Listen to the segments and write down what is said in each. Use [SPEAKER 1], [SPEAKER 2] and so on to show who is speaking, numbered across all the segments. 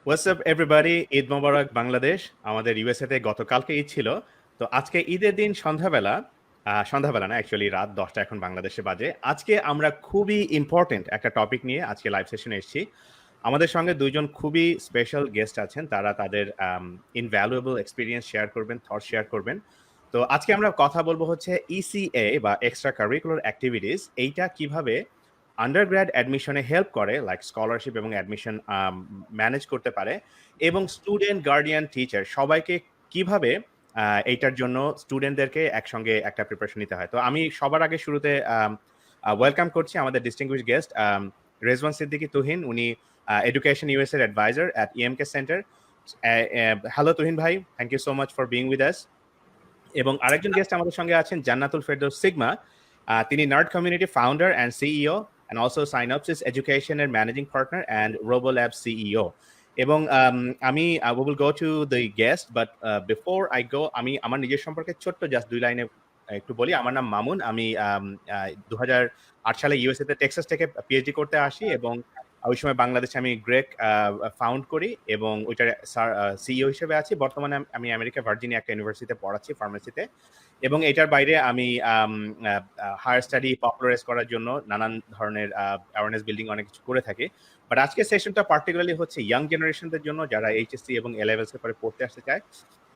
[SPEAKER 1] What's up everybody, Eid মোবারক বাংলাদেশ। আমাদের USA তে গতকালকে ঈদ ছিল। তো আজকে ঈদের দিন সন্ধ্যাবেলা না, অ্যাকচুয়ালি রাত 10টা এখন বাংলাদেশে বাজে। আজকে আমরা খুবই ইম্পর্টেন্ট একটা টপিক নিয়ে আজকে লাইভ সেশনে এসেছি। আমাদের সঙ্গে দুইজন খুবই স্পেশাল গেস্ট আছেন, তারা তাদের ইনভ্যালুয়েবল এক্সপিরিয়েন্স শেয়ার করবেন, থট শেয়ার করবেন। তো আজকে আমরা কথা বলবো হচ্ছে ইসিএ বা এক্সট্রা কারিকুলার অ্যাক্টিভিটিস, এইটা কিভাবে আন্ডারগ্র্যাড অ্যাডমিশনে হেল্প করে, লাইক স্কলারশিপ এবং অ্যাডমিশন ম্যানেজ করতে পারে, এবং স্টুডেন্ট, গার্ডিয়ান, টিচার সবাইকে কিভাবে এইটার জন্য স্টুডেন্টদেরকে একসঙ্গে একটা প্রিপারেশন নিতে হয়। তো আমি সবার আগে শুরুতে ওয়েলকাম করছি আমাদের ডিস্টিংগুইশ গেস্ট রেজওয়ান সিদ্দিকী তুহিন। উনি এডুকেশন ইউএস এর advisor at EMK center. Hello Tuhin ভাই, thank you so much for being with us. এবং আরেকজন গেস্ট আমাদের সঙ্গে আছেন জান্নাতুল ফেরদৌস সিগমা। তিনি nerd community founder and CEO, and also Synopsys Education and Managing Partner and RoboLab CEO. এবং আমি we will go to the guest, but before I go, আমি আমার নিজের সম্পর্কে ছোট্ট জাস্ট 2 লাইনে একটু বলি। আমার নাম মামুন। আমি 2008 সালে ইউএসএ তে টেক্সাস থেকে পিএইচডি করতে আসি, এবং ওই সময় বাংলাদেশে আমি গ্রেক ফাউন্ড করি এবং ওইটার সিইও হিসেবে আছি। বর্তমানে আমি আমেরিকা ভার্জিনিয়া একটা ইউনিভার্সিটিতে পড়াচ্ছি ফার্মেসিতে, এবং এটার বাইরে আমি হায়ার স্টাডি পপুলারাইজ করার জন্য নানান ধরনের অ্যাওয়ারনেস বিল্ডিং অনেক কিছু করে থাকি। বাট আজকে সেশনটা পার্টিকুলারলি হচ্ছে ইয়াং জেনারেশনদের জন্য, যারা এইচএসসি এবং এ লেভেলসের পরে পড়তে আসতে চায়।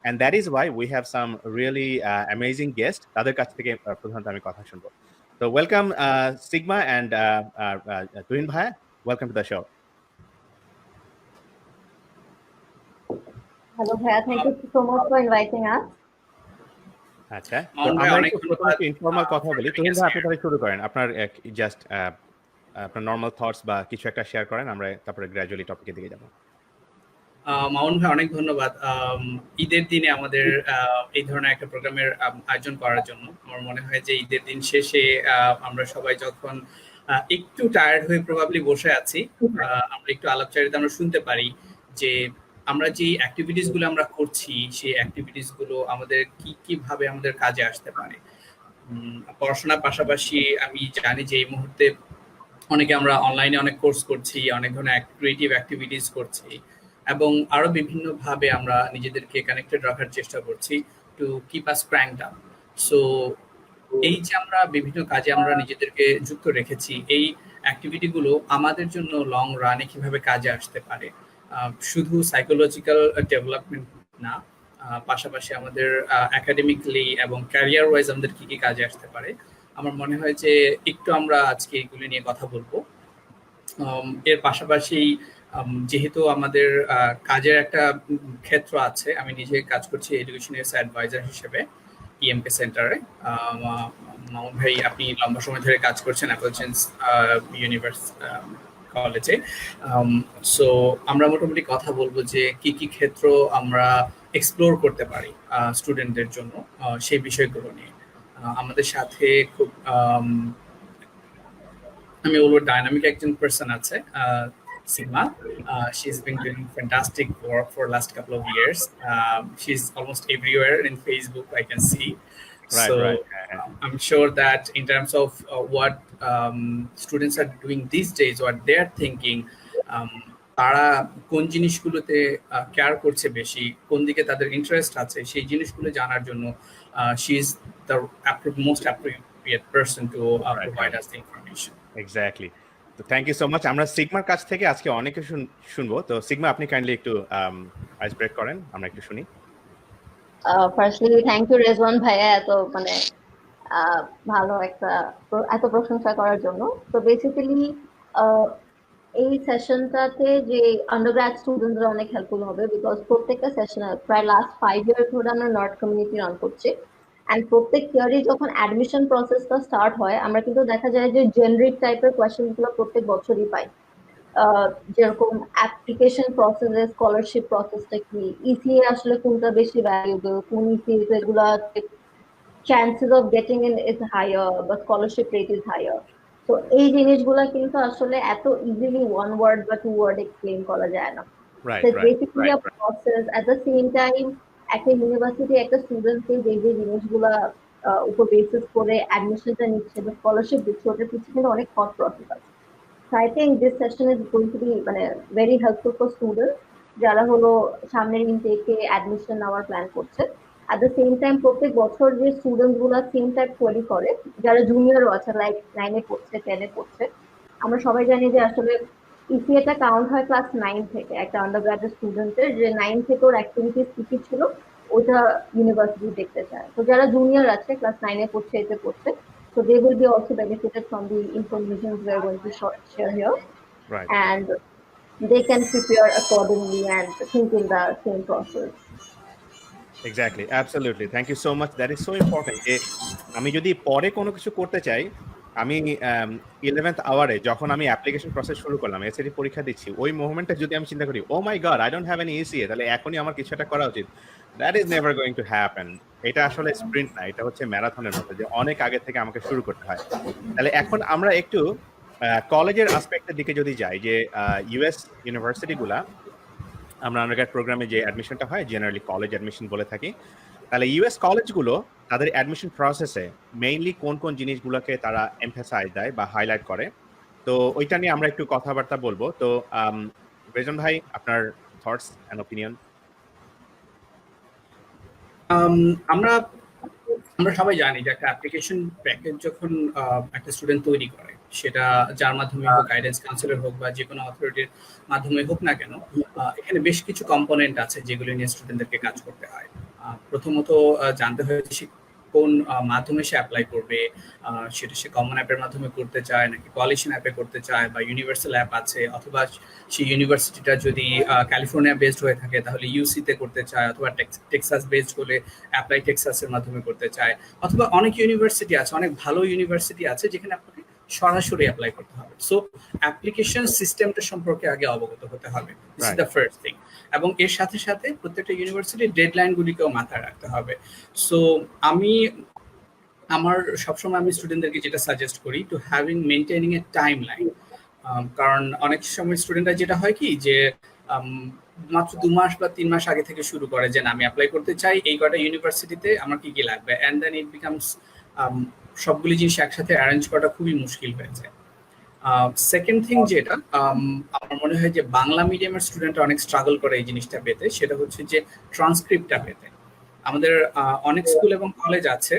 [SPEAKER 1] And that is why we have some really amazing guest, তাদের কাছ থেকে প্রধানত আমি কথা শুনবো। তো ওয়েলকাম সিগমা অ্যান্ড তুহিন ভাইয়া, welcome to the show.
[SPEAKER 2] Hello, Bhaiya. Thank you so much for inviting us.
[SPEAKER 1] আচ্ছা, আমরা একটু প্রথমে ইনফর্মাল কথা বলি। তুহিন ভাই, আপনি তাহলে শুরু করেন। আপনার জাস্ট আপনার নরমাল থটস বা কিছু একটা শেয়ার করেন, আমরা তারপরে গ্র্যাজুয়ালি টপিকের দিকে যাব।
[SPEAKER 3] মামুন ভাই, অনেক ধন্যবাদ ঈদের দিনে আমাদের এই ধরনের একটা প্রোগ্রামের আয়োজন করার জন্য। আমার মনে হয় যে ঈদের দিন শেষে আমরা সবাই যখন একটু টায়ার্ড হয়ে প্রবাবলি বসে আছি, আমরা একটু আলাপচারিতা আমরা শুনতে পারি যে আমরা যে অ্যাক্টিভিটিস গুলো আমরা করছি, সেই অ্যাক্টিভিটিস গুলো আমাদের কিভাবে আমাদের কাজে আসতে পারে। পড়াশোনার পাশাপাশি আমি জানি যে এই মুহূর্তে অনেকে আমরা অনলাইনে অনেক কোর্স করছি, অনেক ধরনের ক্রিয়েটিভ অ্যাক্টিভিটিস করছি, এবং আরো বিভিন্ন ভাবে আমরা নিজেদেরকে কানেক্টেড রাখার চেষ্টা করছি to keep us cranked up. So এই যে আমরা বিভিন্ন কাজে আমরা নিজেদেরকে যুক্ত রেখেছি, এই অ্যাক্টিভিটি গুলো আমাদের জন্য লং রানে কিভাবে কাজে আসতে পারে, শুধু সাইকোলজিক্যাল ডেভেলপমেন্ট না, পাশাপাশি আমাদের একাডেমিকলি এবং ক্যারিয়ার ওয়াইজ আমাদের কি কি কাজে আসতে পারে। আমার মনে হয় যে একটু আমরা আজকে এগুলি নিয়ে কথা বলবো। এর পাশাপাশি যেহেতু আমাদের কাজের একটা ক্ষেত্র আছে, আমি নিজে কাজ করছি এডুকেশন অ্যাডভাইজার হিসেবে ইএমকে সেন্টারে। মামুন ভাই, আপনি লম্বা সময় ধরে কাজ করছেন অ্যাপলচেন্স কলেজে। সো আমরা মোটামুটি কথা বলবো যে কি কি ক্ষেত্র আমরা এক্সপ্লোর করতে পারি স্টুডেন্টদের জন্য, সেই বিষয়গুলো নিয়ে। আমাদের সাথে খুব আমি বলবো ডাইনামিক একজন পার্সন আছে, Sigma. She's been doing fantastic work for last couple of years. She's almost everywhere in Facebook, I can see.
[SPEAKER 1] Right,
[SPEAKER 3] so
[SPEAKER 1] right.
[SPEAKER 3] I'm sure that in terms of what students are doing these days, what they're thinking, তারা কোন জিনিসগুলোতে care করছে বেশি, কোন দিকে তাদের interest আছে, সেই জিনিসগুলো জানার জন্য she is the most appropriate person to provide us the information.
[SPEAKER 1] Exactly. তো থ্যাংক ইউ সো মাচ। আমরা সিগমার কাছ থেকে আজকে অনেকে শুনবো। তো সিগমা, আপনি কাইন্ডলি একটু আইস ব্রেক করেন, আমরা একটু শুনি।
[SPEAKER 2] ফার্স্টলি থ্যাংক ইউ রেজওয়ান ভাইয়া, এত ভালো এত প্রশংসা করার জন্য। তো বেসিক্যালি এই সেশনটাতে যে আন্ডারগ্র্যাড স্টুডেন্টরা অনেক হেল্পফুল হবে, বিকজ প্রত্যেকটা সেশনে প্রায় লাস্ট 5 ইয়ার ধরে আমরা নর্থ কমিউনিটি রান করছি। অ্যান্ড প্রত্যেক ইয়ারই যখন অ্যাডমিশন প্রসেসটা স্টার্ট হয়, আমরা কিন্তু দেখা যায় যে জেনারিক টাইপের কোয়েশ্চেনগুলো প্রত্যেক বছরই পাই। যেরকম অ্যাপ্লিকেশন প্রসেসে স্কলারশিপ প্রসেসটা কি, ইসিএ আসলে কোনটা বেশি ভ্যালুয়েবল, কোন ইসিএ এগুলা chances of getting in is higher বা স্কলারশিপ রেট ইজ হায়ার। তো এই জিনিসগুলা কিন্তু আসলে এত ইজিলি ওয়ান ওয়ার্ড বা টু ওয়ার্ড এক্সপ্লেন করা যায় না। Basically process at the same time একটা ইউনিভার্সিটি একটা স্টুডেন্টকে যে জিনিসগুলা উপর বেসিস করে অ্যাডমিশনটা নিচ্ছে বা স্কলারশিপ দিচ্ছে, ওটার পিছনে কিন্তু অনেক থট প্রসেস আছে। So I think this session is going to be very helpful for students, যারা হলো সামনের ইনটেকে অ্যাডমিশন নেওয়ার প্ল্যান করছে। অ্যাট দ্য সেম টাইম প্রত্যেক বছর যে স্টুডেন্ট গুলা সেম টাইপ তৈরি করে, যারা জুনিয়রও আছে, লাইক 9-এ পড়ছে, 10-এ পড়ছে, আমরা সবাই জানি যে আসলে ইসিএটা কাউন্ট হয় ক্লাস 9 থেকে। একটা আন্ডারগ্রাজুয়েট স্টুডেন্টের যে 9 থেকে ওর অ্যাক্টিভিটিস কি কি ছিল ওটা ইউনিভার্সিটি দেখতে চায়। তো যারা জুনিয়র আছে, ক্লাস 9-এ পড়ছে, 8-এ পড়ছে, so they will be also benefited from the information we are going to share here,
[SPEAKER 1] right.
[SPEAKER 2] and they can prepare accordingly and think in the same process.
[SPEAKER 1] Exactly, absolutely, thank you so much, that is so important যে আমি যদি পরে কোনো কিছু করতে চাই, আমি 11th আওয়ারে যখন আমি অ্যাপ্লিকেশন প্রসেস শুরু করলাম, এসএটি পরীক্ষা দিচ্ছি, ওই মোমেন্টে যদি আমি চিন্তা করি oh my god I don't have any ECA, তাহলে এখনই আমার কিছু একটা করা উচিত, that is never going to happen. এটা আসলে স্প্রিন্ট না, এটা হচ্ছে ম্যারাথনের মতো, যে অনেক আগে থেকে আমাকে শুরু করতে হয়। তাহলে এখন আমরা একটু কলেজের আসপেক্টের দিকে যদি যাই, যে ইউএস ইউনিভার্সিটিগুলা আমরা আন্ডারগ্রেড প্রোগ্রামে যে অ্যাডমিশনটা হয় জেনারেলি কলেজ অ্যাডমিশন বলে থাকি, তাহলে ইউএস কলেজগুলো তাদের অ্যাডমিশন প্রসেসে মেইনলি কোন কোন জিনিসগুলোকে তারা এমফাসাইজ দেয় বা হাইলাইট করে, তো ওইটা নিয়ে আমরা একটু কথাবার্তা বলবো। তো রেজন ভাই, আপনার থটস অ্যান্ড ওপিনিয়ন।
[SPEAKER 3] আমরা আমরা সবাই জানি যে একটা অ্যাপ্লিকেশন প্যাকেজ যখন একটা স্টুডেন্ট তৈরি করে, সেটা যার মাধ্যমে হোক, গাইডেন্স কাউন্সিলর হোক বা যে কোনো অথরিটির মাধ্যমে হোক না কেন, এখানে বেশ কিছু কম্পোনেন্ট আছে যেগুলো নিয়ে স্টুডেন্টদেরকে কাজ করতে হয়। প্রথমত জানতে হয় যে কোন মাধ্যমে সে অ্যাপ্লাই করবে, সেটা সে কমন অ্যাপের মাধ্যমে করতে চায় নাকি কোয়ালিশন অ্যাপে করতে চায়, বা ইউনিভার্সাল অ্যাপ আছে, অথবা সেই ইউনিভার্সিটিটা যদি ক্যালিফোর্নিয়া বেসড হয়ে থাকে তাহলে ইউসিতে করতে চায়, অথবা টেক্সাস বেসড হলে অ্যাপ্লাই টেক্সাসের মাধ্যমে করতে চায়, অথবা অনেক ইউনিভার্সিটি আছে, অনেক ভালো ইউনিভার্সিটি আছে যেখানে আপনাকে সরাসরি অ্যাপ্লাই করতে হবে। সো অ্যাপ্লিকেশন সিস্টেমটা সম্পর্কে আগে অবগত হতে হবে, this is the first thing. এবং এর সাথে সাথে প্রত্যেকটা ইউনিভার্সিটির ডেডলাইন গুলিকেও মাথায় রাখতে হবে। সো আমার সবসময় আমি স্টুডেন্টদেরকে যেটা সাজেস্ট করি, two having maintaining a time line. কারণ অনেক সময় স্টুডেন্টরা যেটা হয় কি, যে মাত্র 2 মাস বা 3 মাস আগে থেকে শুরু করে যে না আমি অ্যাপ্লাই করতে চাই এই কটা ইউনিভার্সিটিতে, আমার কি কি লাগবে, অ্যান্ড দেন ইট বিকামস সবগুলি জিনিস একসাথে অ্যারেঞ্জ করাটা খুবই মুশকিল হয়ে যায়। সেকেন্ড থিং যেটা আমার মনে হয় যে বাংলা মিডিয়ামের স্টুডেন্টরা অনেক স্ট্রাগল করে এই জিনিসটা পেতে, সেটা হচ্ছে যে ট্রান্সক্রিপ্টটা পেতে। আমাদের অনেক স্কুল এবং কলেজ আছে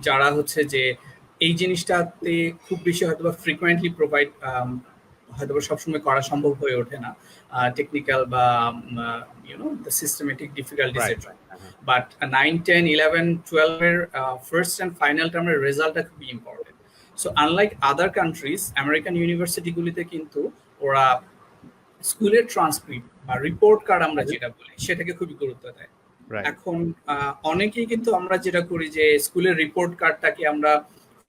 [SPEAKER 3] যারা হচ্ছে যে এই জিনিসটাতে খুব বেশি হয়তো বা ফ্রিকোয়েন্টলি প্রোভাইড হয়তো সবসময় করা সম্ভব হয়ে ওঠে না, টেকনিক্যাল বা দ্য সিস্টেমেটিক ডিফিকাল্টিস এর জন্য। বাট 9, 10, 11, 12 এর ফার্স্ট অ্যান্ড ফাইনাল টার্মের রেজাল্টটা খুবই important. So unlike other countries, American ইউনিভার্সিটিগুলিতে কিন্তু ওরা স্কুলের ট্রান্সক্রিপ্ট বা রিপোর্ট কার্ড আমরা যেটা বলি সেটাকে খুবই গুরুত্ব দেয়। এখন অনেকেই কিন্তু আমরা যেটা করি যে স্কুলের রিপোর্ট কার্ডটাকে আমরা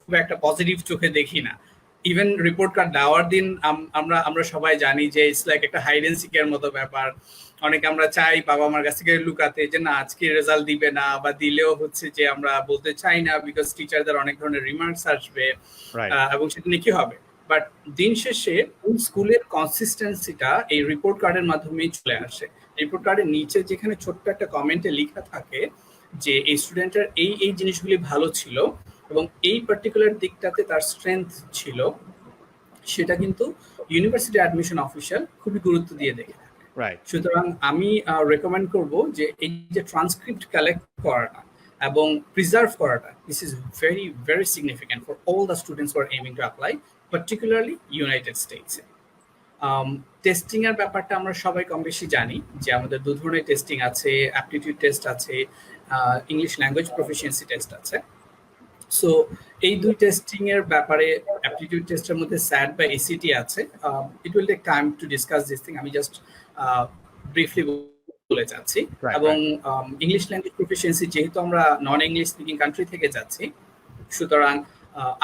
[SPEAKER 3] খুব একটা পজিটিভ চোখে দেখি না। ইভেন রিপোর্ট কার্ড দেওয়ার দিন আমরা সবাই জানি যে ইটস লাইক একটা হাইড এন্ড সিকের মতো ব্যাপার। অনেকে আমরা চাই বাবা মার কাছ থেকে লুকাতে যে না আজকে রেজাল্ট দিবে না, বা দিলেও হচ্ছে যে আমরা বলতে চাই না বিকজ টিচারদের অনেক ধরনের রিমার্কস আসবে এবং সেটা নিয়ে কি হবে। বাট দিন শেষে স্কুলের কনসিস্টেন্সিটা এই রিপোর্ট কার্ডের মাধ্যমেই চলে আসে। রিপোর্ট কার্ডের নিচে যেখানে ছোট্ট একটা কমেন্টে লেখা থাকে যে এই স্টুডেন্টের এই জিনিসগুলি ভালো ছিল এবং এই পার্টিকুলার দিকটাতে তার স্ট্রেংথ ছিল, সেটা কিন্তু ইউনিভার্সিটি অ্যাডমিশন অফিসিয়াল খুবই গুরুত্ব দিয়ে দেখে থাকে। সুতরাং আমি রেকমেন্ড করব যে এই যে ট্রান্সক্রিপ্ট কালেক্ট করাটা এবং প্রিজার্ভ করাটা, this is very very significant for all the students who are aiming to apply, particularly united স্টেটসে। টেস্টিং এর ব্যাপারটা আমরা সবাই কম বেশি জানি যে আমাদের 2 ধরনের টেস্টিং আছে, অ্যাপটিটিউড টেস্ট আছে, ইংলিশ ল্যাঙ্গুয়েজ প্রফিসিয়েন্সি টেস্ট আছে। সো এই 2 টেস্টিং এর ব্যাপারে অ্যাপটিটিউড টেস্টের মধ্যে স্যাট বা এসিটি আছে। It will take time to discuss this thing, আমি জাস্ট ব্রিফলি বলে যাচ্ছি। এবং ইংলিশ ল্যাঙ্গুয়েজ প্রফিসিয়েন্সি যেহেতু আমরা নন ইংলিশ স্পিকিং কান্ট্রি থেকে যাচ্ছি, সুতরাং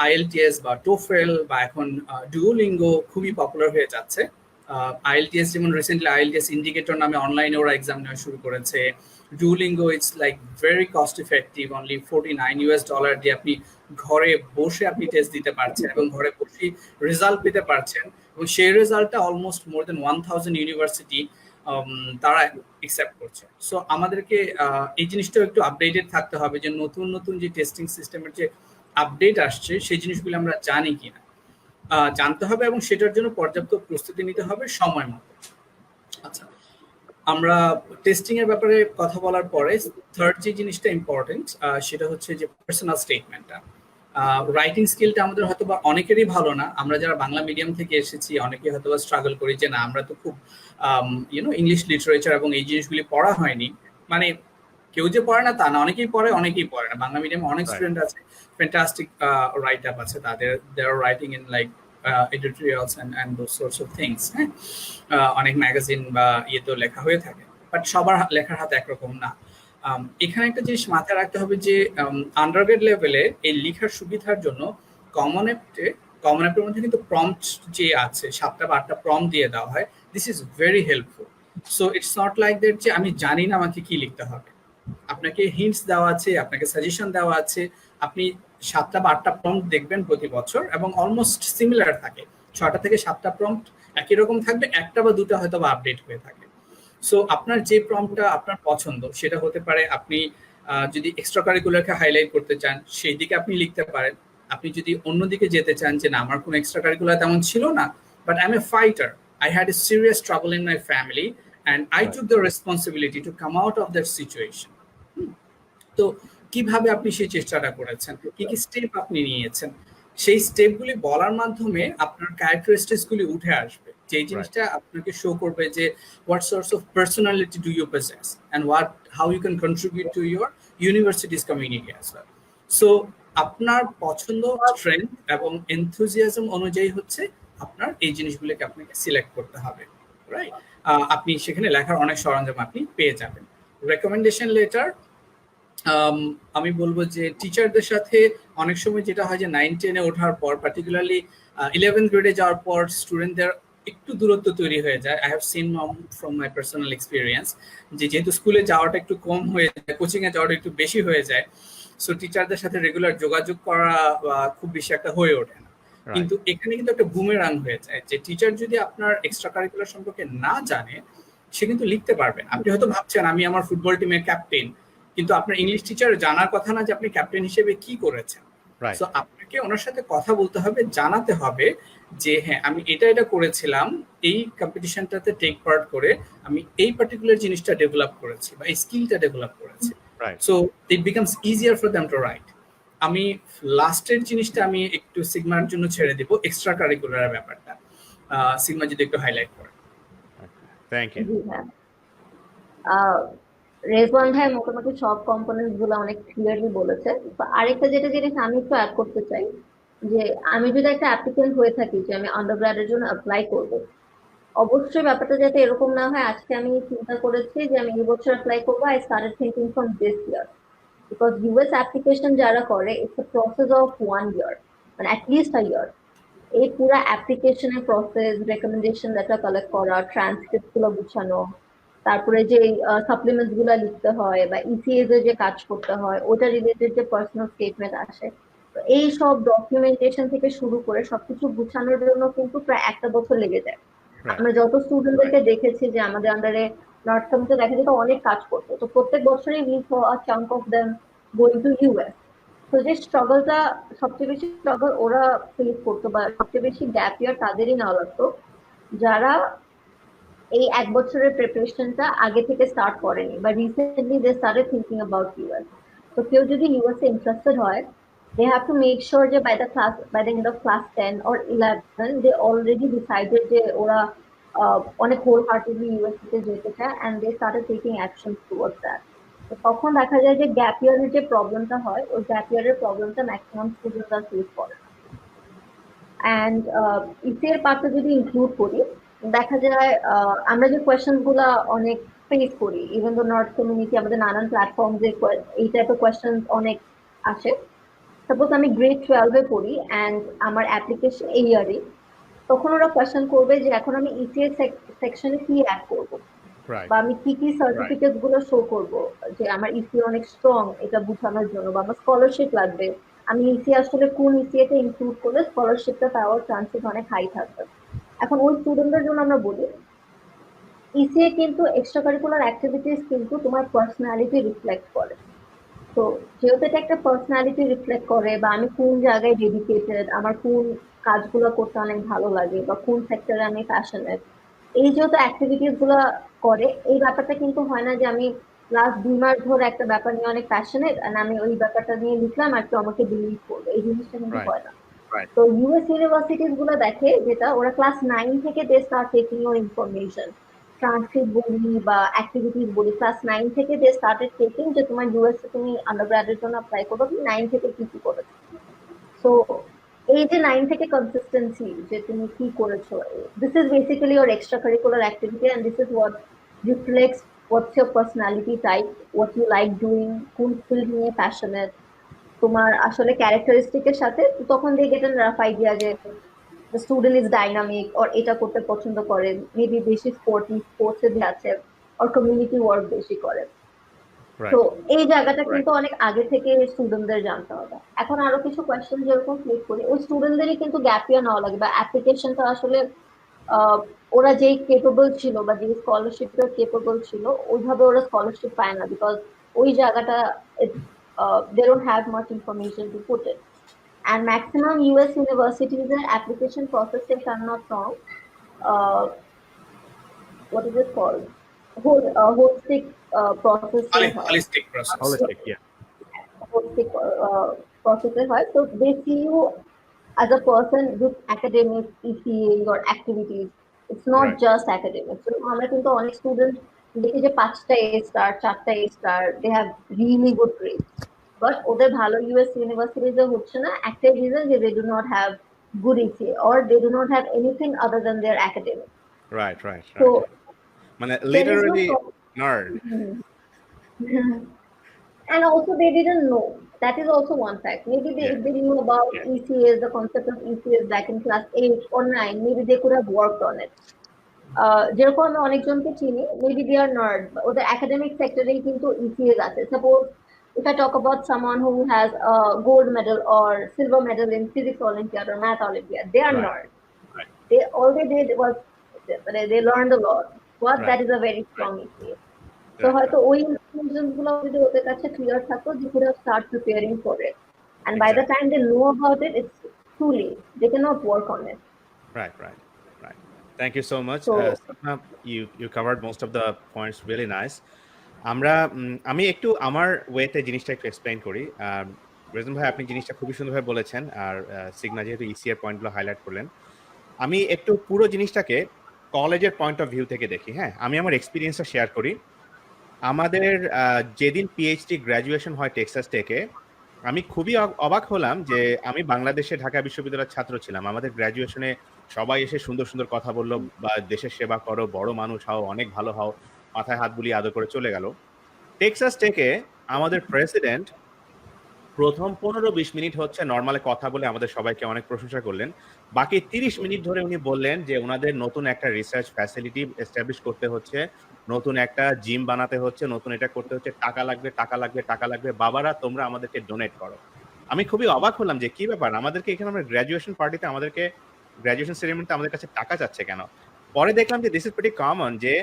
[SPEAKER 3] IELTS বা টোফেল বা এখন ডুওলিঙ্গো খুবই পপুলার হয়ে যাচ্ছে। IELTS যেমন রিসেন্টলি IELTS ইন্ডিকেটর নামে অনলাইনে ওরা এক্সাম নেওয়া শুরু করেছে। Duolingo it's like very cost effective, only $49 দিয়ে আপনি ঘরে বসে আপনি টেস্ট দিতে পারছেন এবং ঘরে বসে রেজাল্ট পেতে পারছেন, এবং সেই রেজাল্টটা অলমোস্ট মোর দেন 1000 ইউনিভার্সিটি তারা অ্যাকসেপ্ট করছে। সো আমাদেরকে এই জিনিসটাও একটু আপডেটেড থাকতে হবে যে নতুন নতুন যে টেস্টিং সিস্টেমের যে আপডেট আসছে সেই জিনিসগুলো আমরা জানি কিনা জানতে হবে, এবং সেটার জন্য পর্যাপ্ত প্রস্তুতি নিতে হবে সময় মতো। আচ্ছা, আমরা টেস্টিং এর ব্যাপারে কথা বলার পরে থার্ড যে জিনিসটা ইম্পর্টেন্ট সেটা হচ্ছে যে পার্সোনাল স্টেটমেন্টটা। রাইটিং স্কিলটা আমাদের হয়তো বা অনেকেরই ভালো না। আমরা যারা বাংলা মিডিয়াম থেকে এসেছি অনেকে হয়তো বা স্ট্রাগল করি যে না আমরা তো খুব ইংলিশ লিটারেচার এবং এই জিনিসগুলি পড়া হয়নি। মানে কেউ যে পড়ে না তা না, অনেকেই পড়ে অনেকেই পড়ে না। বাংলা মিডিয়ামে অনেক স্টুডেন্ট আছে, ফ্যান্টাস্টিক রাইট আপ আছে তাদের, they are writing in like editorials and those sorts of things, হ্যাঁ, অনেক ম্যাগাজিন বা ইয়েতেও লেখা হয়ে থাকে, বাট সবার লেখার হাত একরকম না। এখানে একটা জিনিস মাথায় রাখতে হবে যে আন্ডারগ্রেড লেভেলে এই লেখার সুবিধার জন্য কমন অ্যাপের মধ্যে কিন্তু প্রম্পট যে আছে 7টা বা 8টা প্রম্পট দিয়ে দেওয়া হয়। This is very helpful. So it's not like that যে আমি জানি না আমাকে কি লিখতে হবে। আপনাকে হিন্টস দেওয়া আছে, আপনাকে সাজেশন দেওয়া আছে। আপনি 7টা বা 8টা প্রম্পট দেখবেন প্রতি বছর এবং অলমোস্ট সিমিলার থাকে। 6টা থেকে 7টা প্রম্পট একই রকম থাকবে, 1টা বা 2টা হয়তো বা আপডেট হয়ে থাকে। সো আপনার যে প্রম্পটটা আপনার পছন্দ সেটা হতে পারে, আপনি যদি এক্সট্রা কারিকুলারকে হাইলাইট করতে চান সেই দিকে আপনি লিখতে পারেন। আপনি যদি অন্যদিকে যেতে চান যে না আমার কোনো এক্সট্রা কারিকুলার তেমন ছিল না, but I am a fighter, I had a serious trouble in my family and I took the responsibility to come out of that situation. তো কিভাবে আপনি সেই চেষ্টাটা করেছেন, কি কি স্টেপ আপনি নিয়েছেন, সেই স্টেপগুলি বলার মাধ্যমে আপনার ক্যারেক্টারিস্টিক্স গুলি উঠে আসবে। যে জিনিসটা আপনাকে শো করবে যে what source of personality do you possess and how you can contribute to your university's community as well. So আপনার পছন্দ, স্ট্রেংথ এবং এনথুজিয়াজম অনুযায়ী হচ্ছে আপনার এই জিনিসগুলোকে আপনাকে সিলেক্ট করতে হবে, রাইট? আপনি সেখানে লেখার অনেক সরঞ্জাম আপনি পেয়ে যাবেন। রেকমেন্ডেশন লেটার, আমি বলবো যে টিচারদের সাথে অনেক সময় যেটা হয় যে 9-10-এ ওঠার পর, পার্টিকুলারলি 11th গ্রেডে যাওয়ার পর স্টুডেন্টদের একটু দূরত্ব তৈরি হয়ে যায়। I have seen from my personal experience যে যেহেতু স্কুলে যাওয়াটা একটু কম হয়ে যায়, কোচিং এ যাওয়াটা একটু বেশি হয়ে যায়, সো টিচারদের সাথে রেগুলার যোগাযোগ করা খুব বেশি একটা হয়ে ওঠে না। কিন্তু এখানে কিন্তু একটা বুমেরাং হয়ে যায় যে টিচার যদি আপনার এক্সট্রা কারিকুলার সম্পর্কে না জানে সে কিন্তু লিখতে পারবেন। আপনি হয়তো ভাবছেন আমি আমার ফুটবল টিমের ক্যাপ্টেন, কিন্তু আপনার ইংলিশ টিচার জানার কথা না যে আপনি ক্যাপ্টেন হিসেবে কি করেছেন। সো আপনাকে ওনার সাথে কথা বলতে হবে, জানাতে হবে যে হ্যাঁ আমি এটা করেছিলাম, এই কম্পিটিশনটাতে টেক পার্ট করে আমি এই পার্টিকুলার জিনিসটা ডেভেলপ করেছি বা এই স্কিলটা ডেভেলপ করেছি। So it becomes easier for them to right. আমি লাস্টের জিনিসটা আমি একটু সিগমার জন্য ছেড়ে দিব, এক্সট্রা কারিকুলার ব্যাপারটা সিগমা যদি একটু হাইলাইট করে।
[SPEAKER 1] Thank you.
[SPEAKER 2] রেজওয়ান ভাই মোটামুটি সব কম্পোনেন্টস গুলো অনেক ক্লিয়ারলি বলেছে। তো আরেকটা যেটা জিনিস আমি একটু অ্যাড করতে চাই যে আমি যদি একটা অ্যাপ্লিকেন্ট হয়ে থাকি যে আমি আন্ডারগ্র্যাডের জন্য অ্যাপ্লাই করব, অবশ্যই ব্যাপারটা যাতে এরকম না হয় আজকে আমি চিন্তা করেছি যে আমি এই বছর অ্যাপ্লাই করবো, I started thinking from this year. Because US application যারা করে ইটস এ প্রসেস অফ 1 ইয়ার, মানে অ্যাটলিস্ট আ ইয়ার। এই পুরো অ্যাপ্লিকেশনের প্রসেস, রেকমেন্ডেশন লেটার কালেক্ট করা, ট্রান্সক্রিপ্ট গুলো গুছানো, তারপরে যে সাপ্লিমেন্টস গুলো লিখতে হয় বা ইসিএস এর যে কাজ করতে হয় ওটা রিলেটেড যে পার্সোনাল স্টেটমেন্ট আসে, তো এই সব ডকুমেন্টেশন থেকে শুরু করে সবকিছু গুছানোর জন্য কিন্তু প্রায় 1টা বছর লেগে যায়। আমরা যত স্টুডেন্টদেরকে দেখেছি যে আমাদের আন্ডারে নর্থ সাউথে দেখা যেত অনেক কাজ করতো, তো প্রত্যেক বছরই we saw a chunk of them going to US. তো যে স্ট্রাগলটা, সবচেয়ে বেশি স্ট্রাগল ওরা ফেস করতো বা সবচেয়ে বেশি গ্যাপ ইয়ার তাদেরই নেওয়া লাগতো যারা এই 1 বছরের প্রিপারেশনটা আগে থেকে স্টার্ট করেনি বা recently they started thinking about US. তো কেউ যদি ইউএস এ ইন্টারেস্টেড হয়, they have to make sure যে by the end of class 10 or 11 they already decided যে ওরা অনেক wholeheartedly ইউএস তে যেতে চায় and they started taking actions towards that. তো তখন দেখা যায় যে গ্যাপ ইয়ারের যে প্রবলেমটা হয় ওই গ্যাপ ইয়ারের প্রবলেমটা ম্যাক্সিমাম স্টুডেন্টরা ফেস করে। অ্যান্ড ইসিএর পার্টটা যদি ইনক্লুড করি, দেখা যায় আমরা যে কোয়েশ্চেন গুলা অনেক ফেস করি, ইভেন দো নর্থ কমিউনিটি আমাদের নানান প্ল্যাটফর্ম যে এই টাইপের কোয়েশ্চেন অনেক আসে। সাপোজ আমি গ্রেড 12-এ পড়ি অ্যান্ড আমার অ্যাপ্লিকেশন এই ইয়ারে, তখন ওরা কোয়েশ্চেন করবে যে এখন আমি ইসিএস সেকশনে কি অ্যাড করবো বা আমি কি কি সার্টিফিকেট গুলো শো করবো যে আমার ইসিএ অনেক স্ট্রং এটা বোঝানোর জন্য, বা আমার স্কলারশিপ লাগবে, আমি ইসিএ আসলে কোন ইসিএতে ইনক্লুড করলে স্কলারশিপটা পাওয়ার চান্সেস অনেক হাই থাকবে। এখন ওই স্টুডেন্টদের জন্য আমরা বলি ইসিএ কিন্তু এক্সট্রা কারিকুলার অ্যাক্টিভিটিস কিন্তু তোমার পার্সোনালিটি রিফ্লেক্ট করে। তো যেহেতু এটা একটা পার্সোনালিটি রিফ্লেক্ট করে বা আমি কোন জায়গায় ডেডিকেটেড, আমার কোন কাজগুলো করতে অনেক ভালো লাগে বা কোন সেক্টরে আমি প্যাশনেট, এই যেহেতু অ্যাক্টিভিটিস গুলো করে, এই ব্যাপারটা কিন্তু হয় না যে আমি লাস্ট 2 মাস ধরে একটা ব্যাপার নিয়ে অনেক প্যাশনেট আর আমি ওই ব্যাপারটা নিয়ে লিখলাম আর কেউ আমাকে বিলিভ করবে, এই জিনিসটা কিন্তু
[SPEAKER 1] রাইট,
[SPEAKER 2] হয় না।
[SPEAKER 1] রাইট,
[SPEAKER 2] তো ইউএস ইউনিভার্সিটিস গুলো দেখে যেটা ওরা ক্লাস 9 থেকে they start taking your information, transcript বলি বা অ্যাক্টিভিটিস বলি, ক্লাস 9 থেকে দে স্টার্টেড টেকিং যে তোমার ইউএস এ তুমি আন্ডারগ্র্যাডের জন্য অ্যাপ্লাই করবে, তুমি 9 থেকে কি কি করেছো। সো এই যে 9 থেকে কনসিস্টেন্সি যে তুমি কি করেছো, this is basically your extra curricular activity and this is what reflects what's your personality type, what you like doing, কোন ফিল্ড নিয়ে প্যাশনেট, তোমার আসলে ক্যারেক্টারিস্টিকের সাথে, তখন দিয়ে গেট এন রাফ আইডিয়া যে the student is dynamic or এটা করতে পছন্দ করে, মেবি বেশি স্পোর্টস এ আছে or কমিউনিটি ওয়ার্ক বেশি করে। তো
[SPEAKER 1] রাইট,
[SPEAKER 2] এই জায়গাটা কিন্তু অনেক আগে থেকে স্টুডেন্টদের জানতে হবে। এখন আরো কিছু কোয়েশ্চেন যেরকম ক্লিক করি, ওই স্টুডেন্টদেরই কিন্তু গ্যাপ ইয়ার নেওয়া লাগে বা অ্যাপ্লিকেশনটা আসলে ওরা যেই কেপেবল ছিল বা যে স্কলারশিপটা কেপেবল ছিল ওইভাবে ওরা স্কলারশিপ পায় না, বিকজ ওই জায়গাটা they don't have much information to put it. And maximum US universities their application process, if I'm not wrong, uh, what is it called? Holistic process হয়।
[SPEAKER 3] holistic process.
[SPEAKER 1] holistic, yeah,
[SPEAKER 2] Holistic process হয়। So they see you as a person with academic ECA or activities. It's not
[SPEAKER 1] Right.
[SPEAKER 2] just academics. So আমরা কিন্তু অনেক student দেখি যে 5টা A star 4টা A star, they have really good grades. But ওদের ভালো US ইউনিভার্সিটিতে হচ্ছে না, একটাই রিজন যে they do not have good ECA or they do not have anything other than their academic.
[SPEAKER 1] right, right,
[SPEAKER 2] So
[SPEAKER 1] right. মানে
[SPEAKER 2] there is no
[SPEAKER 1] literally
[SPEAKER 2] problem.
[SPEAKER 1] nerd.
[SPEAKER 2] And also they didn't know. That is also one fact. Maybe
[SPEAKER 1] Yeah.
[SPEAKER 2] if they knew about
[SPEAKER 1] Yeah.
[SPEAKER 2] ECAs, the concept of ECAs back in class 8 or 9, maybe they could have worked on it. যেরকম আমি অনেকজনকে চিনি, maybe they are nerd, ওদের academic sector-এই কিন্তু ECAs আছে. Suppose if I talk about someone who has a gold medal or silver medal in physics Olympiad or math Olympiad, they are
[SPEAKER 1] Right.
[SPEAKER 2] nerd.
[SPEAKER 1] Right.
[SPEAKER 2] All they did was they learned a lot. What
[SPEAKER 1] Right.
[SPEAKER 2] that is a very strong ECA. তো
[SPEAKER 1] Right,
[SPEAKER 2] হয়তো
[SPEAKER 1] right.
[SPEAKER 2] ওই information গুলো যদি ওদের কাছে clear থাকতো, they could have start preparing for it. And by the time they know about it, it's too late. They cannot work on it.
[SPEAKER 1] Right, right, right. Thank you so much.
[SPEAKER 2] So-
[SPEAKER 1] Sapna, you covered most of the points really nice. আমি একটু আমার ওয়েতে জিনিসটা একটু explain করি। রেজন ভাই আপনি জিনিসটা খুবই সুন্দরভাবে বলেছেন, আর সিগনা যেহেতু ইসি এর পয়েন্টগুলো হাইলাইট করলেন, আমি একটু পুরো জিনিসটাকে কলেজের পয়েন্ট অফ ভিউ থেকে দেখি। হ্যাঁ, আমি আমার এক্সপিরিয়েন্সটা শেয়ার করি। আমাদের যেদিন পিএইচডি গ্র্যাজুয়েশন হয় টেক্সাস টেকে, আমি খুবই অবাক হলাম যে আমি বাংলাদেশে ঢাকা বিশ্ববিদ্যালয়ের ছাত্র ছিলাম। আমাদের গ্র্যাজুয়েশনে সবাই এসে সুন্দর সুন্দর কথা বললো, বা দেশের সেবা করো, বড় মানুষ হও, অনেক ভালো হও, মাথায় হাত বুলিয়ে আদর করে চলে গেল। টেক্সাস টেকে আমাদের প্রেসিডেন্ট প্রথম 15-20 মিনিট হচ্ছে নর্মালে কথা বলে আমাদের সবাইকে অনেক প্রশংসা করলেন। বাকি 30 মিনিট ধরে উনি বললেন যে ওনাদের নতুন একটা রিসার্চ ফ্যাসিলিটি এস্টাবলিশ করতে হচ্ছে, নতুন একটা জিম বানাতে হচ্ছে, নতুন এটা করতে হচ্ছে, টাকা লাগবে, টাকা লাগবে, টাকা লাগবে, বাবারা তোমরা আমাদেরকে ডোনেট করো। আমি খুবই অবাক হলাম যে কি ব্যাপার, আমাদেরকে এখানে আমরা গ্র্যাজুয়েশন পার্টিতে আমাদেরকে গ্র্যাজুয়েশন সেরিমনিতে আমাদের কাছে টাকা চাচ্ছে কেন? পরে দেখলাম যে দিস ইজ প্রিটি কমন, যে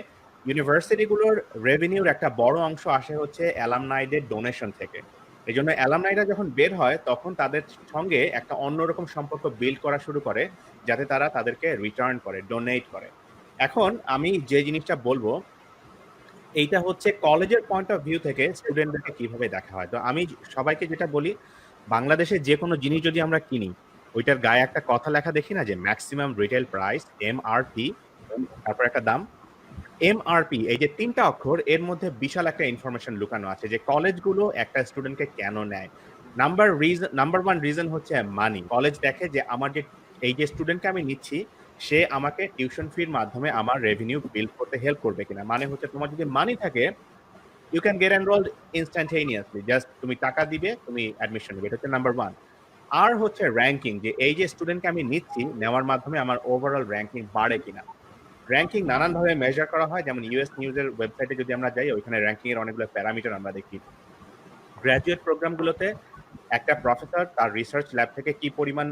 [SPEAKER 1] ইউনিভার্সিটিগুলোর রেভিনিউর একটা বড় অংশ আসে হচ্ছে অ্যালামনাইদের ডোনেশন থেকে। এই জন্য অ্যালামনাইরা যখন বের হয় তখন তাদের সঙ্গে একটা অন্যরকম সম্পর্ক বিল্ড করা শুরু করে, যাতে তারা তাদেরকে রিটার্ন করে, ডোনেট করে। এখন আমি যে জিনিসটা বলবো, এইটা হচ্ছে কলেজের পয়েন্ট অফ ভিউ থেকে স্টুডেন্টদেরকে কিভাবে দেখা হয়। তো আমি সবাইকে যেটা বলি, বাংলাদেশে যে কোনো জিনিস যদি আমরা কিনি, ওইটার গায়ে একটা কথা লেখা দেখি না, যে ম্যাক্সিমাম রিটেল প্রাইস, MRP, তারপর একটা দাম। MRP, এই যে 3টা অক্ষর, এর মধ্যে বিশাল একটা ইনফরমেশন লুকানো আছে যে কলেজগুলো একটা স্টুডেন্টকে কেন নেয়। নাম্বার 1 রিজন হচ্ছে মানি। কলেজ দেখে যে আমার যে এই যে স্টুডেন্টকে আমি নিচ্ছি, সে আমাকে টিউশন ফির মাধ্যমে আমার রেভিনিউ বিল্ড করতে হেল্প করবে কিনা। মানে হচ্ছে তোমার যদি মানি থাকে, you can get enrolled instantaneously, just তুমি টাকা দিবে, তুমি অ্যাডমিশন নেবে। এটা হচ্ছে নাম্বার 1। আর হচ্ছে র্যাঙ্কিং, যে এই যে স্টুডেন্টকে আমি নিচ্ছি, নেওয়ার মাধ্যমে আমার ওভারঅল র্যাঙ্কিং বাড়ে কিনা। র্যাঙ্কিং নানানভাবে মেজার করা হয়, যেমন ইউএস নিউজের ওয়েবসাইটে যদি আমরা যাই, ওইখানে র্যাঙ্কিং এর অনেকগুলো প্যারামিটার আমরা দেখি। গ্র্যাজুয়েট প্রোগ্রামগুলোতে একটা প্রফেসর তার রিসার্চ ল্যাব থেকে কি পরিমাণ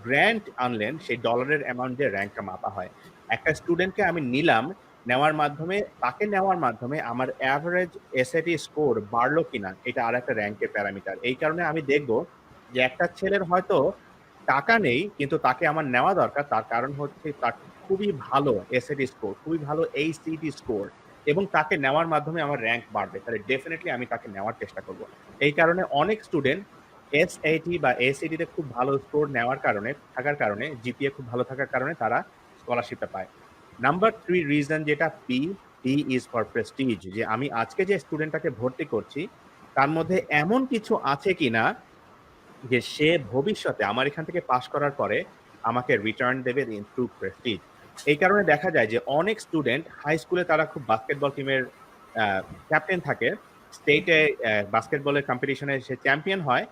[SPEAKER 1] গ্র্যান্ট আনলেন, সেই ডলারের অ্যামাউন্ট দিয়ে র্যাঙ্কটা মাপা হয়। একটা স্টুডেন্টকে আমি নিলাম, তাকে নেওয়ার মাধ্যমে আমার অ্যাভারেজ এসএটি স্কোর বাড়লো কিনা, এটা আর একটা র্যাঙ্কের প্যারামিটার। এই কারণে আমি দেখব যে একটা ছেলের হয়তো টাকা নেই, কিন্তু তাকে আমার নেওয়া দরকার, তার কারণ হচ্ছে তার খুবই ভালো এসএটি স্কোর, খুবই ভালো এইচসিটি স্কোর এবং তাকে নেওয়ার মাধ্যমে আমার র্যাঙ্ক বাড়বে, তাহলে ডেফিনেটলি আমি তাকে নেওয়ার চেষ্টা করব। এই কারণে অনেক স্টুডেন্ট এসএটি বা এসএটি তে খুব ভালো স্কোর নেওয়ার কারণে থাকার কারণে জিপিএ খুব ভালো থাকার কারণে তারা স্কলারশিপটা পায়। নাম্বার 3 রিজন যেটা পি ইজ ফর প্রেস্টিজ, যে আমি আজকে যে স্টুডেন্টটাকে ভর্তি করছি তার মধ্যে এমন কিছু আছে কিনা যে সে ভবিষ্যতে আমার এখান থেকে পাশ করার পরে আমাকে রিটার্ন দেবে থ্রু প্রেস্টিজ। এই কারণে দেখা যায় যে অনেক স্টুডেন্ট হাই স্কুলে তারা খুব বাস্কেটবল টিমের ক্যাপ্টেন থাকে, স্টেটে বাস্কেটবলের কম্পিটিশনে সে চ্যাম্পিয়ন হয়,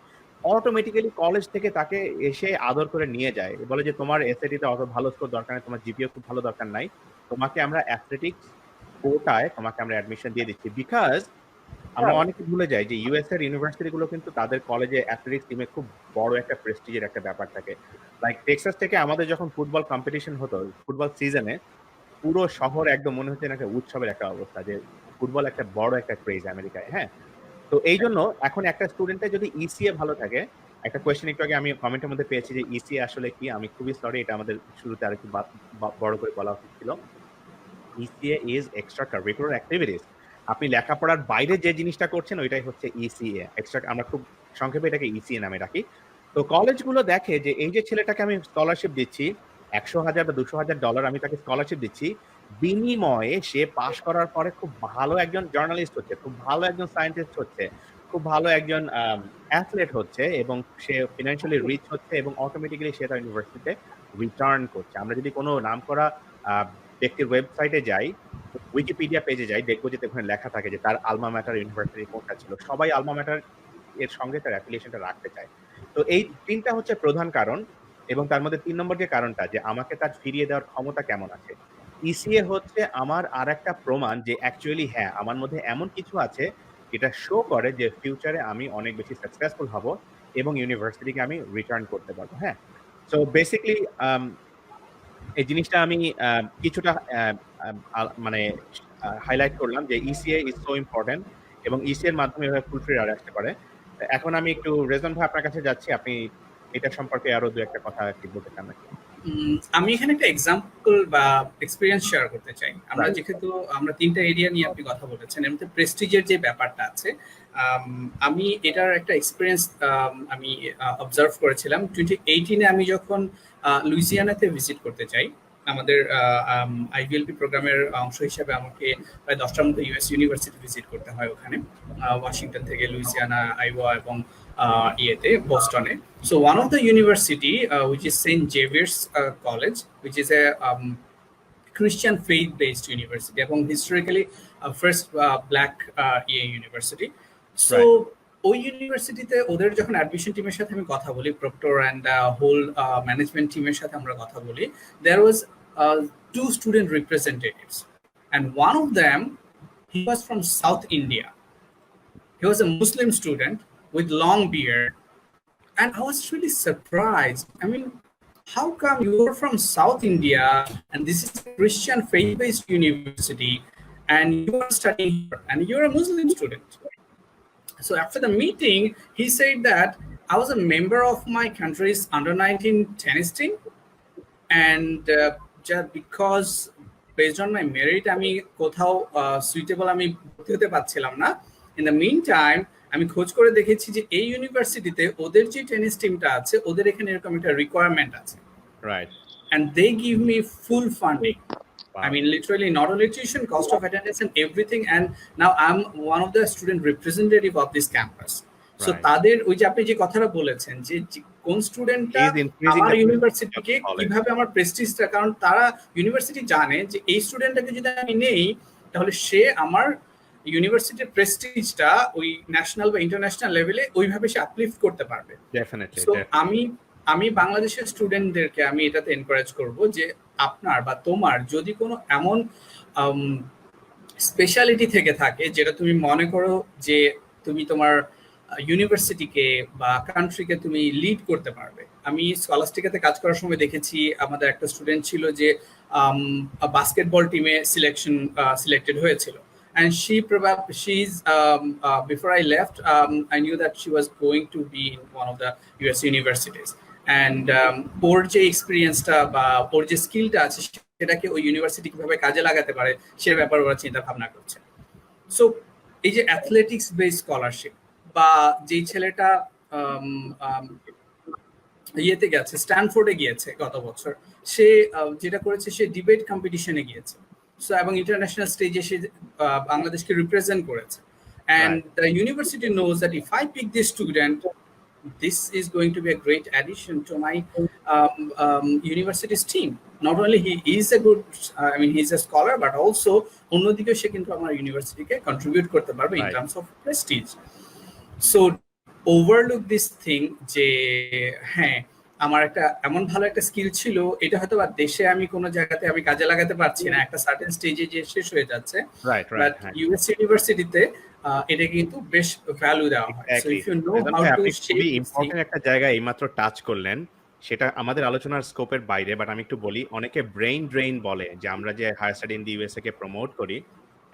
[SPEAKER 1] অটোমেটিক্যালি কলেজ থেকে তাকে এসে আদর করে নিয়ে যায়, বলে যে তোমার এসএটিতে অত ভালো স্কোর দরকার নেই, তোমার জিপিএ খুব ভালো দরকার নাই, তোমাকে আমরা অ্যাথলেটিক্স কোটায় তোমাকে আমরা অ্যাডমিশন দিয়ে দিচ্ছি। বিকজ আমরা অনেকে ভুলে যাই যে ইউএস এর ইউনিভার্সিটি গুলো কিন্তু তাদের কলেজে অ্যাথলেটিক্স টিমে খুব বড় একটা প্রেস্টিজের একটা ব্যাপার থাকে। লাইক টেক্সাস থেকে আমাদের যখন ফুটবল কম্পিটিশন হতো, ফুটবল সিজনে পুরো শহর একদম মনে হচ্ছে একটা উৎসবের একটা অবস্থা, যে ফুটবল একটা বড় একটা ক্রেজ আমেরিকায়। হ্যাঁ, তো এই জন্য এখন একটা স্টুডেন্টের যদি ইসিএ ভালো থাকে, একটা কোয়েশ্চেন একটু আগে আমি কমেন্টের মধ্যে পেয়েছি যে ইসিএ আসলে কি, আমি খুবই সরি, এটা আমাদের শুরুতে আরেকটু বড় করে বলা উচিত ছিল। ECA is extra curricular activities. আপনি লেখাপড়ার বাইরে যে জিনিসটা করছেন ওইটাই হচ্ছে ইসিএ এক্সট্রা, আমরা খুব সংক্ষেপে এটাকে ইসিএ নামে রাখি। তো কলেজগুলো দেখে যে এই যে ছেলেটাকে আমি স্কলারশিপ দিচ্ছি, $100,000 বা $200,000 আমি তাকে স্কলারশিপ দিচ্ছি, বিনিময়ে সে পাশ করার পরে খুব ভালো একজন জার্নালিস্ট হচ্ছে, খুব ভালো একজন সায়েন্টিস্ট হচ্ছে, খুব ভালো একজন অ্যাথলেট হচ্ছে এবং সে ফিনান্সিয়ালি রিচ হচ্ছে এবং অটোমেটিক্যালি সে তার ইউনিভার্সিটিতে রিটার্ন করছে। আমরা যদি কোনো নামকরা ব্যক্তির ওয়েবসাইটে যাই, উইকিপিডিয়া পেজে যাই, দেখবো যে ওখানে লেখা থাকে যে তার আলমা ম্যাটার ইউনিভার্সিটি কোনটা ছিল। সবাই আলমা ম্যাটার এর সঙ্গে তার অ্যাফিলিয়েশনটা রাখতে চায়। তো এই তিনটা হচ্ছে প্রধান কারণ, এবং তার মধ্যে 3 নম্বর যে কারণটা, যে আমাকে তার ফিরিয়ে দেওয়ার ক্ষমতা কেমন আছে। ইসিএ হচ্ছে আমার আর একটা প্রমাণ যে অ্যাকচুয়ালি হ্যাঁ, আমার মধ্যে এমন কিছু আছে যেটা শো করে যে ফিউচারে আমি অনেক বেশি সাকসেসফুল হব এবং ইউনিভার্সিটিকে আমি রিটার্ন করতে পারবো। হ্যাঁ, সো বেসিক্যালি এই জিনিসটা আমি কিছুটা মানে হাইলাইট করলাম যে ইসিএ ইজ সো ইম্পর্টেন্ট এবং ইসিএ এর মাধ্যমে এভাবে ফুলফিল আর আসতে পারে। এখন আমি একটু রেজন ভাই আপনার কাছে যাচ্ছি, আপনি এটা সম্পর্কে আরো দু একটা কথা কি বলতে চান নাকি?
[SPEAKER 3] আমি এখানে একটা এক্সাম্পল বা এক্সপিরিয়েন্স শেয়ার করতে চাই। আমরা যেহেতু আমরা তিনটা এরিয়া নিয়ে আপনি কথা বলেছেন, এর মধ্যে প্রেস্টিজের যে ব্যাপারটা আছে, আমি এটার একটা এক্সপিরিয়েন্স আমি অবজার্ভ করেছিলাম 2018-এ আমি যখন লুইজিয়ানাতে ভিজিট করতে চাই। আমাদের আইভিএলপি প্রোগ্রামের অংশ হিসেবে আমাকে প্রায় 10টার মতো ইউএস ইউনিভার্সিটি ভিজিট করতে হয় ওখানে, ওয়াশিংটন থেকে লুইজিয়ানা, আইওয়া এবং ইয়েতে বোস্টনে। So one of the university, which is St. Xavier's College, which is a Christian faith-based university, এবং historically first black university. So ওই ইউনিভার্সিটিতে ওদের যখন অ্যাডমিশন টিমের সাথে আমি কথা বলি, প্রক্টর অ্যান্ড হোল ম্যানেজমেন্ট টিমের সাথে আমরা কথা বলি, there was 2 student representatives, and one of them, he was from South India. He was a Muslim student with long beard. And I was really surprised. I mean, how come you're from South India and this is a Christian faith-based university and you are studying here and you're a Muslim student? So after the meeting, he said that I was a member of my country's under-19 tennis team, and just because based on my merit, আমি কোথাও suitable আমি ভর্তি হতে পারছিলাম না. In the meantime, আমি খোঁজ করে দেখেছি যে এই ইউনিভার্সিটিতে ওদের যে টেনিস টিমটা আছে, ওদের এখানে এরকম একটা রিকোয়ারমেন্ট আছে, right, and they give me full funding. I mean, literally not only tuition, cost of attendance and everything, and now I'm one of the student representative of this campus. So তাদের ওই যে আপনি যে কথাটা বলেছেন যে কোন স্টুডেন্টটা আমার ইউনিভার্সিটিকে কিভাবে আমার প্রেস্টিজটা, কারণ তারা ইউনিভার্সিটি জানে যে এই স্টুডেন্টটাকে যদি আমি নেই তাহলে সে আমার ইউনিভার্সিটির প্রেস্টিজটা ওই ন্যাশনাল বা ইন্টারন্যাশনাল লেভেলে ওইভাবে সে আপলিফট করতে পারবে। ডেফিনেটলি। সো আমি বাংলাদেশের স্টুডেন্টদেরকে আমি এটাতে এনকারেজ করব যে আপনার বা তোমার যদি কোনো এমন স্পেশালিটি থেকে থাকে যেটা তুমি মনে করো যে তুমি তোমার ইউনিভার্সিটিকে বা কান্ট্রিকে তুমি লিড করতে পারবে। আমি স্কলাস্টিকাতে কাজ করার সময় দেখেছি আমাদের একটা স্টুডেন্ট ছিল যে বাস্কেটবল টিমে সিলেক্টেড হয়েছিল, and she's before I left, I knew that she was going to be in one of the US universities, and ওর যে এক্সপিরিয়েন্সটা বা ওর যে স্কিলটা আছে সেটাকে ওই ইউনিভার্সিটি কিভাবে কাজে লাগাতে পারে সে ব্যাপারে ওরা চিন্তা ভাবনা করছে। সো এই যে অ্যাথলেটিক্স বেসড স্কলারশিপ বা যেই ছেলেটা ইয়েতে গেছে, স্ট্যানফোর্ডে গিয়েছে গত বছর, সে যেটা করেছে সে ডিবেট কম্পিটিশনে গিয়েছে, সো এবং ইন্টারন্যাশনাল স্টেজে সে বাংলাদেশকে রিপ্রেজেন্ট করেছে। And the university knows that if I pick this student, this is going to be a great addition to my university's team. Not only he is a good, I mean, he's a scholar, but also অন্যদিকে সে কিন্তু আমার ইউনিভার্সিটিকে contribute করতে পারবে in terms of prestige. So overlook this thing যে হ্যাঁ আমার একটা এমন ভালো একটা স্কিল ছিল, এটা হয়তো বা দেশে আমি কোনো জায়গাতে আমি কাজে লাগাতে পারছি না, একটা সার্টেন স্টেজে যে শেষ হয়ে যাচ্ছে, বাট ইউএস ইউনিভার্সিটিতে এটা কিন্তু বেশ ভ্যালু দেওয়া হয়। So if you know how to shape
[SPEAKER 1] important একটা জায়গা এইমাত্র টাচ করলেন, সেটা আমাদের আলোচনার স্কোপের বাইরে, বাট আমি একটু বলি, অনেকে ব্রেইন ড্রেইন বলে যে আমরা যে higher study in the USA কে প্রমোট করি,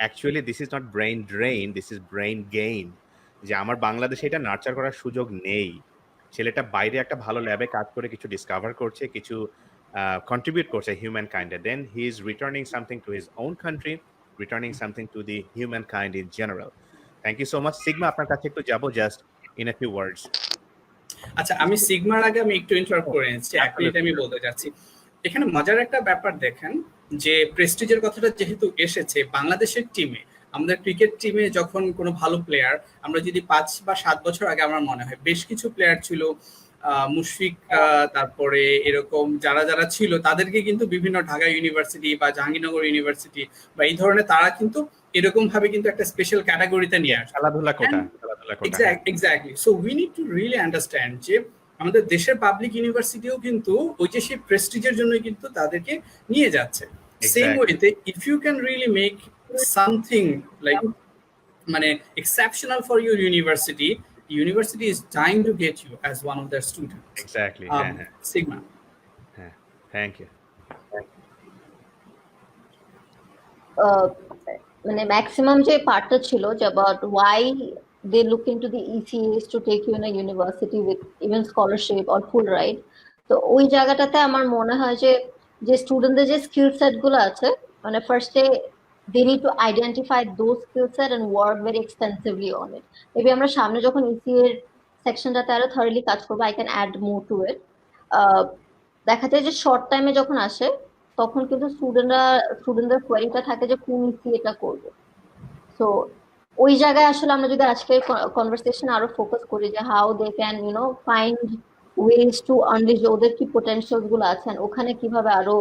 [SPEAKER 1] actually this is not brain drain, this is brain gain. যে আমার বাংলাদেশে এটা নার্চার করার সুযোগ নেই, ছেলেটা বাইরে একটা ভালো ল্যাবে কাজ করে কিছু ডিসকভার করছে, কিছু কন্ট্রিবিউট করছে হিউম্যান কাইন্ডে, then he is returning something to his own country, returning something to the human kind in general. Thank you so much. Sigma, আপনার কাছে একটু যাবো just in a few words.
[SPEAKER 3] আচ্ছা, আমি সিগমার আগে আমি একটু ইন্টারাপ্ট করে নিচ্ছি, এক মিনিট আমি বলতে যাচ্ছি। এখানে মজার একটা ব্যাপার দেখেন যে প্রেস্টিজের কথাটা যেহেতু এসেছে, বাংলাদেশের টিমে, আমাদের ক্রিকেট টিমে যখন কোনো ভালো প্লেয়ার, আমরা যদি 5 বা 7 বছর আগে আমার মনে হয় বেশ কিছু প্লেয়ার ছিল, মুশফিক, তারপরে এরকম যারা যারা ছিল তাদেরকে কিন্তু বিভিন্ন ঢাকা ইউনিভার্সিটি বা জাহাঙ্গীরনগর ইউনিভার্সিটি বা এই ধরনের তারা কিন্তু এরকম ভাবে কিন্তু একটা স্পেশাল ক্যাটাগরিতে নিয়ে আসে,
[SPEAKER 1] খেলাধুলা quota.
[SPEAKER 3] Exactly. So we need to really understand যে আমাদের দেশের পাবলিক ইউনিভার্সিটিও কিন্তু ওই যে সেই প্রেস্টিজের জন্য কিন্তু তাদেরকে নিয়ে যাচ্ছে। সেম ওয়েতে if you can really make something like মানে exceptional for your university, university is trying to get you as one of their students.
[SPEAKER 1] Exactly.
[SPEAKER 3] Sigma.
[SPEAKER 1] Thank you.
[SPEAKER 2] মানে ম্যাক্সিমাম যে পার্টটা ছিল যে about why they look into the ECAs to take you in a university with even scholarship or full ride, তো ওই জায়গাটাতে আমার মনে হয় যে স্টুডেন্টদের যে স্কিল সেট গুলো আছে, মানে ফার্স্টে they need to identify those skill set and work very extensively on it. Maybe আমরা সামনে যখন ECA এর সেকশনটাতে আরো thoroughly কাজ করবো, I can add more to it. দেখা যায় যে শর্ট টাইমে যখন আসে তখন কিন্তু স্টুডেন্টদের কোয়েরিটা থাকে যে কোন ECA টা করবে। সো ওই জায়গায় আসলে আমরা যদি আজকে কনভারসেশন আরো ফোকাস করি যে how they can find ways to unleash ওদের কি পোটেনশিয়াল গুলো আছেন, ওখানে কিভাবে আরো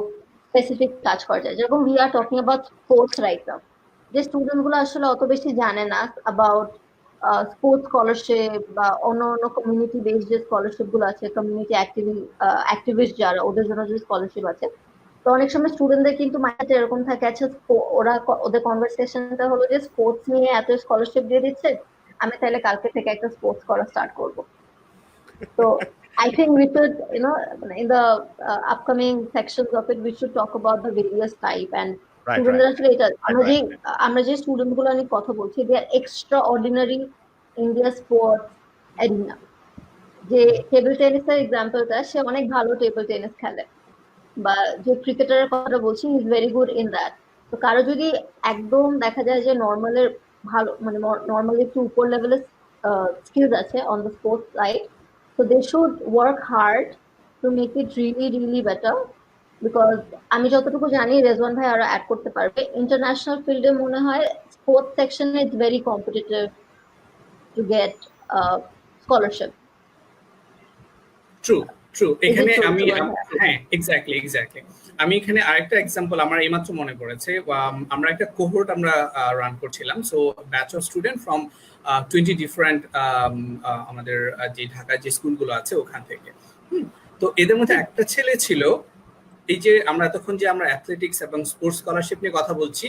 [SPEAKER 2] স্পেসিফিক কাজ করা যায়। যেরকম we are talking about sports right now, যে স্টুডেন্ট গুলো আসলে অত বেশি জানে না অ্যাবাউট স্পোর্টস স্কলারশিপ বা অন্য কমিউনিটি বেসড যে স্কলারশিপ গুলো আছে, কমিউনিটি অ্যাক্টিভিস্ট যারা, ওদের জন্য যে স্কলারশিপ আছে। তো অনেক সময় স্টুডেন্টদের কিন্তু মাইন্ডে এরকম থাকে, আচ্ছা ওদের কনভারসেশনটা হলো যে স্পোর্টস নিয়ে এত স্কলারশিপ দিয়ে দিচ্ছে, আমি তাহলে কালকে থেকে একটা স্পোর্টস করা স্টার্ট করবো। তো I think we should, in the upcoming sections of it, we should talk about the various type and আমরা যে স্টুডেন্ট গুলো নিয়ে কথা বলছি, they are extraordinary in their sports arena. যে টেবিল টেনিসের এক্সাম্পলটা, সে অনেক ভালো টেবিল টেনিস খেলে, বা যে ক্রিকেটারের কথা বলছি, is very good in that. তো কারো যদি একদম দেখা যায় যে নর্মালের ভালো, মানে নর্মালি একটু উপর লেভেলের স্কিলস আছে on the sports side, so they should work hard to make it really really better, because আমি যতটুকু জানি, রেজওয়ান ভাই আরো অ্যাড করতে পারবে, ইন্টারন্যাশনাল ফিল্ডে মনে হয় স্পোর্টস সেকশনে it's very competitive to get scholarship.
[SPEAKER 3] True এখানে আমি হ্যাঁ এক্স্যাক্টলি আমি এখানে আরেকটা এক্সাম্পল আমার এইমাত্র মনে পড়েছে। আমরা একটা কোহোর্ট আমরা রান করছিলাম, so batch of student from 20 different আমাদের যে ঢাকার যে স্কুলগুলো আছে ওখান থেকে। তো এদের মধ্যে একটা ছেলে ছিল, এই যে আমরা এতক্ষণ যে আমরা অ্যাথলেটিক্স এবং স্পোর্টস স্কলারশিপ নিয়ে কথা বলছি,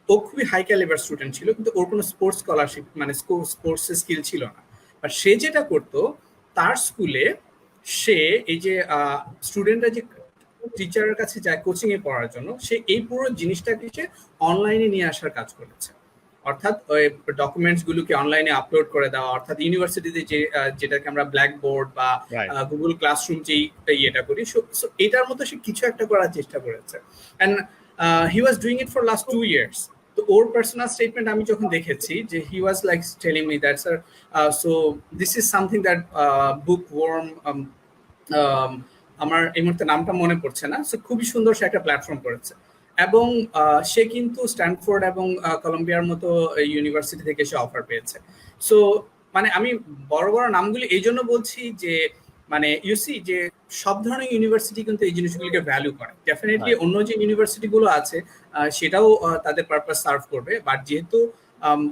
[SPEAKER 3] ও খুবই হাই ক্যালিবার স্টুডেন্ট ছিল, কিন্তু ওর কোনো স্পোর্টস স্কলারশিপ মানে স্পোর্টস স্কিল ছিল না। আর সে যেটা করতো, তার স্কুলে সে এই যে স্টুডেন্টরা যে টিচারের কাছে যায় কোচিং এ পড়ার জন্য, সে এই পুরো জিনিসটাকে সে অনলাইনে নিয়ে আসার কাজ করেছে। অর্থাৎ ওই ডকুমেন্টস গুলোকে অনলাইনে আপলোড করে দেওয়া, অর্থাৎ ইউনিভার্সিটিতে যেটাকে আমরা ব্ল্যাকবোর্ড বা
[SPEAKER 1] রাইট
[SPEAKER 3] গুগল ক্লাসরুম যেই ইয়েটা করি, so এটার মতো সে কিছু একটা করার চেষ্টা করেছে। And he was doing it for last 2 years। তো ওর পার্সোনাল স্টেটমেন্ট আমি যখন দেখেছি যে he was like telling me that sir, so this is something that book worm, আমার এই মুহূর্তে নামটা মনে পড়ছে না, সো খুবই সুন্দর সে একটা প্ল্যাটফর্ম করেছে। এবং সে কিন্তু স্ট্যানফোর্ড এবং কলম্বিয়ার মতো ইউনিভার্সিটি থেকে সে অফার পেয়েছে। সো মানে আমি বড় বড় নামগুলি এই জন্য বলছি যে মানে ইউসি যে সব ধরনের ইউনিভার্সিটি কিন্তু এই জিনিসগুলোকে ভ্যালু করে। ডেফিনেটলি অন্য যে ইউনিভার্সিটি গুলো আছে সেটাও তাদের পারপাস সার্ভ করবে, বাট যেহেতু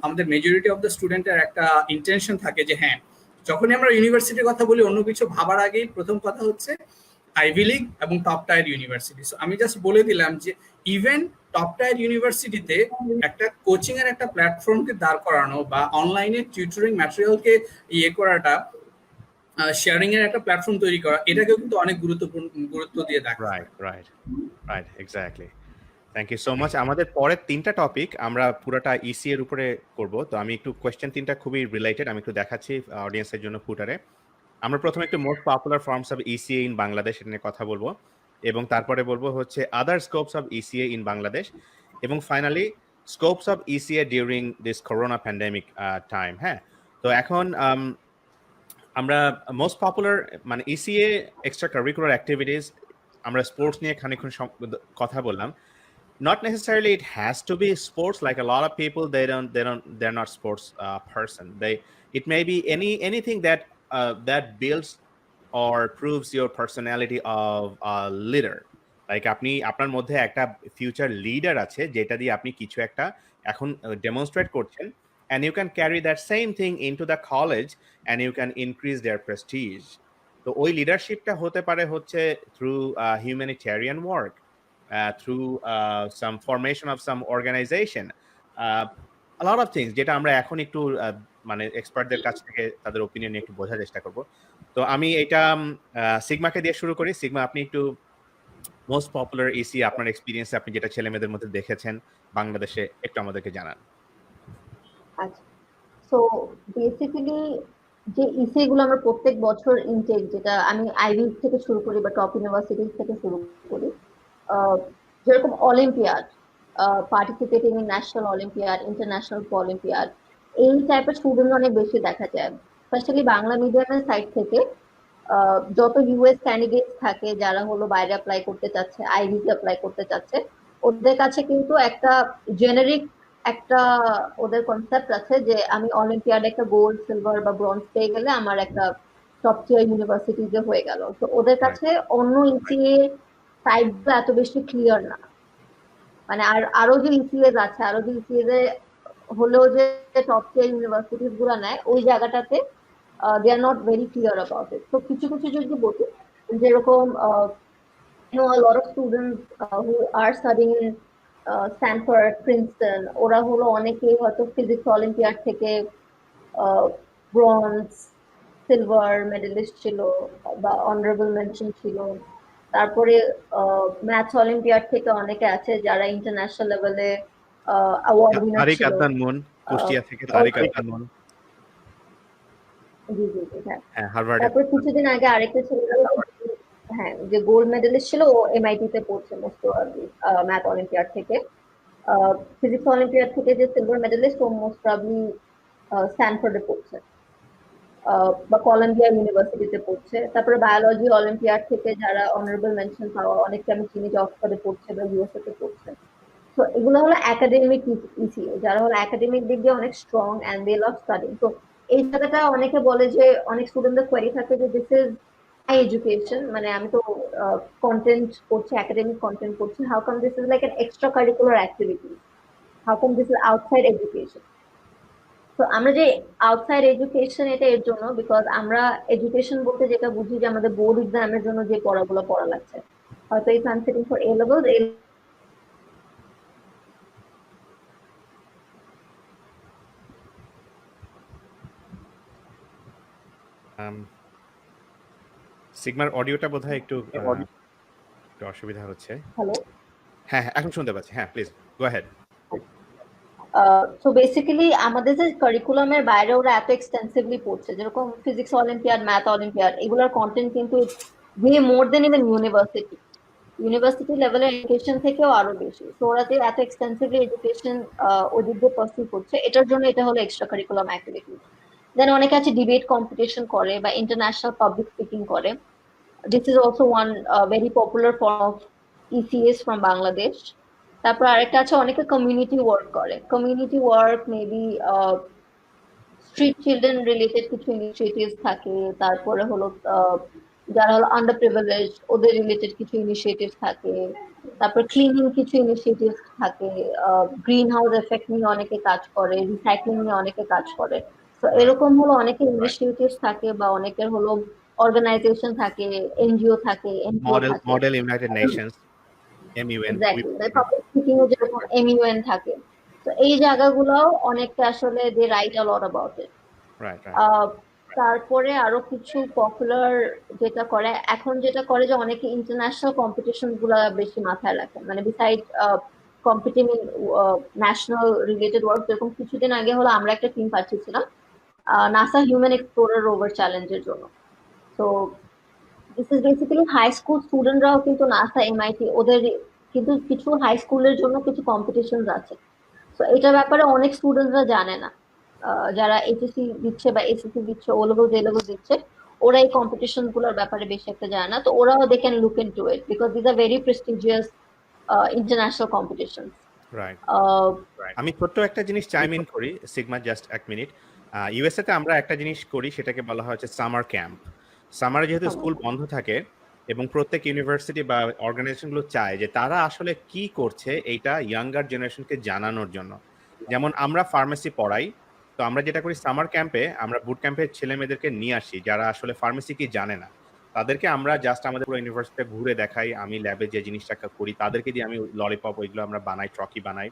[SPEAKER 3] আমাদের মেজরিটি অফ দ্য স্টুডেন্টের একটা ইন্টেনশন থাকে যে হ্যাঁ, যখনই আমরা ইউনিভার্সিটির কথা বলি অন্য কিছু ভাবার আগেই প্রথম কথা হচ্ছে আইভি লিগ এবং টপ টায়ার ইউনিভার্সিটি। সো আমি জাস্ট বলে দিলাম যে ইভেন টপ টায়ার ইউনিভার্সিটিতে একটা কোচিং এর একটা প্ল্যাটফর্মকে দাঁড় করানো বা অনলাইনে টিউটরিং ম্যাটেরিয়ালকে ইয়ে করাটা, শেয়ারিং এর একটা প্ল্যাটফর্ম তৈরি করা, এটাকেও কিন্তু অনেক গুরুত্ব দিয়ে দেখা হয়।
[SPEAKER 1] Right exactly. Thank you so much. আমাদের পরের 3টা টপিক আমরা পুরোটা ইসি এর উপরে করব। তো আমি একটু কোয়েশ্চেন 3টা খুবই রিলেটেড, আমি একটু দেখাচ্ছি অডিয়েন্সের জন্য ফুটারে। আমরা প্রথমে একটু most popular forms of ECA in Bangladesh এটা নিয়ে কথা বলবো, এবং তারপরে বলবো হচ্ছে other scopes of ECA in Bangladesh, এবং finally scopes of ECA during this corona pandemic time. হ্যাঁ, তো এখন আমরা মোস্ট পপুলার মানে ইসিএ এক্সট্রা কারিকুলার অ্যাক্টিভিটিস, আমরা স্পোর্টস নিয়ে খানিকক্ষণ কথা বললাম। Not necessarily it has to be sports. Like a lot of people, they're not sports person. It may be anything that builds or proves your personality of a leader. Like আপনি আপনার মধ্যে একটা future leader আছে যেটা দিয়ে আপনি কিছু একটা এখন demonstrate করছেন, and you can carry that same thing into the college and you can increase their prestige. তো ওই লিডারশিপটা হতে পারে হচ্ছে through humanitarian work, through some formation of some organization, a lot of things যেটা আমরা এখন একটু মানে এক্সপার্টদের কাছ থেকে তাদের ওপিনিয়ন নিয়ে একটু বোঝার চেষ্টা করব। তো আমি এটা সিগমাকে দিয়ে শুরু করি। সিগমা, আপনি একটু মোস্ট পপুলার ইসি আপনার এক্সপিরিয়েন্স, আপনি যেটা ছেলেমেয়েদের মধ্যে দেখেছেন বাংলাদেশে, একটু আমাদেরকে জানান।
[SPEAKER 2] আচ্ছা, সো বেসিক্যালি যে ইসি গুলো আমরা প্রত্যেক বছর ইনটেক, যেটা আমি আইভি থেকে শুরু করি বা টপ ইউনিভার্সিটি থেকে শুরু করি, যেরকম olympiad, participating in national olympiad, international olympiad, এই টাইপের স্টুডেন্ট অনেক বেশি দেখা যায়। স্পেশালি বাংলা মিডিয়ামের সাইড থেকে যত ইউএস ক্যান্ডিডেট থাকে যারা হলো বাইরে অ্যাপ্লাই করতে চাচ্ছে, আইভিতে অ্যাপ্লাই করতে চাচ্ছে, ওদের কাছে কিন্তু একটা জেনারিক একটা ওদের কনসেপ্ট আছে যে আমি অলিম্পিয়াডে একটা গোল্ড, সিলভার বা ব্রোঞ্জ পেয়ে গেলে আমার একটা টপ টিয়ার ইউনিভার্সিটিতে হয়ে গেল। তো ওদের কাছে অন্য ইসিএ সাইডগুলো এত বেশি ক্লিয়ার না। মানে আরো যে ইসিএস আছে, আরো যে ইসিএস হলেও যে টপ টিয়ার ইউনিভার্সিটিস গুলো নেয়, ওই জায়গাটাতে they are not very clear about it. So কিছু কিছু যদি বলি, যেরকম a lot of students who are studying in Stanford, Princeton, ওরা হলো অনেকেই হয়তো ফিজিক্স অলিম্পিয়াড থেকে ব্রোঞ্জ, সিলভার মেডেলিস্ট ছিল বা অনারেবল মেনশন ছিল। তারপরে ম্যাথস অলিম্পিয়াড থেকে অনেকে আছে যারা ইন্টারন্যাশনাল লেভেলে অ্যাওয়ার্ড উইনার
[SPEAKER 1] তারিক
[SPEAKER 2] ছিল।
[SPEAKER 1] আদনান মুন, কুষ্টিয়া থেকে তারিক আদনান মুন।
[SPEAKER 2] জি জি জি, হ্যাঁ।
[SPEAKER 1] হ্যাঁ, হার্ভার্ড।
[SPEAKER 2] তারপর কিছুদিন আগে আরেকটা ছিল, হ্যাঁ, যে গোল্ড মেডেলিস্ট ছিল, ও এমআইটি তে পড়ছে মোস্ট প্রবাবলি ম্যাথ অলিম্পিয়াড থেকে। ফিজিক্স অলিম্পিয়াড থেকে যে সিলভার মেডেলিস্ট, ও মোস্ট প্রবাবলি স্ট্যানফোর্ডে পড়ছে বা কলম্বিয়া ইউনিভার্সিটিতে পড়ছে। তারপরে বায়োলজি অলিম্পিয়াড থেকে যারা অনারেবল মেনশন পাওয়া, অনেককে আমি চিনি যে অক্সফোর্ডে পড়ছে বা ইউএসএ তে পড়ছে। তো এগুলো হলো একাডেমিক ইসিএ, যারা হলো একাডেমিক দিক দিয়ে অনেক strong and they love studying. তো এই জায়গাটা অনেকে বলে যে, অনেক স্টুডেন্টদের কোয়েরি থাকে যে দিস ইজ মাই এডুকেশন, মানে আমি তো কন্টেন্ট করছি, একাডেমিক কন্টেন্ট করছি, how come this is like an extra curricular activity, how come this is outside education. তো আমরা যে আউটসাইড এডুকেশন, এটা এর জন্য বিকজ আমরা এডুকেশন বলতে যেটা বুঝি যে আমাদের বোর্ড এক্সামের জন্য যে পড়াগুলো পড়া লাগছে, হয়তো if I am sitting for A level,
[SPEAKER 1] সিগমার অডিওটা বোধহয় একটু অসুবিধা হচ্ছে।
[SPEAKER 2] হ্যালো,
[SPEAKER 1] হ্যাঁ, এখন শুনতে পাচ্ছি। হ্যাঁ, please go ahead.
[SPEAKER 2] So basically আমাদের যে কারিকুলামের বাইরে ওরা এত এক্সটেন্সিভলি পড়ছে, যেরকম ফিজিক্স অলিম্পিয়াড, ম্যাথ অলিম্পিয়াড, এগুলোর কন্টেন্ট কিন্তু ওয়ে মোর দেন ইভেন ইউনিভার্সিটি লেভেলের এডুকেশন থেকেও আরো বেশি। তো ওরা যে এত এক্সটেন্সিভলি এডুকেশন ওদিক দিয়ে পার্সিউ করছে, এটার জন্য এটা হলো এক্সট্রা কারিকুলাম অ্যাক্টিভিটি। দেন অনেকে আছে ডিবেট কম্পিটিশন করে বা ইন্টারন্যাশনাল পাবলিক স্পিকিং করে। This is also one very popular form of ECS from Bangladesh. তারপর আরেকটা আছে অনেকে কমিউনিটি ওয়ার্ক করে, community work maybe street children related কিছু ইনিশিয়েটিভ থাকে, তারপরে হলো যারা হলো আন্ডার প্রিভিলেজ ওদের রিলেটেড কিছু ইনিশিয়েটিভ থাকে, তারপর ক্লিনিং কিছু ইনিশিয়েটিভ থাকে, গ্রিন হাউস এফেক্ট নিয়ে অনেকে কাজ করে, রিসাইক্লিং নিয়ে অনেকে কাজ করে। তো এরকম হলো অনেকে ইনিশিয়েটিভ থাকে বা অনেকের হলো অর্গানাইজেশন থাকে, এনজিও থাকে, এনজিও থাকে,
[SPEAKER 1] model united nations, MUN।
[SPEAKER 2] Exactly public speaking এ যেরকম এমইউএন থাকে। তো এই জায়গাগুলোও অনেকটা আসলে they write a lot about it.
[SPEAKER 1] Right
[SPEAKER 2] তারপরে আরো কিছু পপুলার যেটা করে এখন, যেটা করে যে অনেকে ইন্টারন্যাশনাল কম্পিটিশন গুলা বেশি মাথায় রাখে, মানে beside competing in national related work. যেরকম কিছুদিন আগে হলো আমরা একটা টিম পাঠিয়েছিলাম নাসা হিউম্যান এক্সপ্লোরার রোভার চ্যালেঞ্জের জন্য। তো this is basically high school স্টুডেন্টরাও কিন্তু নাসা এমআইটি ওদের কিন্তু কিছু হাই স্কুলের জন্য কিছু কম্পিটিশন আছে। তো এটার ব্যাপারে অনেক স্টুডেন্টরা জানে না, যারা এইচএসসি দিচ্ছে বা এসএসসি দিচ্ছে, ও লেভেল যে লেভেল দিচ্ছে, ওরা এই কম্পিটিশন গুলোর ব্যাপারে বেশি একটা জানে না। তো ওরাও they can look into it because this are very prestigious international competition.
[SPEAKER 1] Right আমি ছোট্ট একটা জিনিস চাইম ইন করি সিগমা, জাস্ট এক মিনিট। ইউএসএ তে আমরা একটা জিনিস করি, সেটাকে বলা হচ্ছে সামার ক্যাম্প। সামারে যেহেতু স্কুল বন্ধ থাকে এবং প্রত্যেক ইউনিভার্সিটি বা অর্গানাইজেশনগুলো চায় যে তারা আসলে কি করছে এইটা ইয়াঙ্গার জেনারেশনকে জানানোর জন্য। যেমন আমরা ফার্মেসি পড়াই, তো আমরা যেটা করি সামার ক্যাম্পে আমরা বুট ক্যাম্পের ছেলে মেয়েদেরকে নিয়ে আসি যারা আসলে ফার্মেসি কি জানে না। তাদেরকে আমরা জাস্ট আমাদের পুরো ইউনিভার্সিটিতে ঘুরে দেখাই, আমি ল্যাবে যে জিনিসটা করি তাদেরকে দিয়ে আমি ললিপপ ওইগুলো আমরা বানাই, ট্রকি বানাই।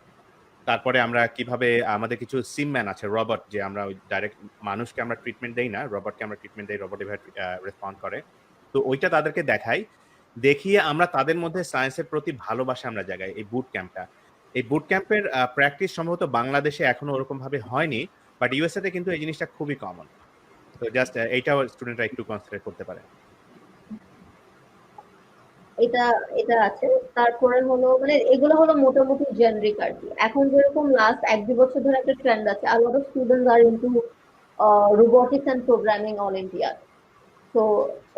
[SPEAKER 1] তারপরে আমরা কিভাবে আমাদের কিছু সিমম্যান আছে, রবট, যে আমরা ওই ডাইরেক্ট মানুষকে আমরা ট্রিটমেন্ট দেই না, রবটকে আমরা ট্রিটমেন্ট দেই, রবট এভাবে রেসপন্ড করে। তো ওইটা তাদেরকে দেখাই, দেখিয়ে আমরা তাদের মধ্যে সায়েন্সের প্রতি ভালোবাসা আমরা জাগাই। এই বুট ক্যাম্পের প্র্যাকটিস সম্ভবত বাংলাদেশে এখনো ওরকম ভাবে হয়নি, বাট ইউএসএ তে কিন্তু এই জিনিসটা খুবই কমন। তো জাস্ট এইটাও স্টুডেন্টরা একটু কনসিডার করতে পারে।
[SPEAKER 2] এটা এটা আছে। তারপরে হলো মানে এগুলো হলো মোটামুটি জেনারিক আর কি। এখন যেরকম লাস্ট 1-2 বছর ধরে একটা ট্রেন্ড আছে, a lot of students are into robotics and programming olympiad. তো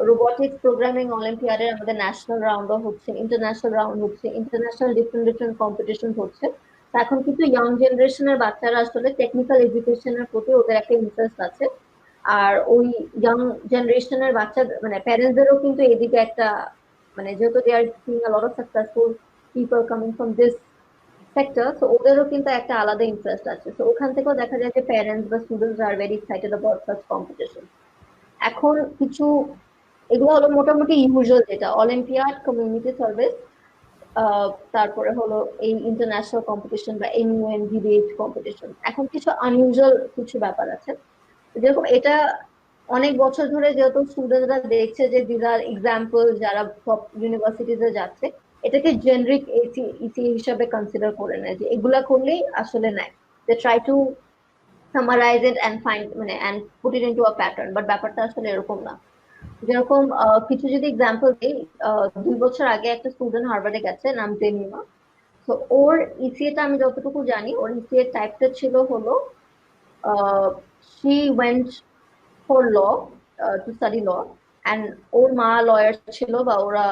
[SPEAKER 2] রোবোটিক্স প্রোগ্রামিং অলিম্পিয়াডের আমাদের ন্যাশনাল রাউন্ডও হচ্ছে, ইন্টারন্যাশনাল রাউন্ড হচ্ছে, ইন্টারন্যাশনাল ডিফারেন্ট কম্পিটিশন হচ্ছে। তো এখন কিন্তু ইয়াং জেনারেশনের বাচ্চারা আসলে টেকনিক্যাল এডুকেশনের প্রতি ওদের একটা ইন্টারেস্ট আছে। আর ওই ইয়াং জেনারেশনের বাচ্চা মানে প্যারেন্টসদেরও কিন্তু এদিকে একটা মানে যেহেতু they are seeing a lot of successful people coming from this sector, তো ওদেরও কিন্তু একটা আলাদা ইন্টারেস্ট আছে। তো ওখান থেকেও দেখা যায় যে প্যারেন্টস বা students are very excited about such competition. এখন কিছু এগুলো হলো মোটামুটি ইউজুয়াল, যেটা অলিম্পিয়াড, কমিউনিটি সার্ভিস, তারপরে হলো এই ইন্টারন্যাশনাল কম্পিটিশন বা এমইউএন ডিবেট কম্পিটিশন। এখন কিছু আনইউজুয়াল কিছু ব্যাপার আছে, যেরকম এটা অনেক বছর ধরে যেহেতু স্টুডেন্টরা দেখছে যে দিস আর এক্সাম্পল যারা সব ইউনিভার্সিটিতে যাচ্ছে, এটাকে জেনারিক ইসি হিসাবে কনসিডার করে নেয় যে এগুলা করলেই আসলে নেয়, they try to summarize it and find মানে and put it into a pattern, but ব্যাপারটা আসলে এরকম না। যেরকম কিছু যদি এক্সাম্পল দিই, 2 বছর আগে একটা স্টুডেন্ট হার্ভার্ডে গেছে, নাম জেমিমা। তো ওর ইসিএটা আমি যতটুকু জানি, ওর ইসিএ টাইপটা ছিল হলো she went for law to study law, and ওর মা লয়ার ছিল বা ওরা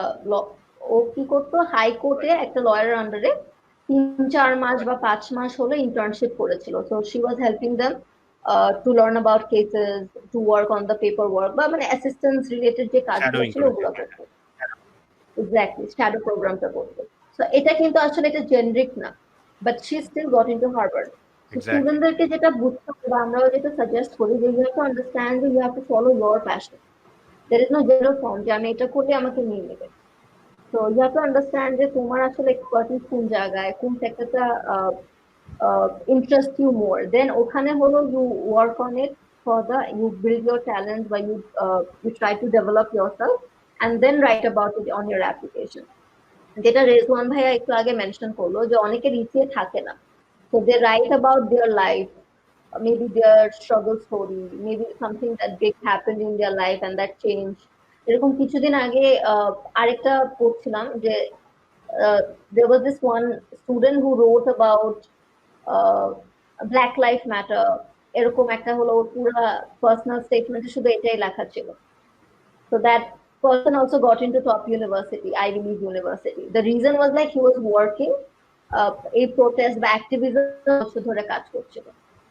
[SPEAKER 2] ও কি করতো, হাইকোর্টে একটা লয়ারের আন্ডারে 3-4 মাস বা 5 মাস হলো ইন্টার্নশিপ করেছিল। So she was helping them to learn about cases, two work on the paper work বা মানে অ্যাসিস্ট্যান্স রিলেটেড যে কাজগুলো ছিল ওগুলো করতো। এক্স্যাক্টলি, শ্যাডো প্রোগ্রামটা করতো। সো এটা কিন্তু আসলে এটা জেনারিক না, but she still got into Harvard. স্টুডেন্টদেরকে যেটা বুঝতে হবে বা আমরাও যেটা সাজেস্ট করি যে ইউ হ্যাভ টু আন্ডারস্ট্যান্ড যে you have to follow your passion. There is no general form যে আমি এটা করলে আমাকে নিয়ে নেবে। So you have to understand যে তোমার আসলে এক্সপার্টিস কোন জায়গায়, কোন সেক্টরটা ইন্টারেস্ট ইউ মোর, দেন ওখানে হলো you work on it for the, you build your talent বা you try to develop yourself and then write about it on your application. যেটা রেজওয়ান ভাইয়া একটু আগে মেনশন করলো যে অনেকের ইসিএ থাকে না। তো So they write about their life, maybe their struggle story, maybe something that big happened in their life and that changed. এরকম কিছুদিন আগে আরেকটা পড়ছিলাম যে there was this one student who wrote about uh, Black Lives Matter, এরকম একটা হলো ওর পুরা পার্সোনাল স্টেটমেন্টে শুধু এটাই লেখা ছিল. So that person also got into top university, Ivy League University. The reason was like he was working এই প্রোটেস্ট বা অ্যাক্টিভিজম ধরে কাজ করছিল.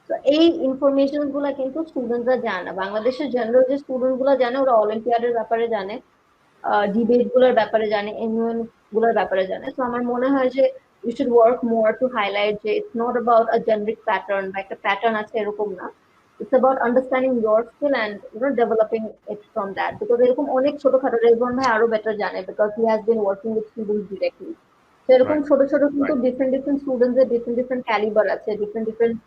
[SPEAKER 2] তো এই ইনফরমেশন গুলা কিন্তু স্টুডেন্টরা জানে না. বাংলাদেশের জেনারেল যে স্টুডেন্ট গুলা জানে ওরা অলিম্পিয়াডের ব্যাপারে জানে, ডিবেট গুলোর ব্যাপারে জানে, এনুয়াল গুলোর ব্যাপারে জানে. তো আমার মনে হয় যে we should work more to highlight যে it's not about a generic pattern বা একটা প্যাটার্ন আছে এরকম না. It's about understanding your skill and developing it from that. Because এরকম অনেক ছোটখাটো, রেজওয়ান ভাই আরো বেটার জানে because he has been working with students directly. So এরকম ছোট ছোট কিন্তু ডিফারেন্ট স্টুডেন্টস এর ডিফারেন্ট ক্যালিবার আছে, ডিফারেন্ট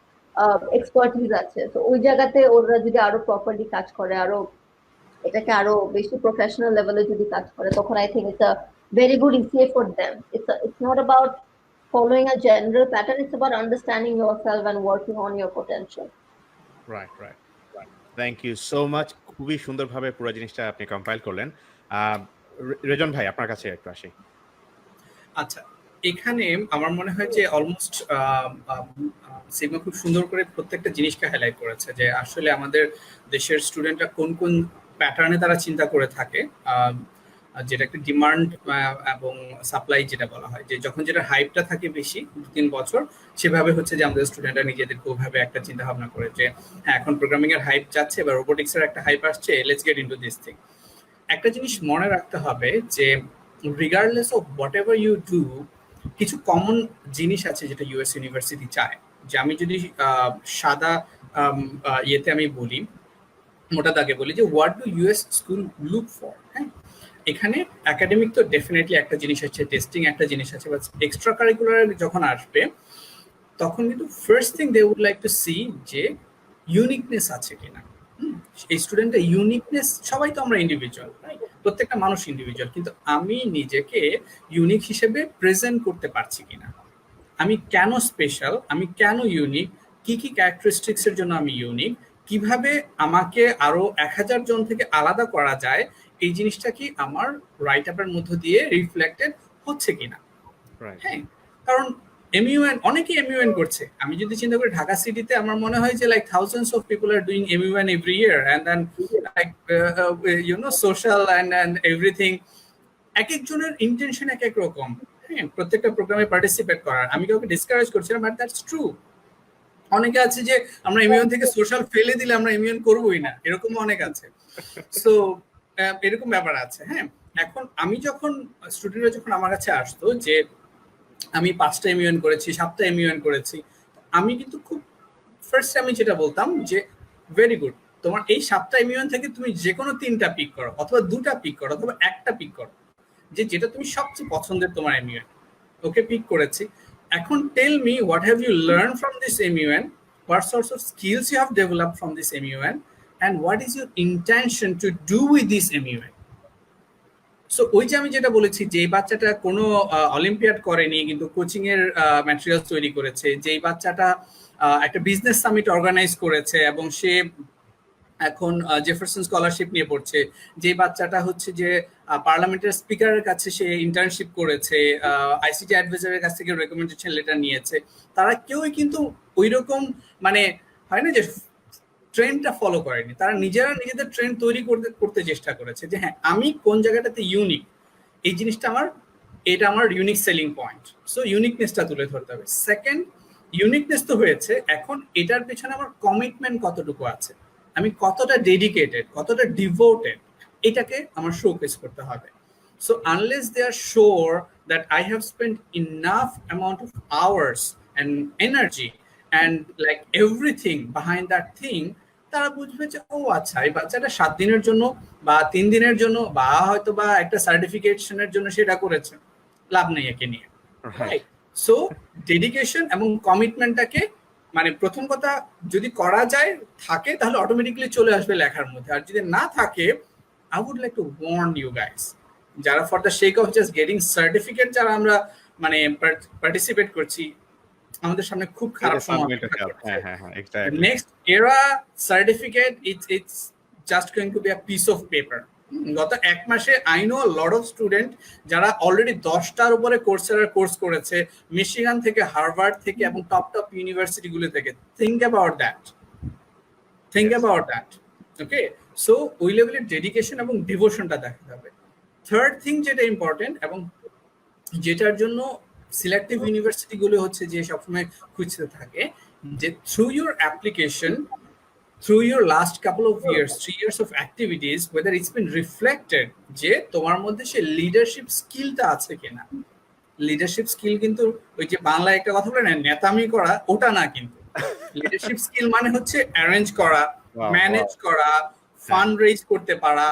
[SPEAKER 2] এক্সপার্টিজ আছে. তো ওই জায়গাতে ওরা যদি আরো প্রপারলি কাজ করে, আরো এটাকে আরো বেশি প্রফেশনাল লেভেলে যদি কাজ করে, তখন I think it's a very good ECA for them. It's not about following a general pattern, it's about understanding yourself and working on your potential.
[SPEAKER 1] Right right thank you so much, খুবই সুন্দরভাবে পুরো জিনিসটা আপনি compile করলেন। রেজন ভাই আপনার কাছে একটু আসি।
[SPEAKER 3] আচ্ছা, এখানে আমার মনে হয় যে অলমোস্ট সিগমা খুব সুন্দর করে প্রত্যেকটা জিনিসকে হাইলাইট করেছে যে আসলে আমাদের দেশের স্টুডেন্টরা কোন কোন প্যাটার্নে তারা চিন্তা করে থাকে, যেটা একটা ডিমান্ড এবং সাপ্লাই যেটা বলা হয়, যে যখন যেটা হাইপটা থাকে বেশি 2-3 বছর, সেভাবে হচ্ছে যে আমাদের স্টুডেন্টরা নিজেদেরকে ওভাবে একটা চিন্তা ভাবনা করে যে হ্যাঁ এখন প্রোগ্রামিং এর হাইপ যাচ্ছে বা রোবোটিক্স এর একটা হাইপ আসছে, let's get into this thing. একটা জিনিস মনে রাখতে হবে যে regardless of whatever you do, কিছু কমন জিনিস আছে যেটা ইউএস ইউনিভার্সিটি চায়। যে আমি যদি সাদা ইয়েতে আমি বলি, মোটা দাগে বলি যে what do US school look for. হ্যাঁ, এখানে একাডেমিক তো ডেফিনেটলি একটা জিনিস আছে, টেস্টিং একটা জিনিস আছে, বাট এক্সট্রা কারিকুলার যখন আসবে তখন কিন্তু first thing they would like to see যে ইউনিকনেস আছে কিনা। এই স্টুডেন্টের ইউনিকনেস, সবাই তো আমরা ইন্ডিভিজুয়াল, প্রত্যেকটা মানুষ ইন্ডিভিজুয়াল, কিন্তু আমি নিজেকে ইউনিক হিসেবে প্রেজেন্ট করতে পারছি কিনা, আমি কেন স্পেশাল, আমি কেন ইউনিক, কি কি ক্যারেক্টারিস্টিক্স এর জন্য আমি ইউনিক, কিভাবে আমাকে আরো 1000 জন থেকে আলাদা করা যায়, এই জিনিসটা কি আমার রাইট আপের মধ্য দিয়ে রিফ্লেক্টেড হচ্ছে কিনা। হ্যাঁ, কারণ এমইউএন অনেকেই এমইউএন করছে। আমি যদি চিন্তা করি ঢাকা সিটিতে আমার মনে হয় যে like thousands of people are doing MUN every year, and then like social and everything. এক একজনের ইন্টেনশন এক এক রকম। হ্যাঁ, প্রত্যেকটা প্রোগ্রামে পার্টিসিপেট করার, আমি কাউকে ডিসকারেজ করছি না, বাট দ্যাটস ট্রু। অনেকে আছে যে আমরা এমইউএন থেকে সোশ্যাল ফেলে দিলে আমরা এমইউএন করবোই না, এরকম অনেক আছে। সো এরকম ব্যাপার আছে। হ্যাঁ, এখন আমি যখন স্টুডেন্টরা যখন আমার কাছে আসতো যে আমি 5টা এমইউএন করেছি, 7টা এমইউএন করেছি, আমি কিন্তু খুব ফার্স্ট আমি যেটা বলতাম যে ভেরি গুড, তোমার এই 7টা এমইউএন থেকে তুমি যে কোনো 3টা পিক করো, অথবা 2টা পিক করো, অথবা 1টা পিক করো, যে যেটা তুমি সবচেয়ে পছন্দের তোমার এমইউএন। ওকে, পিক করেছি। এখন tell me what have you learn from this MUN, what sorts of skills you have developed from this MUN, and what is your intention to do with this MUN? So ওই যে আমি যেটা বলেছি যে এই বাচ্চাটা কোনো অলিম্পিয়াড করেনি কিন্তু কোচিং এর ম্যাটেরিয়ালস তৈরি করেছে, যে এই বাচ্চাটা একটা বিজনেস সামিট অর্গানাইজ করেছে এবং সে এখন জেফারসন স্কলারশিপ নিয়ে পড়ছে, যে বাচ্চাটা হচ্ছে যে পার্লামেন্টের স্পিকারের কাছে সে ইন্টার্নশিপ করেছে, আইসিটি অ্যাডভাইজারের কাছ থেকে রেকমেন্ডেশন লেটার নিয়েছে, তারা কেউই কিন্তু ওই রকম মানে হয় না যে ট্রেন্ডটা ফলো করেনি, তারা নিজেরা নিজেদের ট্রেন্ড তৈরি করতে চেষ্টা করেছে যে হ্যাঁ আমি কোন জায়গাটাতে ইউনিক, এই জিনিসটা এটা আমার ইউনিক সেলিং পয়েন্ট। সো ইউনিকনেসটা তুলে ধরতে হবে। সেকেন্ড, ইউনিকনেস তো হয়েছে, এখন এটার পেছনে আমার কমিটমেন্ট কতটুকু আছে, আমি কতটা ডেডিকেটেড, কতটা ডিভোটেড, এটাকে আমার শোকেস করতে হবে। So unless they are sure that I have spent enough amount of hours and energy and like everything behind that thing, তারা বুঝবে যে ও আচ্ছা এই বাচ্চাটা 7 দিনের জন্য বা 3 দিনের জন্য বা হয়তো বা একটা সার্টিফিকেশনের জন্য সেটা করেছে, লাভ নেই একে নিয়ে। সো ডেডিকেশন এবং কমিটমেন্টটাকে মানে প্রথম কথা যদি করা যায় থাকে তাহলে অটোমেটিক্যালি চলে আসবে লেখার মধ্যে, আর যদি না থাকে I would like to warn you guys, যারা for the sake of just getting certificate যারা আমরা মানে পার্টিসিপেট করছি, আমাদের সামনে খুব
[SPEAKER 1] It
[SPEAKER 3] খারাপ
[SPEAKER 1] is not
[SPEAKER 3] সময়
[SPEAKER 1] going to
[SPEAKER 3] অপেক্ষা
[SPEAKER 1] help.
[SPEAKER 3] করছে।
[SPEAKER 1] হ্যাঁ, হ্যাঁ, হ্যাঁ, exactly.
[SPEAKER 3] নেক্সট এরা certificate it's just going to be a piece of paper. গত এক মাসে I know lot of student যারা অলরেডি 10টার উপরে কোর্স করেছে, মিশিগান থেকে, হার্ভার্ড থেকে এবং টপ ইউনিভার্সিটি গুলো থেকে। Think about that. Okay, so ওই লেভেলের ডেডিকেশন এবং ডিভোশনটা দেখাতে হবে। থার্ড থিং যেটা ইম্পর্টেন্ট এবং যেটার জন্য সিলেক্টিভ ইউনিভার্সিটি গুলো হচ্ছে যে সবসময় খুঁজতে থাকে, যে through your application, through your last couple of years, 3 years of activities, whether it's been reflected যে তোমার মধ্যে সে লিডারশিপ স্কিলটা আছে কিনা। লিডারশিপ স্কিল কিন্তু ওই যে বাংলায় একটা কথা বলে না, নেতামি করা, ওটা না কিন্তু। লিডারশিপ স্কিল মানে হচ্ছে অ্যারেঞ্জ করা, ম্যানেজ করা, ফান্ড রেজ করতে পারা,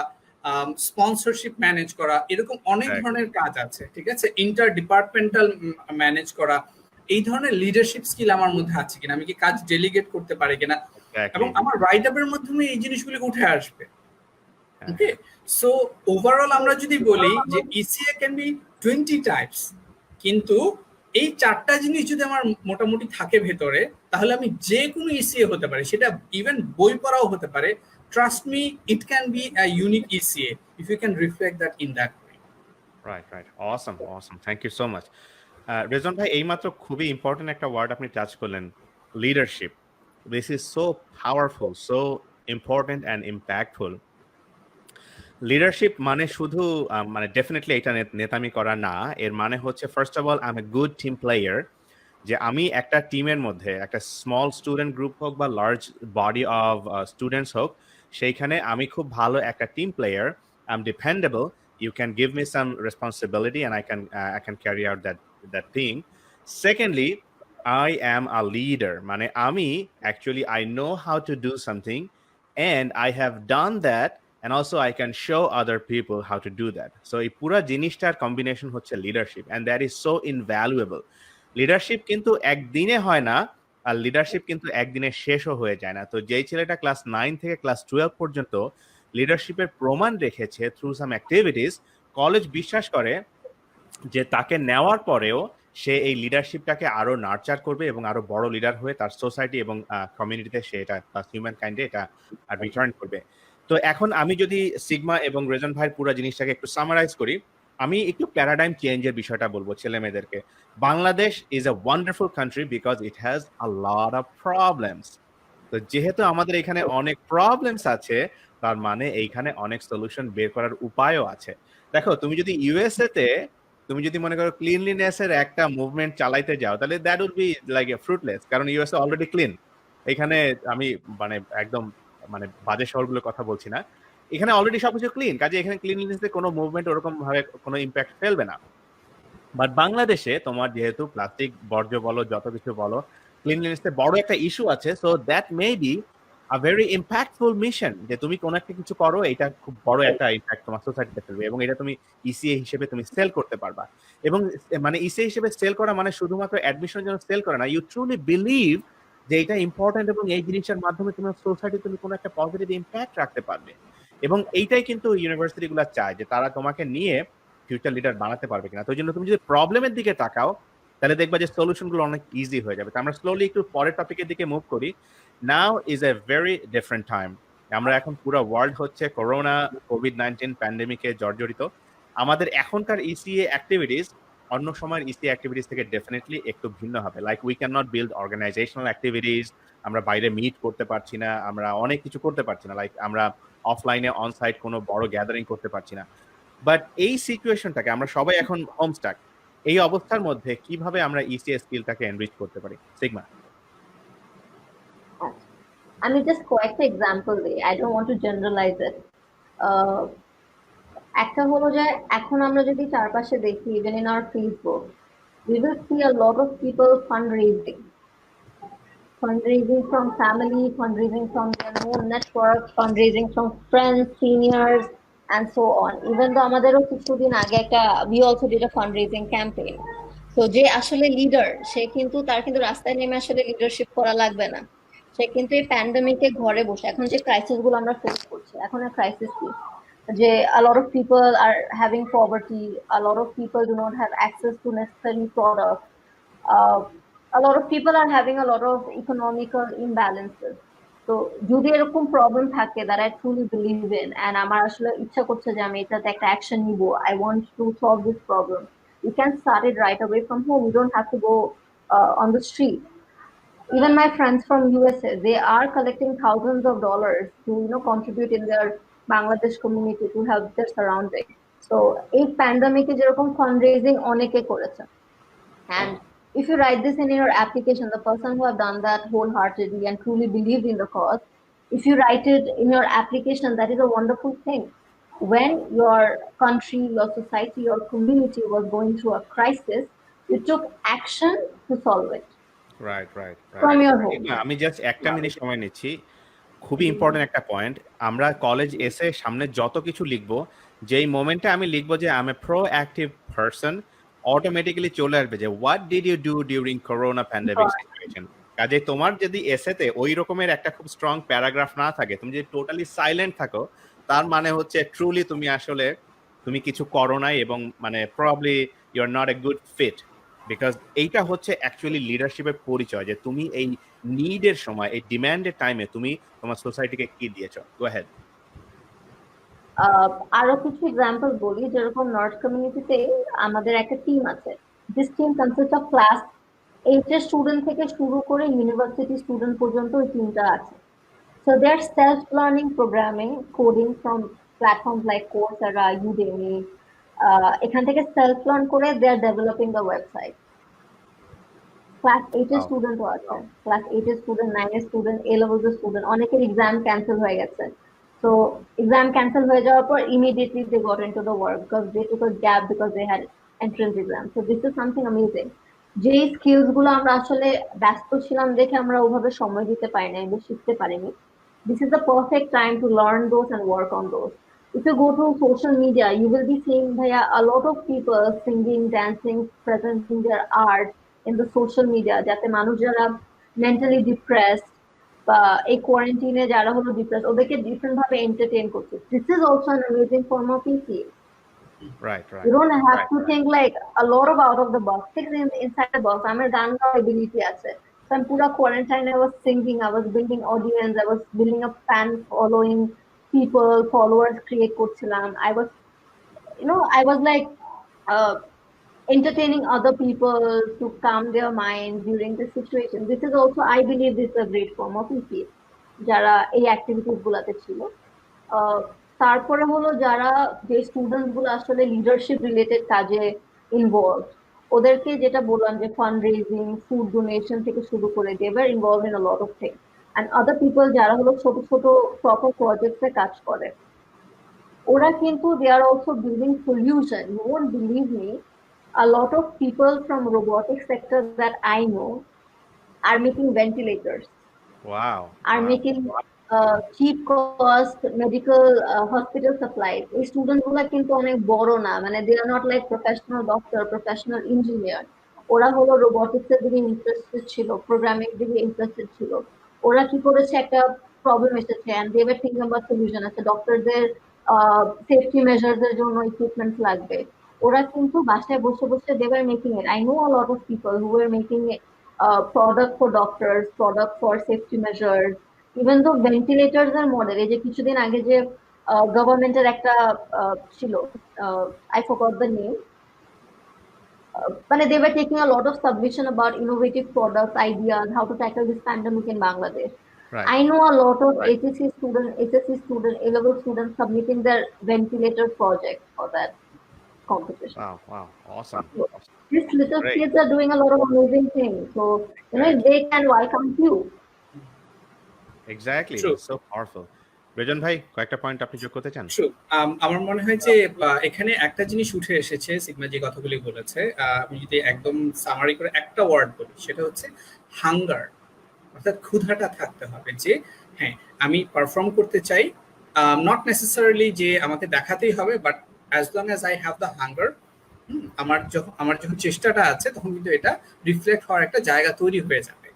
[SPEAKER 3] স্পন্সরশিপ ম্যানেজ করা, এরকম অনেক ধরনের কাজ আছে, ঠিক আছে। ইন্টার ডিপার্টমেন্টাল ম্যানেজ করা, এই ধরনের লিডারশিপ স্কিল আমার মধ্যে আছে কিনা, আমি কি কাজ ডেলিগেট করতে পারি কিনা, এবং আমার রাইট আপের মাধ্যমে এই জিনিসগুলো উঠে আসবে। ওকে, সো ওভারঅল আমরা যদি বলি যে ইসিএ ক্যান বি 20 টাইপস, কিন্তু এই 4টা জিনিস যদি আমার মোটামুটি থাকে ভেতরে, তাহলে আমি যে কোনো ইসিএ হতে পারে, সেটা ইভেন বই পড়াও হতে পারে। Trust me, it can be a unique ECA if you can reflect that in that way.
[SPEAKER 1] Right, Assam, thank you so much. Rezon ভাই, এইমাত্র খুবই ইম্পর্টেন্ট একটা ওয়ার্ড আপনি টাচ করলেন, leadership. This is so powerful, so important and impactful. Leadership মানে শুধু মানে definitely এটা নেতামি করা না, এর মানে হচ্ছে first of all I am a good team player, যে আমি একটা টিমের মধ্যে, একটা স্মল স্টুডেন্ট গ্রুপ হোক বা লার্জ বডি অফ স্টুডেন্টস হোক, সেইখানে আমি খুব ভালো একটা team player, I am dependable, you can give me some responsibility and I can carry out that thing. Secondly, I am a leader. মানে আমি actually I know how to do something and I have done that and also I can show other people how to do that. So এই পুরো জিনিসটার combination হচ্ছে leadership, and that is so invaluable. Leadership কিন্তু একদিনে হয় না, আর leadership কিন্তু একদিনে শেষও হয়ে যায় না। তো যেই ছেলেটা ক্লাস 9 থেকে ক্লাস 12 পর্যন্ত লিডারশিপের প্রমাণ রেখেছে থ্রু সাম অ্যাক্টিভিটিস, কলেজ বিশ্বাস করে যে তাকে নেওয়ার পরেও সে এই লিডারশিপটাকে আরো নার্চার করবে এবং আরো বড় লিডার হয়ে তার সোসাইটি এবং কমিউনিটিতে সে এটা হিউম্যান কাইন্ডে এটা রিটার্ন করবে। তো এখন আমি যদি সিগমা এবং রেজন ভাইয়ের পুরো জিনিসটাকে একটু সামারাইজ করি, আমি একটু প্যারাডাইম চেঞ্জের বিষয়টা বলবো ছেলে মেয়েদেরকে। Bangladesh is a wonderful country because it has a lot of problems. তো যেহেতু আমাদের এখানে অনেক প্রবলেমস আছে, তার মানে এইখানে অনেক সলিউশন বের করার উপায়ও আছে। দেখো, তুমি যদি ইউএসএ তে তুমি যদি মনে করো ক্লিনলিনেস এর একটা মুভমেন্ট চালাইতে যাও, তাহলে that would be like a fruitless, কারণ ইউএসএ অলরেডি ক্লিন। এখানে আমি মানে একদম মানে বাজে শহরগুলোর কথা বলছি না, এখানে অলরেডি সবকিছু ক্লিন, কাজে এখানে ক্লিনলিনেস এর কোনো মুভমেন্ট ওরকম ভাবে কোনো ইম্প্যাক্ট ফেলবে না। বাট বাংলাদেশে তোমার যেহেতু প্লাস্টিক বর্জ্য বলো, যত কিছু বলো, ক্লিনলিনেস এর বড় একটা ইস্যু আছে। So that may be a very impactful mission, যে তুমি কোনো একটা কিছু করো, এটা খুব বড় একটা ইম্প্যাক্ট তোমার সোসাইটিতে ফেলবে এবং এটা তুমি ইসিএ হিসেবে তুমি সেল করতে পারবা। এবং মানে ইসিএ হিসেবে সেল করা মানে শুধুমাত্র অ্যাডমিশনের জন্য সেল করা না, ইউ ট্রুলি বিলিভ যে এটা ইম্পর্টেন্ট এবং এই জিনিসটার মাধ্যমে তোমার সোসাইটি তুমি কোনো একটা পজিটিভ ইম্প্যাক্ট রাখতে পারবে। এবং এইটাই কিন্তু ইউনিভার্সিটি গুলা চায়, যে তারা তোমাকে নিয়ে ফিউচার লিডার বানাতে পারবে কিনা। তো এই জন্য তুমি যদি প্রবলেমের দিকে তাকাও, তাহলে দেখবা যে সলিউশন গুলো অনেক ইজি হয়ে যাবে। তো আমরা স্লোলি একটু পরের টপিকের দিকে মুভ করি। Now is a very different time. আমরা এখন পুরো ওয়ার্ল্ড হচ্ছে করোনা কোভিড-19 প্যান্ডেমিকে জর্জরিত। আমাদের এখনকার ইসিএ অ্যাক্টিভিটিস অন্য সময়ের ইসিএ অ্যাক্টিভিটিস থেকে ডেফিনেটলি একটু ভিন্ন হবে। Like we can not build organisational activities, আমরা বাইরে মিট করতে পারছি না, আমরা অনেক কিছু করতে পারছি না, লাইক আমরা অফলাইনে অন সাইট কোনো বড় গ্যাদারিং করতে পারছি না। বাট এই সিচুয়েশনটাকে আমরা সবাই এখন হোমস্টাক, এই অবস্থার মধ্যে কিভাবে আমরা ইসিএ স্কিলটাকে এনরিচ করতে পারি? সিগমা।
[SPEAKER 2] আমি জাস্ট কয়েকটা এক্সাম্পল দিই, I don't want to generalise it. একটা হলো যে এখন আমরা যদি চারপাশে দেখি, even in our Facebook, we will see a lot of people fundraising from family, fundraising from their own network, fundraising from friends, seniors, and so on. Even though আমাদেরও কিছুদিন আগে একটা we also did a fundraising campaign. So যে আসলে leader, সে কিন্তু তার কিন্তু রাস্তায় নেমে আসলে লিডারশিপ করা লাগবে না, সে কিন্তু এই প্যান্ডেমিকে ঘরে বসে, এখন যে ক্রাইসিস গুলো আমরা ফেস করছি, এখন এর ক্রাইসিস কি, যে a lot of people are having poverty, a lot of people do not have access to necessary products, a lot of people are having a lot of economical imbalances. তো যদি এরকম problem থাকে that I truly believe in and আমার আসলে ইচ্ছা করছে যে আমি এটাতে একটা অ্যাকশন নিব, I want to solve this problem, you can start it right away from home. You don't have to go on the street. Even my friends from USA, they are collecting thousands of dollars to contribute in their Bangladesh community to help their surrounding. So এই প্যান্ডামিকে যেরকম fundraising অনেকে করেছে, and if you write this in your application, the person who have done that wholeheartedly and truly believed in the cause, if you write it in your application, that is a wonderful thing. When your country, your society, your community was going through a crisis, you took action to solve it
[SPEAKER 1] right right
[SPEAKER 2] from your home.
[SPEAKER 1] আমি just একটা minute সময় নিচ্ছি, খুবই important একটা point. আমরা college এসে সামনে যত কিছু লিখবো, যেই মোমেন্টে আমি লিখবো যে I am a proactive person, automatically চলে আসবে যে what did you do during corona pandemic situation. কাজে তোমার যদি এসেতে ওই রকমের একটা খুব স্ট্রং প্যারাগ্রাফ না থাকে, তুমি যদি টোটালি সাইলেন্ট থাকো, তার মানে হচ্ছে ট্রুলি তুমি আসলে তুমি কিছু করো নাই, এবং মানে probably you are not a good fit. Because এইটা হচ্ছে অ্যাকচুয়ালি লিডারশিপের পরিচয়, যে তুমি এই নিডের সময়, এই ডিম্যান্ডের টাইমে তুমি তোমার সোসাইটিকে কি দিয়েছো। গো হেড।
[SPEAKER 2] আরো কিছু এক্সাম্পল বলি, যেরকম নর্থ কমিউনিটিতে আমাদের একটা টিম আছে। This team consist of class 8 এর স্টুডেন্ট থেকে শুরু করে ইউনিভার্সিটি স্টুডেন্ট পর্যন্ত ওই টিমটা আছে। So they're self-learning programming, coding from platforms like Coursera, Udemy. এখান থেকে self-learn করে they are developing the website. Class 8 এর স্টুডেন্ট আছে, ক্লাস 8 এর স্টুডেন্ট, 9 এর স্টুডেন্ট, A levels এর স্টুডেন্ট, অনেকের এক্সাম ক্যান্সেল হয়ে গেছে। So exam cancel হয়ে যাওয়ার পর immediately they got into the work because they took a gap because they had entrance exam. So this is something amazing. যে skills গুলো আমরা আসলে ব্যস্ত ছিলাম দেখে আমরা ওভাবে সময় দিতে পারি না, এগুলো শিখতে পারিনি। This is the perfect time to learn those and work on those. If you go to social media, you will be seeing a lot of people singing, dancing, presenting their art in the social media, যাতে মানুষ যারা mentally depressed বা এই কোয়ারেন্টাইনে যারা হলো depress, ওদেরকে different ভাবে এন্টারটেইন করছে। This is also an amazing form of PCA.
[SPEAKER 1] Right, right.
[SPEAKER 2] You don't have
[SPEAKER 1] right,
[SPEAKER 2] to
[SPEAKER 1] right.
[SPEAKER 2] think like a lot of out of the box. Think inside the box. আমার গান গাওয়ার ability আছে। So I'm পুরা quarantine, I was singing, I was building audience, I was building a fan following, people, followers create করছিলাম। I was like entertaining other people to calm their minds during this situation. This is also, I believe, this is a great form of PCA. যারা এই activities গুলাতে ছিল। তারপরে হলো যারা যে students গুলো আসলে লিডারশিপ রিলেটেড কাজে ইনভলভ, ওদেরকে যেটা বললাম যে ফান্ড রেজিং, ফুড ডোনেশন থেকে শুরু করে they were involve in a lot of things. And other people যারা হলো ছোট ছোট প্রপার প্রজেক্টসে কাজ করে, ওরা কিন্তু they are also building solution. You won't believe me, a lot of people from robotics sector that I know are making ventilators,
[SPEAKER 1] Wow.
[SPEAKER 2] are making cheap cost medical hospital supplies. এই student গুলা কিন্তু অনেক বড় না, মানে they are not like professional doctor, professional engineer. ওরা হলো robotics এর দিকে ইন্টারেস্টেড ছিল, প্রোগ্রামিং এর দিকে ইন্টারেস্টেড ছিল। ওরা কি করেছে, একটা প্রবলেম এসেছে and they were thinking about solution আছে, ডক্টরদের সেফটি মেজার্স এর জন্য ইকুইপমেন্ট লাগবে। ওরা কিন্তু বাসায় বসে বসে they were making it. I know a lot of people who were making product for doctors, product for safety measures, even though ventilators এর মডেল, এই যে কিছুদিন আগে যে গভর্নমেন্টের একটা ছিল, I forgot the name, মানে they were taking a lot of submission about innovative products, ideas, how to tackle this pandemic in Bangladesh.
[SPEAKER 1] Right.
[SPEAKER 2] I know a lot of
[SPEAKER 1] Right.
[SPEAKER 2] HSC students, A-level students submitting their ventilator project for that competition.
[SPEAKER 1] Wow. Awesome.
[SPEAKER 2] These little
[SPEAKER 1] Great.
[SPEAKER 2] kids are doing a lot of amazing things. So, if they can, why can't you?
[SPEAKER 1] Exactly.
[SPEAKER 3] True.
[SPEAKER 1] So powerful. Rezon ভাই, কয়েকটা point আপনি যোগ করতে চান?
[SPEAKER 3] আমার মনে হয় যে এখানে একটা জিনিস উঠে এসেছে, সিগমা যে কথাগুলি বলেছে, আমি যদি একদম সামারি করে একটা ওয়ার্ড বলি, সেটা হচ্ছে হাঙ্গার। অর্থাৎ ক্ষুধাটা থাকতে হবে যে হ্যাঁ আমি পারফর্ম করতে চাই, নট নেসেসারিলি যে আমাকে দেখাতেই হবে, but as long as I have the hunger, আমার যখন চেষ্টাটা আছে তখন কিন্তু এটা রিফ্লেক্ট হওয়ার একটা জায়গা তৈরি হয়ে যাবে।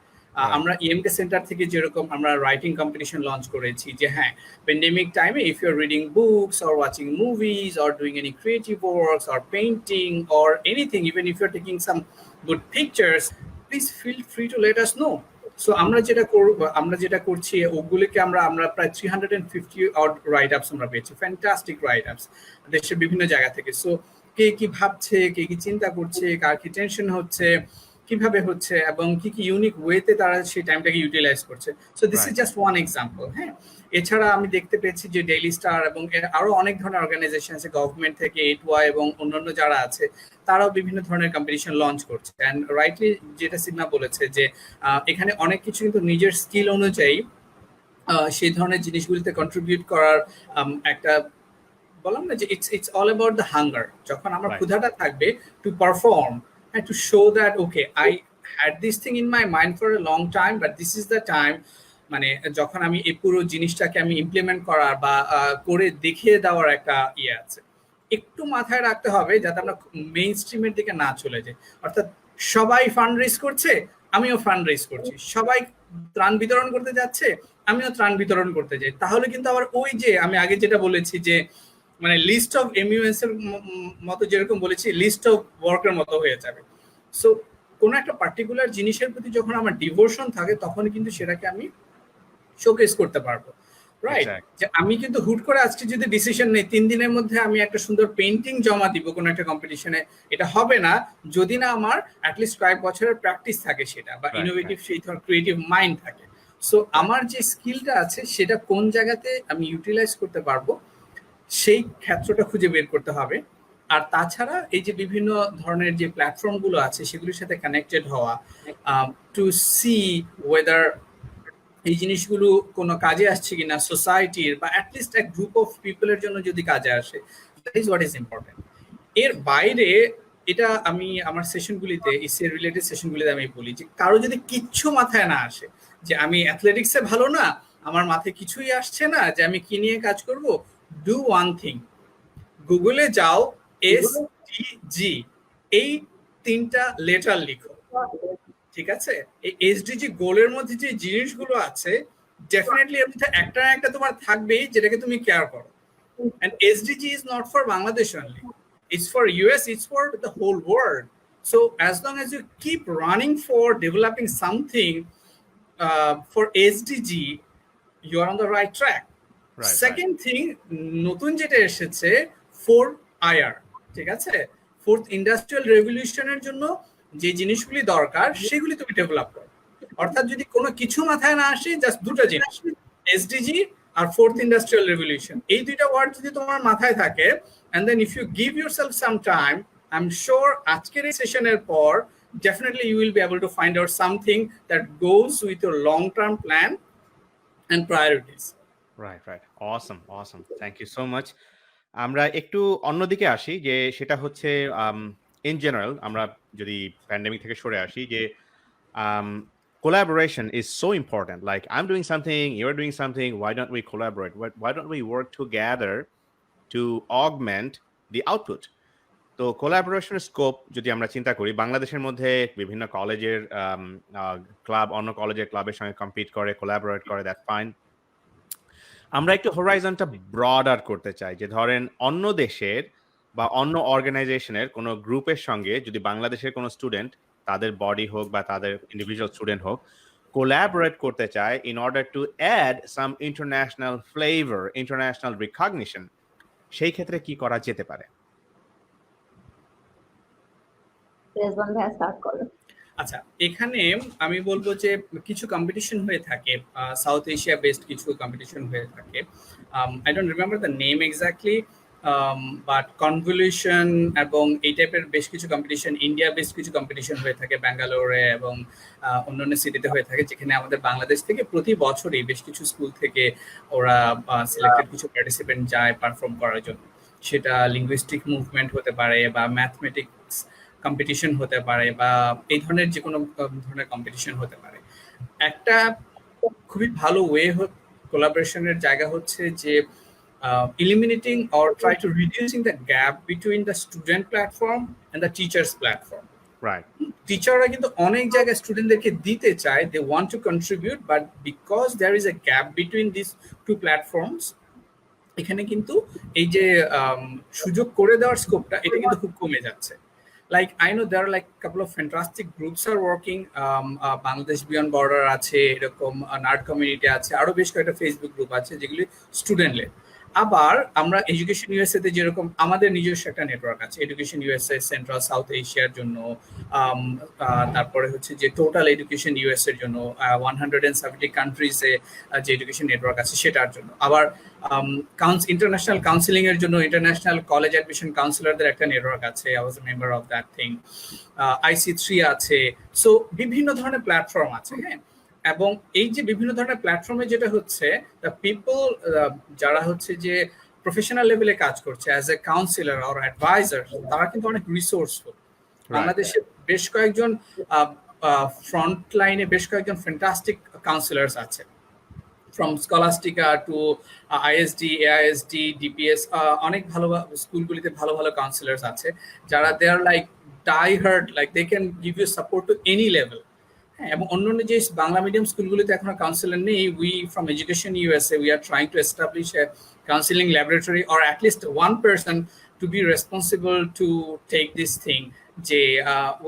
[SPEAKER 3] আমরা ইএমকে সেন্টার থেকে যেরকম আমরা রাইটিং কম্পিটিশন লঞ্চ করেছি, যে হ্যাঁ প্যান্ডেমিক টাইমে if you are reading books or watching movies or doing any creative works or painting or anything, even if you are taking some good pictures, please feel free to let us know. So আমরা যেটা করছি ওগুলিকে আমরা প্রায় 350 odd right আপস আমরা পেয়েছি, fantastic right আপস দেশের বিভিন্ন জায়গা থেকে। সো কে কি ভাবছে, কে কি চিন্তা করছে, কার কি টেনশন হচ্ছে, কিভাবে হচ্ছে, এবং কি কি ইউনিক ওয়েতে তারা সেই টাইমটাকে ইউটিলাইজ করছে। So this is just one example. হ্যাঁ, এছাড়া আমি দেখতে পেয়েছি যে ডেইলি স্টার এবং আরো অনেক ধরনের অর্গানাইজেশন আছে গভর্নমেন্ট থেকে, এটওয়াই এবং অন্যান্য যারা আছে, তারাও বিভিন্ন ধরনের কম্পিটিশন লঞ্চ করছে। অ্যান্ড রাইটলি যেটা সিগনা বলেছে যে এখানে অনেক কিছু কিন্তু নিজের স্কিল অনুযায়ী সেই ধরনের জিনিসগুলিতে কন্ট্রিবিউট করার একটা, বললাম না যে it's all about the hunger. যখন আমার ক্ষুধাটা থাকবে to perform, two show that okay I had this thing in my mind for a long time, but this is the time, মানে যখন আমি এই পুরো জিনিসটাকে আমি ইমপ্লিমেন্ট করার বা করে দেখিয়ে দেওয়ার একটা ইয়ে আছে। একটু মাথায় রাখতে হবে যাতে আমরা মেইন স্ট্রিমের দিকে না চলে যাই। অর্থাৎ সবাই ফান্ড রেজ করছে, আমিও ফান্ড রেজ করছি, সবাই ত্রাণ বিতরণ করতে যাচ্ছে, আমিও ত্রাণ বিতরণ করতে যাই, তাহলে কিন্তু আবার ওই যে আমি আগে যেটা বলেছি যে মানে লিস্ট অফ এমইউএস এর মতো যেরকম বলেছি, লিস্ট অফ ওয়ার্কের মতো হয়ে যাবে। সো কোনো একটা পার্টিকুলার জিনিসের প্রতি যখন আমার ডিভোশন থাকে তখন কিন্তু সেটাকে আমি শোকেস করতে পারবো, রাইট? যে আমি কিন্তু হুট করে আজকে যদি ডিসিশন নেই 3 দিনের মধ্যে আমি একটা সুন্দর পেইন্টিং জমা দিব কোনো একটা কম্পিটিশনে, এটা হবে না যদি না আমার অ্যাটলিস্ট কয়েক বছরের প্র্যাকটিস থাকে সেটা, বা ইনোভেটিভ সেই ধরনের ক্রিয়েটিভ মাইন্ড থাকে। সো আমার যে স্কিলটা আছে সেটা কোন জায়গাতে আমি ইউটিলাইজ করতে পারবো সেই ক্ষেত্রটা খুঁজে বের করতে হবে। আর তাছাড়া এই যে বিভিন্ন ধরনের যে প্ল্যাটফর্মগুলো আছে সেগুলোর সাথে কানেক্টেড হওয়া, টু সি ওয়েদার এই জিনিসগুলো কোনো কাজে আসছে কিনা সোসাইটির, বা অ্যাটলিস্ট এক গ্রুপ অফ পিপলের জন্য যদি কাজে আসে, that is what is important. এর বাইরে এটা আমি আমার সেশনগুলিতে, ইসিএ রিলেটেড সেশনগুলিতে আমি বলি যে কারো যদি কিচ্ছু মাথায় না আসে, যে আমি অ্যাথলেটিক্সে ভালো না, আমার মাথায় কিছুই আসছে না যে আমি কি নিয়ে কাজ করব, ডু ওয়ান থিং, গুগলে যাও, এসডিজি এই 3টা লেটার লিখো, ঠিক আছে? এই এসডিজি গোলের মধ্যে যে জিনিসগুলো আছে ডেফিনেটলি এর মধ্যে একটা না একটা তোমার থাকবেই যেটাকে তুমি কেয়ার করো। And SDG is not for Bangladesh only, it's for US, it's for the whole world. So as long as you keep running for developing something for SDG, you are on the right track. Second thing, নতুন যেটা এসেছে 4IR, ঠিক আছে? Fourth industrial রেভলিউশনের জন্য যে জিনিসগুলি দরকার সেগুলি তুমি ডেভেলপ করো। অর্থাৎ যদি কোনো কিছু মাথায় না আসে, জাস্ট দুটো জিনিস, এসডিজি আর ফোর্থ ইন্ডাস্ট্রিয়াল রেভলিউশন, এই দুইটা ওয়ার্ড যদি তোমার মাথায় থাকে, and then if you give yourself some time, I'm sure আজকের এই সেশনের পর definitely you will be able to find out something that goes with your long-term plan and priorities.
[SPEAKER 1] Right. Awesome. Thank you so much. আমরা একটু অন্যদিকে আসি, যে সেটা হচ্ছে ইন জেনারেল আমরা যদি প্যান্ডেমিক থেকে সরে আসি, যে collaboration is so important. Like I'm doing something, you're doing something, why don't we collaborate? Why don't we work together to augment the output? তো কোলাবোরেশনের স্কোপ যদি আমরা চিন্তা করি, বাংলাদেশের মধ্যে বিভিন্ন কলেজের ক্লাব অন্য কলেজের ক্লাবের সঙ্গে কম্পিট করে, কোলাবোরেট করে, দ্যাটস ফাইন। আমরা একটু হরাইজনটা ব্রডার করতে চাই, যে ধরেন অন্য দেশের বা অন্য অর্গানাইজেশনের কোনো গ্রুপের সঙ্গে যদি বাংলাদেশের কোনো স্টুডেন্ট, তাদের বডি হোক বা তাদের ইন্ডিভিজুয়াল স্টুডেন্ট হোক, কোলাবোরেট করতে চায় in order to add some international flavour, international recognition, সেই ক্ষেত্রে কি করা যেতে পারে?
[SPEAKER 3] আচ্ছা, এখানে আমি বলবো যে কিছু কম্পিটিশন হয়ে থাকে, সাউথ এশিয়া বেসড কিছু কম্পিটিশন হয়ে থাকে, I don't remember the name exactly, but convolution এবং এই টাইপের বেশ কিছু কম্পিটিশন, ইন্ডিয়া বেসড কিছু কম্পিটিশন হয়ে থাকে ব্যাঙ্গালোরে এবং অন্যান্য সিটিতে হয়ে থাকে, যেখানে আমাদের বাংলাদেশ থেকে প্রতি বছরই বেশ কিছু স্কুল থেকে ওরা সিলেক্টেড কিছু পার্টিসিপেন্ট যায় পারফর্ম করার জন্য। সেটা লিঙ্গুইস্টিক মুভমেন্ট হতে পারে, বা ম্যাথমেটিক্স কম্পিটিশন হতে পারে, বা এই ধরনের যে কোনো ধরনের কম্পিটিশন হতে পারে। একটা খুবই ভালো ওয়ে কোলাবোরেশনের জায়গা হচ্ছে যে eliminating or try to reducing the gap between the student platform and the teachers platform.
[SPEAKER 1] Right.
[SPEAKER 3] টিচাররা কিন্তু অনেক জায়গায় স্টুডেন্টদেরকে দিতে চায়, they want to contribute, but because there is a gap between these two platforms, এখানে কিন্তু এই যে সুযোগ করে দেওয়ার স্কোপটা এটা কিন্তু খুব কমে যাচ্ছে। like I know there are like a couple of fantastic groups are working. Bangladesh Beyond Border আছে, এরকম নার্ড কমিউনিটি আছে, আরো বেশ কয়েকটা ফেসবুক গ্রুপ আছে যেগুলি স্টুডেন্ট লেড। আবার আমরা এডুকেশন ইউএসএ তে যেরকম আমাদের নিজস্ব একটা নেটওয়ার্ক আছে, এডুকেশন ইউএসএ সেন্ট্রাল সাউথ এশিয়ার জন্য, তারপরে হচ্ছে যে টোটাল এডুকেশন ইউএস এর জন্য 170 কান্ট্রিজে যে এডুকেশন নেটওয়ার্ক আছে সেটার জন্য। আবার ইন্টারন্যাশনাল কাউন্সিলিং এর জন্য ইন্টারন্যাশনাল কলেজ অ্যাডমিশন কাউন্সিলরদের একটা নেটওয়ার্ক আছে, I was a member of that thing. IC3 আছে, সো বিভিন্ন ধরনের প্ল্যাটফর্ম আছে। হ্যাঁ, এবং এই যে বিভিন্ন ধরনের প্ল্যাটফর্মে যেটা হচ্ছে, দ্য পিপল যারা হচ্ছে যে প্রফেশনাল লেভেলে কাজ করছে as a counsellor or adviser, তারা কিন্তু অনেক রিসোর্সফুল। বাংলাদেশে বেশ কয়েকজন ফ্রন্ট লাইনে বেশ কয়েকজন ফ্যান্টাস্টিক কাউন্সিলর্স আছে, from Scholastica to ISD, AISD, DPS, অনেক ভালো স্কুলগুলিতে ভালো ভালো কাউন্সিলর্স আছে যারা they are like die hard, like they can give you support to any level. হ্যাঁ, এবং অন্যান্য যে বাংলা মিডিয়াম স্কুলগুলিতে এখনো কাউন্সিলর নেই, we from Education USA we are trying to establish a counselling laboratory or at least one person to be responsible to take this thing, যে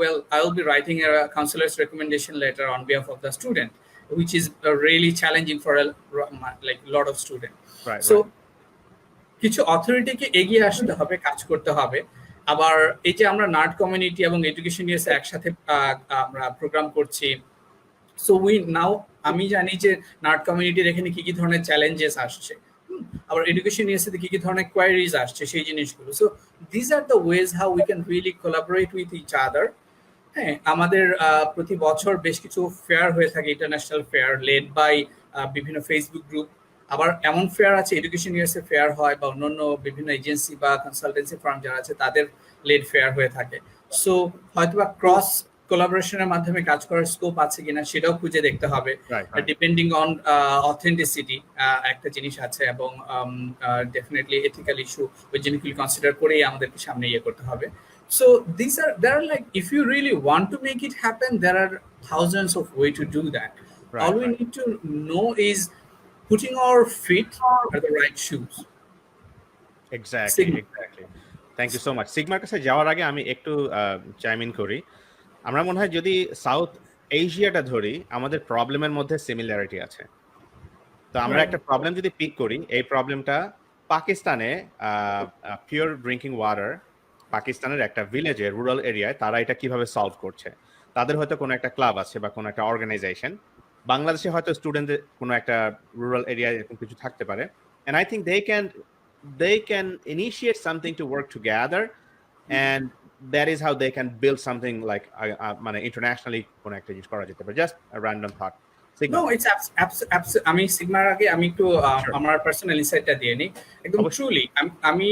[SPEAKER 3] well, I will be writing a counselor's recommendation letter on behalf of the student, which is really challenging for a lot of students.
[SPEAKER 1] Right,
[SPEAKER 3] So
[SPEAKER 1] right.
[SPEAKER 3] কিছু অথরিটিকে এগিয়ে আসতে হবে, কাজ করতে হবে। আবার এই যে আমরা নার্ড কমিউনিটি এবং এডুকেশন ইউএসএ একসাথে আমরা প্রোগ্রাম করছি, সো উই নাও, আমি জানি যে নার্ড কমিউনিটির এখানে কি কি ধরনের চ্যালেঞ্জেস আসছে, আবার এডুকেশন ইউএসএ তে কি কি ধরনের কোয়ারিজ আসছে সেই জিনিসগুলো। So this are the ways how we can really collaborate with each other. হ্যাঁ, আমাদের প্রতি বছর বেশ কিছু ফেয়ার হয়ে থাকে, ইন্টারন্যাশনাল ফেয়ার লেড বাই বিভিন্ন ফেসবুক গ্রুপ। আবার এমন ফেয়ার আছে, এডুকেশন ইউএসএ ফেয়ার হয় বা অন্যান্য বিভিন্ন এজেন্সি বা কনসালটেন্সি ফার্ম যারা আছে তাদের লেড ফেয়ার হয়ে থাকে। সো হয়তোবা ক্রস কোলাবোরেশনের মাধ্যমে কাজ করার স্কোপ আছে কিনা সেটাও খুঁজে দেখতে হবে, ডিপেন্ডিং অন অথেন্টিসিটি একটা জিনিস আছে, এবং ডেফিনেটলি এথিক্যাল ইস্যু ওই জিনিসগুলি কনসিডার করেই আমাদেরকে সামনে ইয়ে করতে হবে। So there are like, if you really want to make it happen, there are thousands of ways to do that.
[SPEAKER 1] Right,
[SPEAKER 3] All we
[SPEAKER 1] right.
[SPEAKER 3] need to know is putting our feet at the right shoes.
[SPEAKER 1] Exactly,
[SPEAKER 3] Sigma.
[SPEAKER 1] Exactly. Thank you so much. সিগমার কাছে যাওয়ার আগে আমি একটু chime in করি। আমরা মনে হয় যদি সাউথ এশিয়াটা ধরি, আমাদের প্রবলেমের মধ্যে সিমিলারিটি আছে। তো আমরা
[SPEAKER 3] Right.
[SPEAKER 1] একটা প্রবলেম যদি পিক করি, এই প্রবলেমটা পাকিস্তানে পিওর ড্রিঙ্কিং ওয়াটার, পাকিস্তানের একটা ভিলেজে রুরাল এরিয়ায় তারা এটা কিভাবে সলভ করছে। তাদের হয়তো কোনো একটা ক্লাব আছে বা কোনো একটা অর্গানাইজেশন, বাংলাদেশে হয়তো স্টুডেন্টদের কোনো একটা রুরাল এরিয়ায় এরকম কিছু থাকতে পারে, and I think they can initiate something to work together, and that is how they can build something like মানে internationally কোনো একটা জিনিস করা যেতে পারে। Just a random thought. Sigma.
[SPEAKER 3] No, it's আমি সিগমার আগে আমি একটু আমার পার্সোনাল ইনসাইটটা দিয়ে নিই। একদম
[SPEAKER 1] অবশ্যই।
[SPEAKER 3] ট্রুলি আমি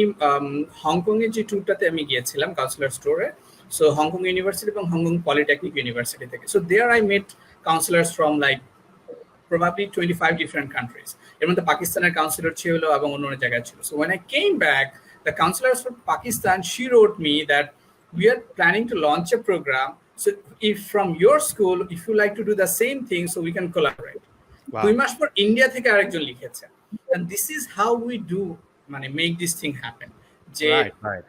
[SPEAKER 3] হংকং এর যে ট্যুরটাতে আমি গিয়েছিলাম কাউন্সিলর স্টোরে, সো হংকং ইউনিভার্সিটি এবং হংকং পলিটেকনিক ইউনিভার্সিটি থেকে, so there I met counsellors from like probably 25 different countries. এর মধ্যে পাকিস্তানের কাউন্সিলর ছিল এবং অন্য জায়গায় ছিল। So when I came back, the counselors from Pakistan, she wrote me that we are planning to launch a program. So if from your school, if you like to do the same thing, so we can collaborate.
[SPEAKER 1] Wow.
[SPEAKER 3] 2 মাস পর India থেকে আরেকজন লিখেছে, and this is how we do মানে make this thing happen. যে
[SPEAKER 1] Right, right.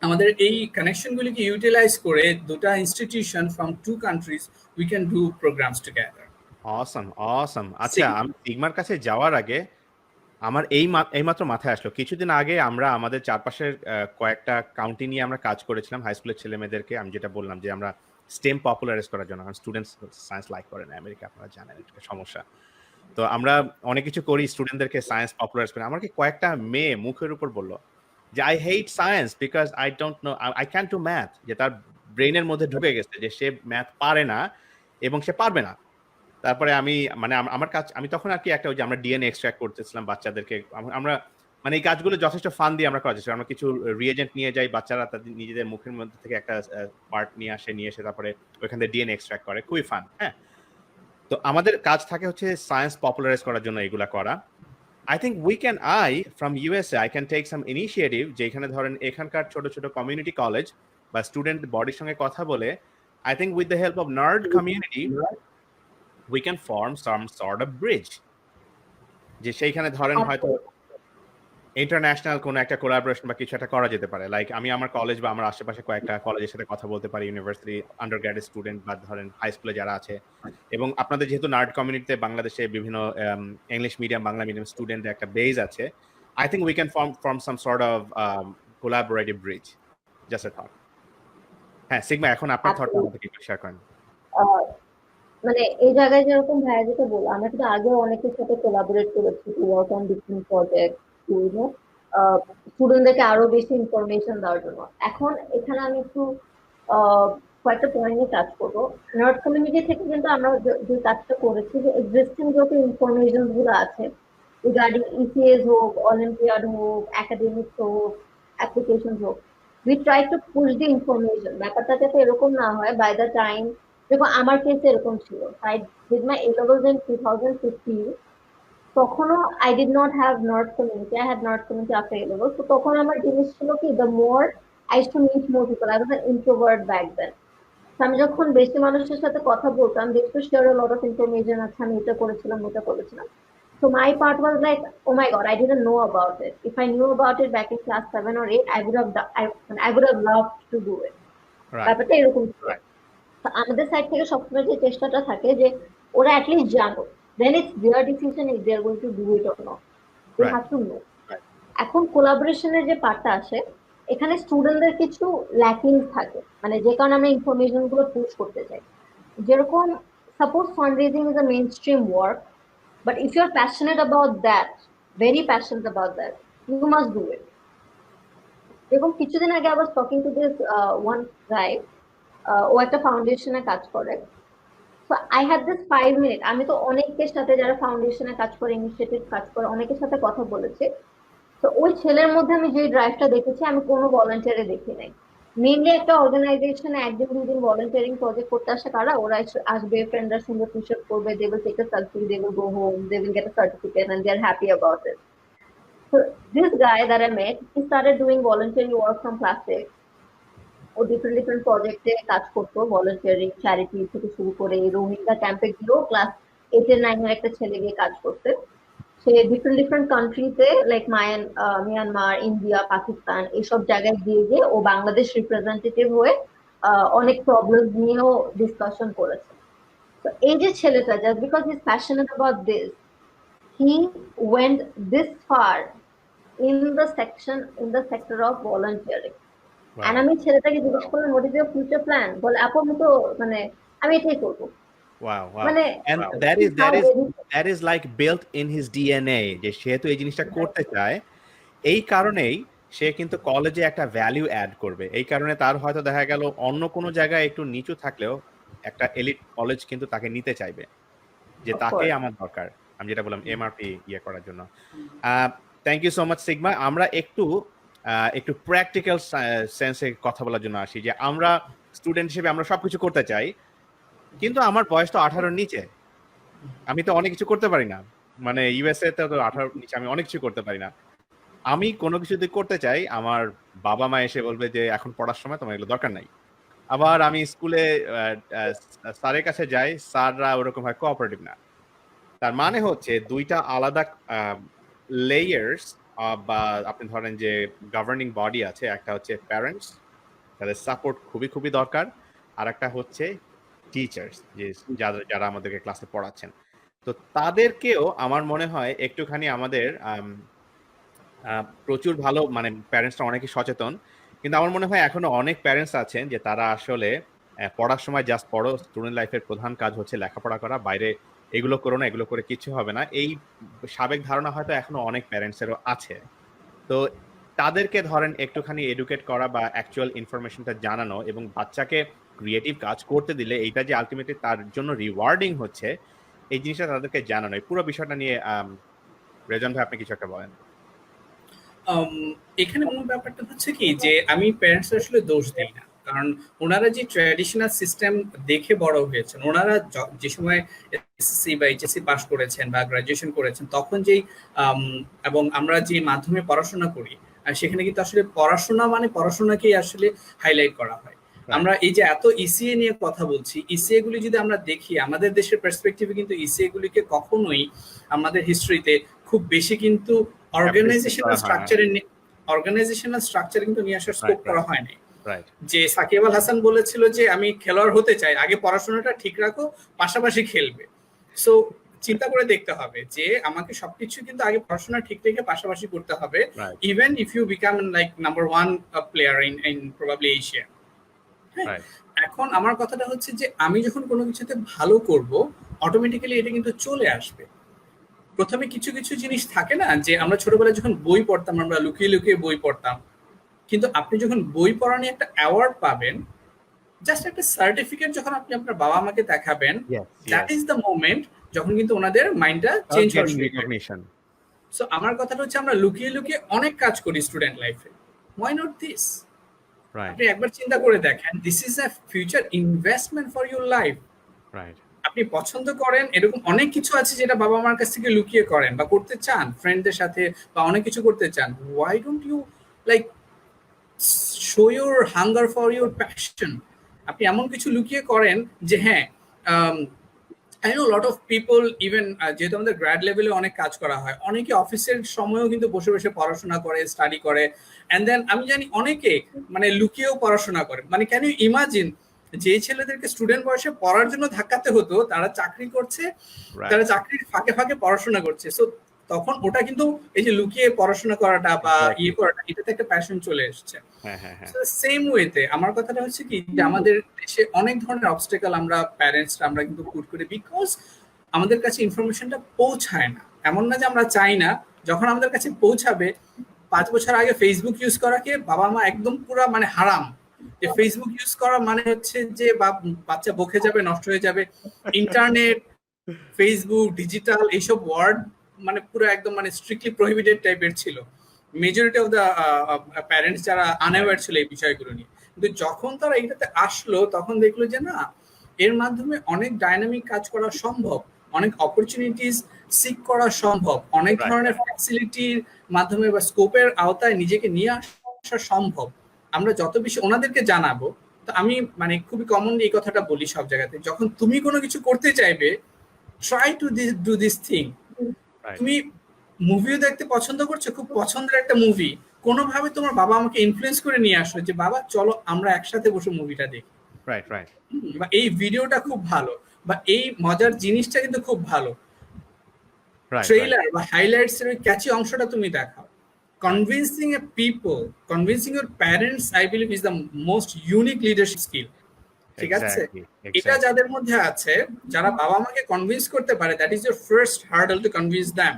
[SPEAKER 3] আমাদের এই কানেকশনগুলিকে utilise করে দুটো institution from 2 countries, we can do programs together.
[SPEAKER 1] অসম, অসম। আচ্ছা, আমি সিগমার কাছে যাওয়ার আগে আমার এইমাত্র মাথায় আসলো, কিছুদিন আগে আমরা আমাদের চারপাশের কয়েকটা কাউন্টি নিয়ে আমরা কাজ করেছিলাম হাই স্কুলের ছেলে মেয়েদেরকে। আমি যেটা বললাম যে আমরা স্টেম পপুলারাইজ করার জন্য, কারণ স্টুডেন্টস সায়েন্স লাইক করে না, আমেরিকা আপনারা জানেন এটা সমস্যা। তো আমরা অনেক কিছু করি স্টুডেন্টদেরকে সায়েন্স পপুলারাইজ করে। আমাকে কয়েকটা মেয়ে মুখের উপর বললো যে I hate science because I don't know, I can do math, যে তার ব্রেনের মধ্যে ঢুকে গেছে যে সে ম্যাথ পারে না এবং সে পারবে না। তারপরে আমি মানে আমার কাজ, আমি তখন আর কি একটা ওই যে আমরা ডিএনএ এক্সট্রাক্ট করতেছিলাম বাচ্চাদেরকে, আমরা মানে এই কাজগুলো যথেষ্ট ফান দিয়ে আমরা করা যাচ্ছে। আমরা কিছু রিয়েজেন্ট নিয়ে যাই, বাচ্চারা তাদের নিজেদের মুখের মধ্যে থেকে একটা পার্ট নিয়ে এসে তারপরে ওইখান থেকে ডিএনএ এক্সট্রাক্ট করে, খুবই ফান। হ্যাঁ, তো আমাদের কাজ থাকে হচ্ছে সায়েন্স পপুলারাইজ করার জন্য এগুলা করা। I think we can, from USA, I can take some initiative, যেখানে ধরেন এখানকার ছোট ছোট কমিউনিটি কলেজ বা স্টুডেন্ট বডির সঙ্গে কথা বলে, I think with the help of nerd community, we can form some sort of bridge, যে সেইখানে ধরেন হয়তো ইন্টারন্যাশনাল কোনো একটা কোলাবোরেশন বা কিছু একটা করা যেতে পারে। লাইক আমি আমার কলেজ বা আমার আশেপাশে কয়েকটা কলেজের সাথে কথা বলতে পারি, ইউনিভার্সিটি আন্ডার গ্র্যাড স্টুডেন্ট বা ধরেন হাই স্কুলে যারা আছে। এবং আপনাদের যেহেতু নার্ড কমিউনিটিতে বাংলাদেশে বিভিন্ন ইংলিশ মিডিয়াম, বাংলা মিডিয়াম স্টুডেন্টের একটা বেজ আছে। I think we can form some sort of collaborative bridge. Just a thought. হ্যাঁ, সিগমা এখন আপনার থটটা আমাদেরকে একটু শেয়ার করেন।
[SPEAKER 2] আহ, মানে এই জায়গায় যেরকম ভাইয়া যেটা বললো, আমরা কিন্তু আগেও অনেকের সাথে কোলাবোরেট করেছি to work on different project, to স্টুডেন্টদেরকে আরো বেশি ইনফরমেশন দেওয়ার জন্য। এখন এখানে আমি একটু কয়েকটা পয়েন্ট নিয়ে কাজ করবো। নার্ড কমিউনিটি থেকে কিন্তু আমরা যে কাজটা করেছি, যে এক্সিস্টিং যত ইনফরমেশন গুলো আছে রিগার্ডিং ইসিএস হোক, অলিম্পিয়াড হোক, একাডেমিক্স হোক, অ্যাপ্লিকেশন হোক, we try to push the information. ব্যাপারটা যাতে এরকম না হয় বাই দ্য টাইম, দেখো আমার কেসে এরকম ছিল, I did my A levels in 2015, তখনও I did not have north community, I had north community after A level. তো তখন আমার জিনিস ছিল কি, the more I to meet more people, I was an introvert back then. আমি যখন বেশি মানুষের সাথে কথা বলতাম, they to share a lot of information, আচ্ছা আমি এটা করেছিলাম, ওটা করেছিলাম। So my part was like, oh my god, I didn't know about it. If I knew about it back in class 7 or 8, I would have loved to do it.
[SPEAKER 1] Right.
[SPEAKER 2] ব্যাপারটা এরকম ছিল।
[SPEAKER 1] Right.
[SPEAKER 2] তো আমাদের side থেকে সবসময় যে চেষ্টাটা থাকে যে ওরা অ্যাটলিস্ট জানো, then it's their decision if they are going to do it or not, they have to know. এখন কোলাবোরেশনের যে পার্টটা আসে, এখানে স্টুডেন্টদের কিছু ল্যাকিং থাকে, মানে যে কারণে আমরা ইনফরমেশন গুলো পুশ করতে চাই। যেরকম suppose fund raising is a main stream work, but if you're passionate about that, very passionate about that, you must do it. যেরকম কিছুদিন আগে I was talking to this one guy, ও একটা ফাউন্ডেশনে কাজ করে। So I had this 5 minute, আমি তো অনেকের সাথে যারা ফাউন্ডেশনে কাজ করে, ইনিশিয়েটিভ কাজ করে, অনেকের সাথে কথা বলেছি। তো ওই ছেলের মধ্যে আমি যে ড্রাইভটা দেখেছি, আমি কোনো ভলান্টিয়ারে দেখি নাই। মেইনলি একটা অর্গানাইজেশনে একদিন দুদিন ভলান্টিয়ারিং প্রজেক্ট করতে আসে কারা, ওরা আসবে, ফ্রেন্ডরা সুন্দর টি শার্ট পরবে, they will take a selfie, they will go home, they will get a certificate and they are happy about it. So this guy that I met, he started doing voluntary work from class 6. ও different প্রজেক্টে কাজ করতো, volunteering, charity থেকে শুরু করে রোহিঙ্গা ক্যাম্পে গিয়েও class 8 এর 9 এর একটা ছেলে গিয়ে কাজ করতে। সে ডিফারেন্ট কান্ট্রিতে লাইক মিয়ানমার, ইন্ডিয়া, পাকিস্তান এইসব জায়গায় গিয়ে ও বাংলাদেশ রিপ্রেজেন্টেটিভ হয়ে অনেক প্রবলেম নিয়েও ডিসকাশন করেছে। তো এই যে ছেলেটা, just because he is passionate about this, he went this far in the sector of volunteering. And আমি ছেলেটাকে জিজ্ঞেস করলাম, what is your future plan? বলে আপু আমি তো মানে আমি এটাই করবো।
[SPEAKER 1] Wow, wow.
[SPEAKER 2] মানে
[SPEAKER 1] And that is like built in his DNA, যে সে তো এই জিনিসটা করতে চায়। এই কারণেই সে কিন্তু কলেজে একটা ভ্যালু অ্যাড করবে। এই কারণে তার হয়তো দেখা গেল অন্য কোনো জায়গায় একটু নিচু থাকলেও একটা এলিট কলেজ কিন্তু তাকে নিতে চাইবে, যে তাকেই আমার দরকার। আমি যেটা বললাম এমআরপি ইয়ে করার জন্য। Thank you so much Sigma. আমরা একটু প্র্যাকটিক্যাল সেন্সে কথা বলার জন্য আসি, যে আমরা স্টুডেন্ট হিসেবে আমরা সবকিছু করতে চাই, কিন্তু আমার বয়স তো 18-র নিচে, আমি তো অনেক কিছু করতে পারি না। মানে ইউএসএ তে তো 18-র নিচে আমি অনেক কিছু করতে পারি না। আমি কোনো কিছু যদি করতে চাই, আমার বাবা মা এসে বলবে যে এখন পড়ার সময়, তোমার এগুলো দরকার নাই। আবার আমি স্কুলে স্যারের কাছে যাই, স্যাররা ওরকম হয় কোঅপারেটিভ না। তার মানে হচ্ছে দুইটা আলাদা লেয়ার্স, বা আপনি ধরেন যে গভর্নিং বডি আছে, একটা হচ্ছে প্যারেন্টস, তাদের সাপোর্ট খুবই দরকার, আর একটা হচ্ছে টিচার্স, যে যারা আমাদেরকে ক্লাসে পড়াচ্ছেন। তো তাদেরকেও আমার মনে হয় একটুখানি আমাদের প্রচুর ভালো, মানে প্যারেন্টসরা অনেকে সচেতন, কিন্তু আমার মনে হয় এখনো অনেক প্যারেন্টস আছেন যে তারা আসলে পড়ার সময় জাস্ট পড়ো, স্টুডেন্ট লাইফের প্রধান কাজ হচ্ছে লেখাপড়া করা, বাইরে এগুলো করো না, এগুলো করে কিছু হবে না, এই সাবেক ধারণা হয়তো এখনো অনেক প্যারেন্টসেরও আছে। তো তাদেরকে ধরেন একটুখানি এডুকেট করা বা অ্যাকচুয়াল ইনফরমেশনটা জানানো, এবং বাচ্চাকে ক্রিয়েটিভ কাজ করতে দিলে এইটা যে আলটিমেটলি তার জন্য রিওয়ার্ডিং হচ্ছে, এই জিনিসটা তাদেরকে জানানো। পুরো বিষয়টা নিয়ে রেজন ভাই আপনি কিছু একটা বলেন।
[SPEAKER 3] এখানে মূল ব্যাপারটা হচ্ছে কি, যে আমি প্যারেন্টস আসলে দোষ দিই না, কারণ ওনারা যে ট্র্যাডিশনাল সিস্টেম দেখে বড় হয়েছেন, ওনারা যে সময় এসএসসি বা এইচএসসি পাস করেছেন বা গ্রাজুয়েশন করেছেন, তখন যেই এবং আমরা যে মাধ্যমে পড়াশোনা করি, আর সেখানে কিন্তু আসলে পড়াশোনা মানে পড়াশোনাকেই আসলে হাইলাইট করা হয়। আমরা এই যে এত ইসিএ নিয়ে কথা বলছি, ইসিএ গুলি যদি আমরা দেখি আমাদের দেশের পার্সপেক্টিভে, কিন্তু ইসিএ গুলিকে কখনোই আমাদের হিস্ট্রিতে খুব বেশি কিন্তু অর্গানাইজেশনাল স্ট্রাকচার কিন্তু নিয়ে আসার স্কোপ
[SPEAKER 1] Right,
[SPEAKER 3] করা
[SPEAKER 1] right.
[SPEAKER 3] হয়নি।
[SPEAKER 1] রাইট
[SPEAKER 3] যে সাকিব আল হাসান বলেছিল যে আমি খেলোয়াড় হতে চাই, আগে পড়াশোনাটা ঠিক রাখো, পাশাপাশি খেলবে। সো চিন্তা করে দেখতে হবে যে আমাকে সবকিছু কিন্তু আগে পড়াশোনা ঠিক রেখে পাশাপাশি করতে হবে,
[SPEAKER 1] right
[SPEAKER 3] even if you become like number 1 player in probably Asia. হ্যাঁ,
[SPEAKER 1] রাইট
[SPEAKER 3] এখন আমার কথাটা হচ্ছে যে আমি যখন কোনো কিছুতে ভালো করব, অটোমেটিক্যালি এটা কিন্তু চলে আসবে। প্রথমে কিছু কিছু জিনিস থাকে না, যে আমরা ছোটবেলায় যখন বই পড়তাম, আমরা লুকিয়ে লুকিয়ে বই পড়তাম, কিন্তু আপনি যখন বই পড়া নিয়ে একটা অ্যাওয়ার্ড পাবেন, জাস্ট একটা সার্টিফিকেট যখন আপনি আপনার বাবা মাকে দেখাবেন,
[SPEAKER 1] yes
[SPEAKER 3] that
[SPEAKER 1] yes
[SPEAKER 3] is the moment যখন কিন্তু ওনাদের মাইন্ডটা চেঞ্জ হওয়া
[SPEAKER 1] গেটিং
[SPEAKER 3] শুরু করে।
[SPEAKER 1] রিকগনিশন
[SPEAKER 3] সো আমার কথাটা হচ্ছে আমরা লুকিয়ে লুকিয়ে অনেক কাজ করি স্টুডেন্ট লাইফে, হোয়াই নট দিস?
[SPEAKER 1] রাইট
[SPEAKER 3] আপনি একবার চিন্তা করে দেখেন, this is a future investment for your life.
[SPEAKER 1] Right
[SPEAKER 3] আপনি পছন্দ করেন এরকম অনেক কিছু আছে যেটা বাবা মার কাছ থেকে লুকিয়ে করেন বা করতে চান ফ্রেন্ডদের সাথে, বা অনেক কিছু করতে চান, why don't you like show your hunger for your passion? আপনি এমন কিছু লুকিয়ে করেন যে হ্যাঁ, I know lot of people even, যেহেতু আমাদের গ্র্যাড লেভেলে অনেক কাজ করা হয়, অনেকে অফিসের সময়ও কিন্তু বসে বসে পড়াশোনা করে, স্টাডি করে, অ্যান্ড দেন আমি জানি অনেকে মানে লুকিয়েও পড়াশোনা করে। মানে ক্যান ইউ ইমাজিন, যে ছেলেদেরকে স্টুডেন্ট বয়সে পড়ার জন্য ধাক্কাতে হতো, তারা চাকরি করছে, তারা
[SPEAKER 1] রাইট
[SPEAKER 3] চাকরির ফাঁকে ফাঁকে পড়াশোনা করছে। সো তখন ওটা কিন্তু এই যে লুকিয়ে পড়াশোনা করাটা বা
[SPEAKER 1] Exactly.
[SPEAKER 3] ইয়ে করাটা, এটাতে একটা প্যাশন চলে এসছে।
[SPEAKER 1] হ্যাঁ হ্যাঁ হ্যাঁ
[SPEAKER 3] সেম ওয়েতে আমার কথাটা হচ্ছে কি, যে আমাদের দেশে অনেক ধরনের অবস্টেকল আমরা প্যারেন্টসরা আমরা কিন্তু পুট করি, বিকজ আমাদের কাছে ইনফরমেশনটা পৌঁছায় না। এমন না যে আমরা চাই না, যখন আমাদের কাছে পৌঁছাবে, 5 বছর আগে ফেসবুক ইউজ করাকে বাবা মা একদম পুরা মানে হারাম, যে ফেসবুক ইউজ করা মানে হচ্ছে যে বাচ্চা বকে যাবে, নষ্ট হয়ে যাবে। ইন্টারনেট, ফেসবুক, ডিজিটাল, এইসব ওয়ার্ড মানে পুরো একদম মানে স্ট্রিক্টলি প্রহিবিটেড টাইপের ছিল। মেজরিটি অফ দ্য প্যারেন্টস যারা আনঅ্যাওয়্যার ছিল এই বিষয়গুলো নিয়ে, কিন্তু যখন তারা এইটাতে আসলো, তখন দেখলো যে না, এর মাধ্যমে অনেক ডাইনামিক কাজ করা সম্ভব, অনেক অপরচুনিটিস সিক করা সম্ভব, অনেক
[SPEAKER 1] Right,
[SPEAKER 3] ধরনের ফ্যাসিলিটির মাধ্যমে বা স্কোপের আওতায় নিজেকে নিয়ে আসা সম্ভব। আমরা যত বেশি ওনাদেরকে জানাবো, তো আমি মানে খুবই কমনলি এই কথাটা বলি সব জায়গাতে, যখন তুমি কোনো কিছু করতে চাইবে, try to do this thing.
[SPEAKER 1] right,
[SPEAKER 3] তুমি মুভিও দেখতে পছন্দ করছো, খুব পছন্দের একটা মুভি, কোনোভাবে তোমার বাবা আমাকে ইনফ্লুয়েন্স করে নিয়ে আসো যে বাবা চলো আমরা একসাথে বসে মুভিটা দেখি,
[SPEAKER 1] right, right,
[SPEAKER 3] বা এই ভিডিওটা খুব ভালো, বা এই মজার জিনিসটা কিন্তু খুব ভালো,
[SPEAKER 1] right,
[SPEAKER 3] ট্রেইলার বা হাইলাইটস এর ক্যাচি অংশটা তুমি দেখাও। Convincing A people, convincing your parents, I believe is the most unique leadership skill. ঠিক আছে,
[SPEAKER 1] Exactly,
[SPEAKER 3] এটা
[SPEAKER 1] exactly.
[SPEAKER 3] যাদের মধ্যে আছে, যারা বাবা মাকে কনভিন্স করতে পারে, that is your first hurdle to convince them.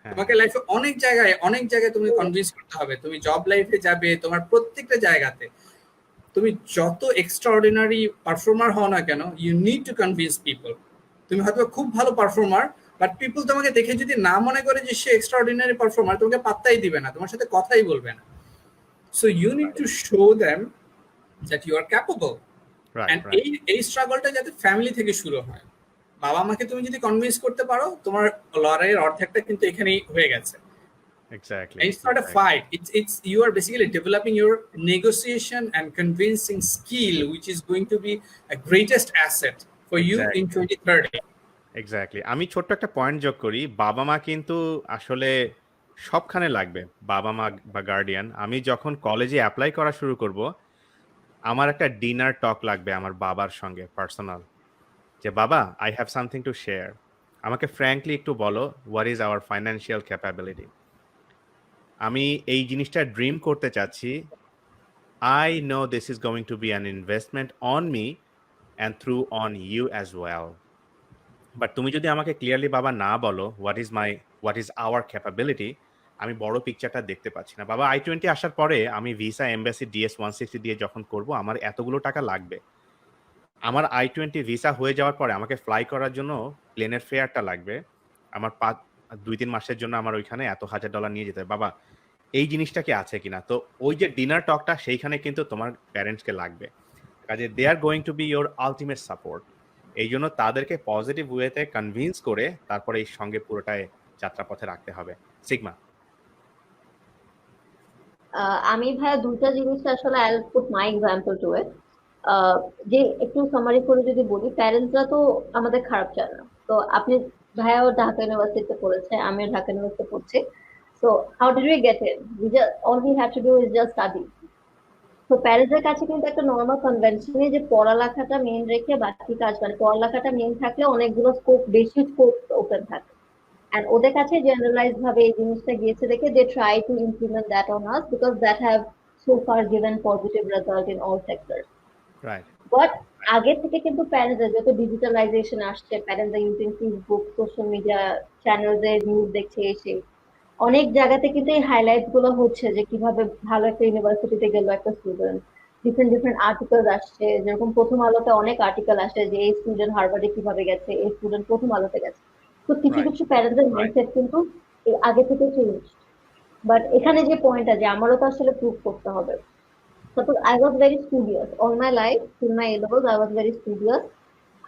[SPEAKER 1] হ্যাঁ,
[SPEAKER 3] তোমাকে লাইফে অনেক জায়গায় তুমি কনভিন্স করতে হবে, তুমি জব লাইফে যাবে, তোমার প্রত্যেকটা জায়গাতে তুমি যত এক্সট্রাঅর্ডিনারি পারফর্মার হও না কেন, you need to convince people. তুমি হয়তো খুব ভালো পারফর্মার, বাট পিপল তোমাকে দেখে যদি না মনে করে যে সে এক্সট্রাঅর্ডিনারি পারফর্মার, তোমাকে পাত্তাই দিবে না, তোমার সাথে কথাই বলবে না। So you need to show them that you are capable.
[SPEAKER 1] right,
[SPEAKER 3] and
[SPEAKER 1] right.
[SPEAKER 3] এই স্ট্রাগলটা যাতে ফ্যামিলি থেকে শুরু হয়। বাবা মাকে তুমি যদি কনভিন্স করতে পারো, তোমার লড়াইয়ের অর্ধেকটা কিন্তু এখানেই হয়ে গেছে।
[SPEAKER 1] Exactly.
[SPEAKER 3] And it's not a
[SPEAKER 1] exactly.
[SPEAKER 3] fight. It's you are basically developing your negotiation and convincing skill, which is going to be a greatest asset for you in
[SPEAKER 1] Exactly.
[SPEAKER 3] 2030.
[SPEAKER 1] Exactly. আমি ছোট্ট একটা পয়েন্ট যোগ করি, বাবা মা কিন্তু আসলে সবখানে লাগবে, বাবা মা বা গার্ডিয়ান। আমি যখন কলেজে অ্যাপ্লাই করা শুরু করব, আমার একটা ডিনার টক লাগবে আমার বাবার সঙ্গে পার্সোনাল, যে বাবা I have something to share, আমাকে ফ্র্যাঙ্কলি একটু বলো what is our financial capability. আমি এই জিনিসটা ড্রিম করতে চাচ্ছি। I know this is going to be an investment on me and through on you as well. But তুমি যদি আমাকে ক্লিয়ারলি বাবা না বলো হোয়াট ইজ আওয়ার ক্যাপাবিলিটি, আমি বড় পিকচারটা দেখতে পাচ্ছি না। বাবা I-20 আসার পরে আমি ভিসা, এমবাসি, DS-160 দিয়ে যখন করব, আমার এতগুলো টাকা লাগবে। আমার I-20 ভিসা হয়ে যাওয়ার পরে আমাকে ফ্লাই করার জন্য প্লেনের ফেয়ারটা লাগবে, আমার 2-3 মাসের জন্য আমার ওইখানে এত $1000 নিয়ে যেতে হবে। বাবা এই জিনিসটা কি আছে কিনা? তো ওই যে ডিনার টকটা, সেইখানে কিন্তু তোমার প্যারেন্টসকে লাগবে, কাজে they are going to be your ultimate support. এই জন্য তাদেরকে পজিটিভ ওয়েতে কনভিন্স করে তারপরে এই সঙ্গে পুরোটাই যাত্রাপথে রাখতে হবে। সিগমা।
[SPEAKER 2] আমি ভাইয়া দুইটা জিনিস আসলে I will put my example to it. যে একটু সামারি করে যদি বলি, প্যারেন্টসরা তো আমাদের খারাপ চায় না। তো আপনি ভাইয়াও ঢাকা ইউনিভার্সিটিতে পড়েছে, আমিও ঢাকা ইউনিভার্সিটিতে পড়ছি। So how did we get in? All we had to do is just study. তো প্যারেন্টসদের কাছে কিন্তু একটা নর্মাল কনভেনশনে যে পড়ালেখাটা মেইন রেখে বাকি কাজ, মানে পড়ালেখাটা মেইন থাকলে অনেকগুলো বেশি স্কোপ ওপেন থাকে। And ওদের কাছে জেনারেলাইজ ভাবে এই জিনিসটা গিয়েছে দেখে they try to implement that on us because that have so far given positive result in all sectors.
[SPEAKER 1] Right
[SPEAKER 2] but আগে থেকে কিন্তু প্যারেন্টসদের যত ডিজিটালাইজেশন আসছে, প্যারেন্টসরা ইউজিং ফেসবুক, সোশ্যাল মিডিয়া চ্যানেলসে নিউজ দেখছে, এসে অনেক জায়গাতে কিন্তু এই হাইলাইট গুলো হচ্ছে যে কিভাবে ভালো একটা ইউনিভার্সিটিতে গেল একটা স্টুডেন্ট, ডিফারেন্ট আর্টিকেল আসছে, যেরকম প্রথম আলোতে অনেক আর্টিকেল আসে যে এই স্টুডেন্ট হার্ভার্ডে কিভাবে গেছে, এই স্টুডেন্ট প্রথম আলোতে গেছে। তো কিছু
[SPEAKER 1] Right.
[SPEAKER 2] কিছু প্যারেন্টসদের মাইন্ডসেট কিন্তু এই আগে থেকে চেঞ্জ। বাট এখানে যে পয়েন্টটা যে আমারও তো আসলে প্রুভ করতে হবে। Suppose I was very studious all my life till my A-levels I was very studious.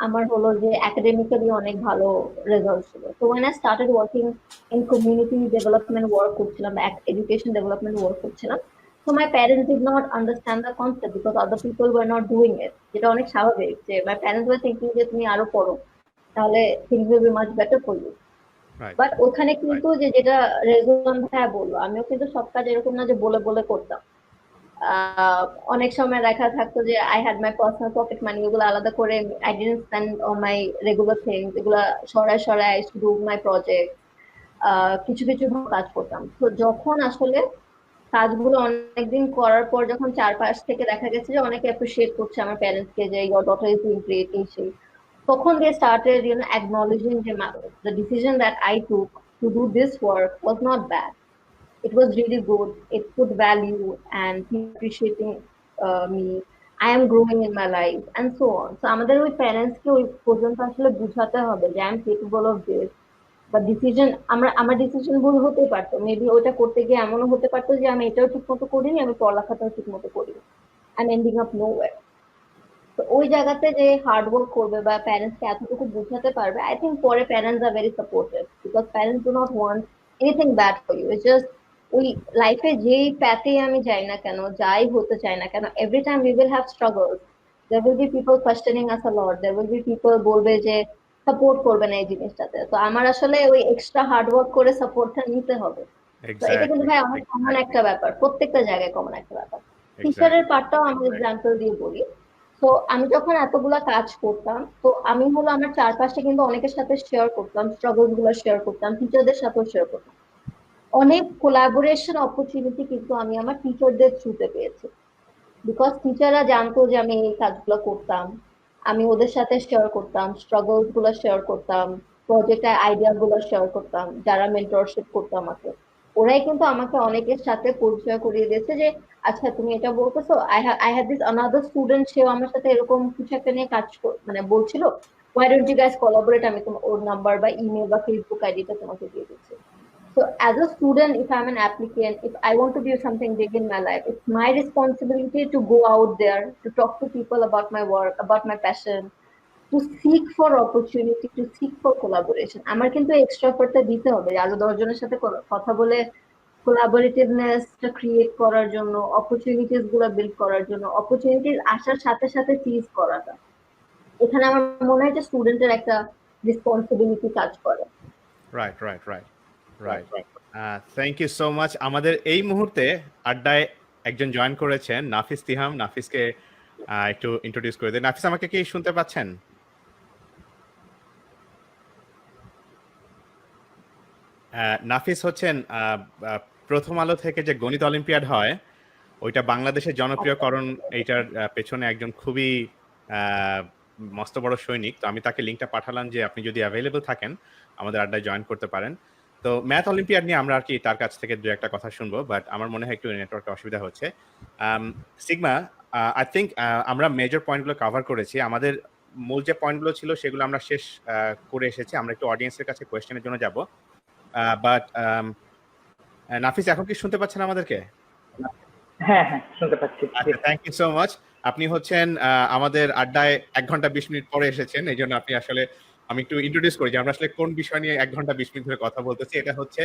[SPEAKER 2] আমার হলো যে একাডেমিক্যালি অনেক ভালো রেজাল্ট ছিল। So when I started working in community development work করছিলাম, education development work করছিলাম, so my parents did not understand the concept because other people were not doing it. যেটা অনেক স্বাভাবিক যে my parents were thinking যে তুমি আরো পড়ো তাহলে things will be much better for you.
[SPEAKER 1] Right
[SPEAKER 2] but ওখানে কিন্তু যেটা রেজওয়ান ভাইয়া বললো, আমিও কিন্তু সব কাজ এরকম না যে বলে বলে করতাম। অনেক সময় দেখা থাকতো যে I had my personal pocket money, ওগুলো আলাদা করে I didn't spend on my regular things, এগুলো সরায় সরায় I to do my project, কিছু কিছু কাজ করতাম। তো যখন আসলে কাজগুলো অনেকদিন করার পর যখন চারপাশ থেকে দেখা গেছে যে অনেকে অ্যাপ্রিসিয়েট করছে আমার প্যারেন্টসকে যে your daughter is doing great, এই সেই, তখন দে স্টার্টেড acknowledging যে the decision that I took to do this work was not bad. It was really good. It put value and people appreciating me. I am growing in my life and so on. So আমাদের ওই parents কে ওই পর্যন্ত আসলে বুঝাতে হবে যে I am capable of this. বা decision আমার ডিসিশন ভুল হতে পারতো, মেবি ওটা করতে গিয়ে এমনও হতে পারতো যে আমি এটাও ঠিক মতো করিনি, আমি পড়ালেখাটাও ঠিক মতো করিনি, I am ending up nowhere. তো ওই জায়গাতে যে হার্ড ওয়ার্ক করবে বা প্যারেন্টস কে এতটুকু বোঝাতে পারবে, আই থিঙ্ক পরে parents are very supportive because parents do not want anything bad for you. It's just ওই লাইফে যেই প্যাথে আমি যাই না কেন, যাই হতে চাই না কেন, every time we will have struggles. There will be people questioning us a lot, there will be people বলবে যে সাপোর্ট করবে না এই জিনিসটাতে। তো আমার আসলে ওই এক্সট্রা হার্ড ওয়ার্ক করে সাপোর্টটা নিতে হবে। তো এটা কিন্তু ভাই আমার কমন একটা ব্যাপার, প্রত্যেকটা জায়গায় কমন একটা ব্যাপার। টিচারের পার্টটাও আমি এক্সাম্পল দিয়ে বলি। তো আমি যখন এতগুলা কাজ করতাম, তো আমি হলো আমার চারপাশে কিন্তু অনেকের সাথে শেয়ার করতাম, স্ট্রাগল গুলো শেয়ার করতাম, টিচারদের সাথেও শেয়ার করতাম। অনেক কোলাবোরেশন অপরচুনিটি কিন্তু আমি আমার টিচারদের থ্রুতে পেয়েছি, বিকজ টিচাররা জানতো যে আমি এই কাজগুলো করতাম, আমি ওদের সাথে শেয়ার করতাম, স্ট্রাগল গুলো শেয়ার করতাম, প্রজেক্টের আইডিয়া গুলো শেয়ার করতাম, যারা মেন্টরশিপ করতো আমাকে, ওরাই কিন্তু আমাকে অনেকের সাথে পরিচয় করিয়ে দিয়েছে যে আচ্ছা তুমি এটা বলতেছো, I had this another student, সেও আমার সাথে এরকম কিছু একটা নিয়ে কাজ মানে বলছিল, why don't you guys collaborate, আমি তোমার ওর নাম্বার বা ইমেল বা ফেসবুক আইডিটা তোমাকে দিয়ে দিচ্ছি। So as a student, if I'm an applicant, if I want to do something big in my life, it's my responsibility to go out there, to talk to people about my work, about my passion, to seek for opportunity, to seek for collaboration. আমার কিন্তু extra এফর্টটা দিতে হবে আরো 10 জনের সাথে কথা বলে কোলাবোরেটিভনেসটা create করার জন্য, অপরচুনিটিস গুলো বিল্ড করার জন্য, অপরচুনিটিস আসার সাথে সাথে সিজ করাটা, এখানে আমার মনে হয় যে স্টুডেন্টের একটা রেসপন্সিবিলিটি কাজ করে।
[SPEAKER 1] Right right right right thank you so much. আমাদের এই মুহূর্তে আড্ডায় একজন জয়েন করেছেন, নাফিস তিহাম। নাফিসকে একটু ইন্ট্রোডিউস করে দিন। নাফিস, আমাকে কি শুনতে পাচ্ছেন? নাফিস হচ্ছেন প্রথম আলো থেকে যে গণিত অলিম্পিয়াড হয়, ওইটা বাংলাদেশের জনপ্রিয়করণ, এইটার পেছনে একজন খুবই মস্ত বড় সৈনিক। তো আমি তাকে লিঙ্কটা পাঠালাম যে আপনি যদি অ্যাভেলেবল থাকেন আমাদের আড্ডায় জয়েন করতে পারেন। তো ম্যাথ অলিম্পিয়াড নিয়ে আমরা আর কি তার কাছ থেকে দু একটা কথা শুনবো, বাট আমার মনে হয় একটু নেটওয়ার্কে অসুবিধা হচ্ছে। সিগমা, আই থিঙ্ক আমরা মেজর পয়েন্টগুলো কভার করেছি। আমাদের মূল যে পয়েন্টগুলো ছিল সেগুলো আমরা শেষ করে এসেছি। আমরা একটু অডিয়েন্সের কাছে কোয়েশ্চেনের জন্য যাব। বাট নাফিস, এখন কি শুনতে পাচ্ছেন আমাদেরকে?
[SPEAKER 4] হ্যাঁ হ্যাঁ শুনতে পাচ্ছি।
[SPEAKER 1] আচ্ছা, থ্যাংক ইউ সো মাচ। আপনি হচ্ছেন আমাদের আড্ডায় 1 ঘন্টা 20 মিনিট পরে এসেছেন, এই জন্য আপনি আসলে, আমি একটু ইন্ট্রোডিউস করি যে আমরা আসলে কোন বিষয় নিয়ে 1 ঘন্টা 20 মিনিট ধরে কথা বলতেছি। এটা হচ্ছে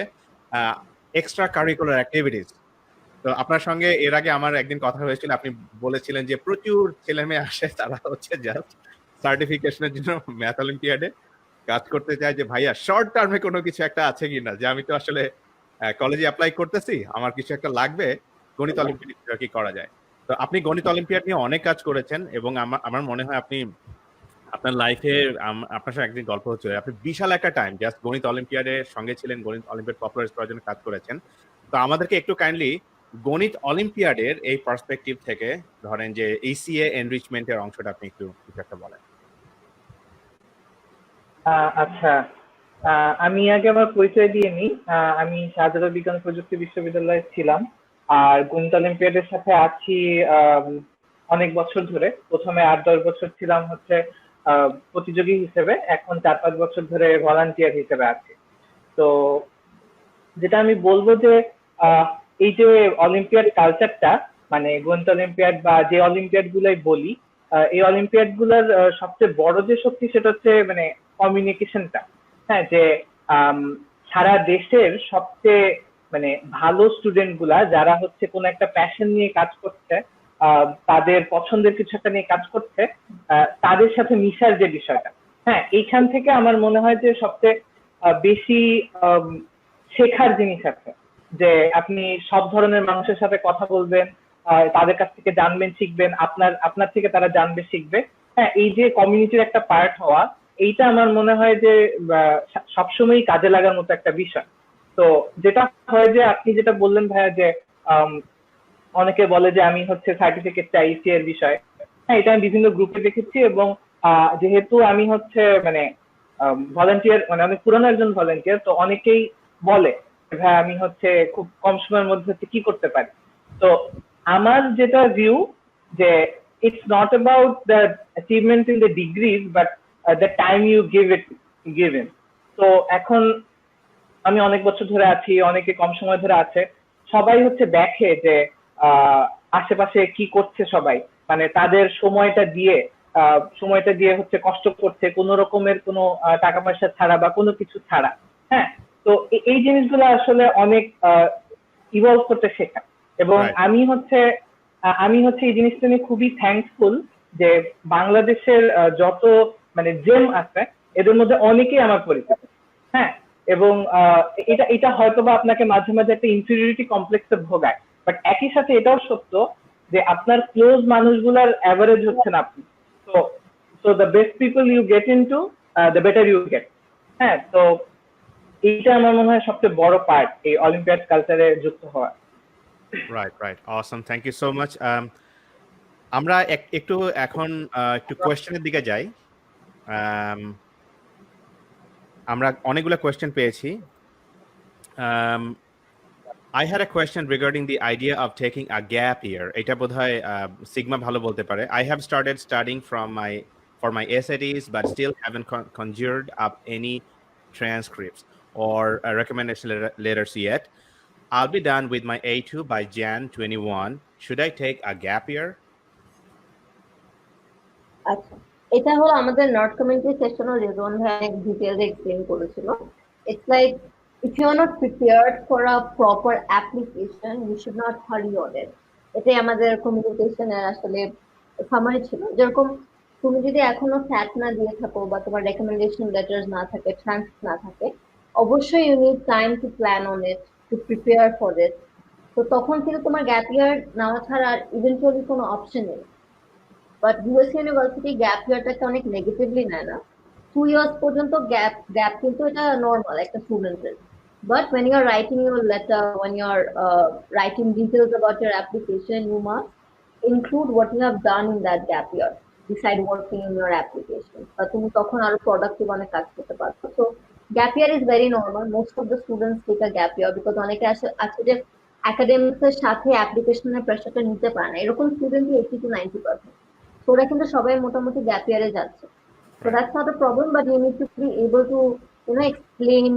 [SPEAKER 1] এক্সট্রা কারিকুলার অ্যাক্টিভিটিস। তো আপনার সঙ্গে এর আগে আমার একদিন কথা হয়েছিল, আপনি বলেছিলেন যে প্রচুর ছেলে মেয়ে আসে, তারা হচ্ছে জাস্ট সার্টিফিকেশনের জন্য ম্যাথ অলিম্পিয়াডে কাজ করতে চায়, যে ভাইয়া শর্ট টার্মে কোনো কিছু একটা আছে কিনা, যে আমি তো আসলে কলেজে অ্যাপ্লাই করতেছি, আমার কিছু একটা লাগবে, গণিত অলিম্পিয়াড কি করা যায়। তো আপনি গণিত অলিম্পিয়াড নিয়ে অনেক কাজ করেছেন এবং আমার মনে হয় আপনি আপনার লাইফে আপনার সাথে একদিন গল্প হচ্ছে, আপনি বিশাল একটা টাইম জাস্ট গণিত অলিম্পিয়াডের সঙ্গে ছিলেন, গণিত অলিম্পিয়াড পপুলারাইজ করার জন্য কাজ করেছেন। তো আমাদেরকে একটু কাইন্ডলি গণিত অলিম্পিয়াডের এই পার্সপেক্টিভ থেকে ধরেন যে ECA এনরিচমেন্টের অংশটা আপনি একটু কিছু একটা বলেন।
[SPEAKER 4] আচ্ছা, আমি আগে আমার পরিচয় দিয়ে নিই। আমি শাহজালাল বিজ্ঞান ও প্রযুক্তি বিশ্ববিদ্যালয়ে ছিলাম আর গণিত অলিম্পিয়াডের সাথে আছি অনেক বছর ধরে। প্রথমে 8-10 বছর ছিলাম হচ্ছে প্রতিযোগী হিসেবে, এখন 4-5 বছর ধরে ভলান্টিয়ার হিসেবে আছি। তো যেটা আমি বলবো যে এই যে অলিম্পিয়াড কালচারটা, মানে গণিত অলিম্পিয়াড বা যে অলিম্পিয়াড গুলাই বলি, এই অলিম্পিয়াড গুলার সবচেয়ে বড় যে শক্তি সেটা হচ্ছে মানে কমিউনিকেশনটা। হ্যাঁ, যে সারা দেশের সবচেয়ে মানে ভালো স্টুডেন্ট গুলা যারা হচ্ছে কোনো একটা প্যাশন নিয়ে কাজ করছে, তাদের পছন্দের কিছু একটা নিয়ে কাজ করছে, তাদের সাথে মিশার যে বিষয়টা, হ্যাঁ, এইখান থেকে আমার মনে হয় যে সবচেয়ে বেশি শেখার জিনিস আছে। যে আপনি সব ধরনের মানুষের সাথে কথা বলবেন, তাদের কাছ থেকে জানবেন, শিখবেন, আপনার থেকে তারা জানবে, শিখবে। হ্যাঁ, এই যে কমিউনিটির একটা পার্ট হওয়া, এইটা আমার মনে হয় যে সবসময়ই কাজে লাগার মতো একটা বিষয়। তো যেটা হয় যে আপনি যেটা বললেন ভাইয়া, যে অনেকে বলে যে আমি হচ্ছে সার্টিফিকেট চাইছি এর বিষয়ে। হ্যাঁ, এটা আমি বিভিন্ন গ্রুপে দেখেছি এবং যেহেতু আমি হচ্ছে মানে ভলান্টিয়ার, মানে অনেক পুরানো একজন ভলান্টিয়ার, তো অনেকেই বলে ভাই আমি হচ্ছে খুব কম সময়ের মধ্যে হচ্ছে কি করতে পারি। তো আমার যেটা ভিউ, যে it's not about the achievement in the degrees but the time you give in. তো এখন আমি অনেক বছর ধরে আছি, অনেকে কম সময় ধরে আছে, সবাই হচ্ছে দেখে যে আশেপাশে কি করছে সবাই, মানে তাদের সময়টা দিয়ে হচ্ছে কষ্ট করছে কোনো রকমের কোনো টাকা পয়সা ছাড়া বা কোনো কিছু ছাড়া। হ্যাঁ, তো এই জিনিসগুলো আসলে অনেক ইভলভ করতে শেখা। এবং
[SPEAKER 1] Right.
[SPEAKER 4] আমি হচ্ছে এই জিনিসটা নিয়ে খুবই থ্যাঙ্কফুল যে বাংলাদেশের যত মানে জেম আছে এদের মধ্যে অনেকেই আমার পরিচিত। হ্যাঁ, এবং এটা হয়তো বা আপনাকে মাঝে মাঝে একটা ইনফিরিয়রিটি কমপ্লেক্সে ভোগায়, বাট একই সাথে এটাও সত্য যে আপনার ক্লোজ মানুষগুলার অ্যাভারেজ হচ্ছেন আপনি। তো the best people you get into, the better you get. হ্যাঁ, তো এইটা আমার মনে হয় সবচেয়ে বড় পার্ট এই অলিম্পিয়াড কালচারে যুক্ত হওয়া।
[SPEAKER 1] Right, Assam, thank you so much. আমরা একটু এখন একটু কোয়েশ্চেনের দিকে যাই। আমরা অনেকগুলো কোয়েশ্চেন পেয়েছি। I had a question regarding the idea of taking a gap year. এটা বোধহয় সিগমা ভালো বলতে পারে। I have started studying for my SATs but still haven't conjured up any transcripts or recommendation letters yet. I'll be done with my A2 by Jan 21. Should I take a gap year?
[SPEAKER 2] আচ্ছা, এটা হলো আমাদের not community সেশনও Rezon ভাই অনেক details explain করেছিল। It's like if you are not prepared for a proper application you should not hurry on it. এটাই আমাদের কমিউনিকেশনের আসলে সামারি ছিল। যেরকম তুমি যদি এখনো স্যাট না দিয়ে থাকো বা তোমার রেকমেন্ডেশন লেটার্স না থাকে, ট্রান্সক্রিপ্ট না থাকে, অবশ্যই you need time to plan on it, to prepare for it. তো তখন কিন্তু তোমার গ্যাপ ইয়ার নেওয়া ছাড়া আর ইভেন্টুয়ালি কোনো অপশন নেই। বাট ইউএস ইউনিভার্সিটি গ্যাপ ইয়ারটাকে অনেক নেগেটিভলি নেয় না। 2 ইয়ার্স পর্যন্ত গ্যাপ কিন্তু এটা নর্মাল একটা স্টুডেন্টের। But when you are writing your letter, when you are writing details about your application, you must include what you have done in that gap year beside working in your application. বা তুমি তখন আরো productive অনেক কাজ করতে পারছো। So gap year is very normal. Most of the students take a gap year because অনেকে আছে যে একাডেমিক্স এর সাথে অ্যাপ্লিকেশনের প্রেশারটা নিতে পারে না, এরকম স্টুডেন্টই 80 to 90%। ওরা কিন্তু সবাই মোটামুটি গ্যাপ ইয়ারে যাচ্ছে। So that's not a problem, but you need to be able to, explain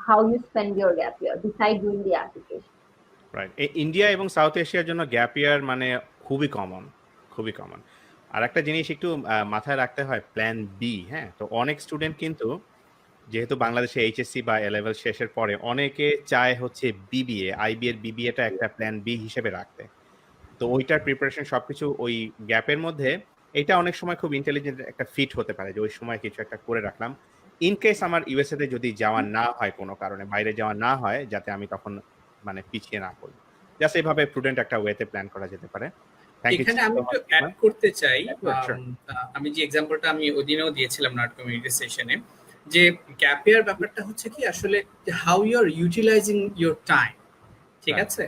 [SPEAKER 2] how you spend your gap year beside doing the application.
[SPEAKER 1] Right, India এবং সাউথ এশিয়ার জন্য গ্যাপ ইয়ার মানে খুবই কমন। আর একটা জিনিস একটু মাথায় রাখতে হয়, প্ল্যান বি। হ্যাঁ, তো অনেক স্টুডেন্ট কিন্তু যেহেতু বাংলাদেশে এইচএসসি বা এ লেভেল শেষের পরে অনেকে চায় হচ্ছে আইবি এর বিবিএটা একটা প্ল্যান বি হিসেবে রাখতে। তো ওইটার প্রিপারেশন সবকিছু ওই গ্যাপের মধ্যে, এটা অনেক সময় খুব ইন্টেলিজেন্ট একটা ফিট হতে পারে যে ওই সময় কিছু একটা করে রাখলাম। ইন কেস আমার ইউএসএ তে যদি যাওয়া না হয় কোনো কারণে, বাইরে যাওয়া না হয়, যাতে আমি তখন মানে পিছিয়ে না পড়ি। জাস্ট এভাবে প্রুডেন্ট একটা ওয়েতে প্ল্যান করা যেতে পারে। থ্যাংক ইউ
[SPEAKER 3] এখানে আমি
[SPEAKER 1] সো
[SPEAKER 3] একটু
[SPEAKER 1] মাচ।
[SPEAKER 3] অ্যাড করতে চাই।
[SPEAKER 1] Sure.
[SPEAKER 3] আমি যে এক্সাম্পলটা আমি ওদিনেও দিয়েছিলাম নট কমিউনিটি সেশনে, যে গ্যাপ ইয়ার ব্যাপারটা হচ্ছে কি আসলে how you are utilising your time. ঠিক
[SPEAKER 1] Right.
[SPEAKER 3] আছে,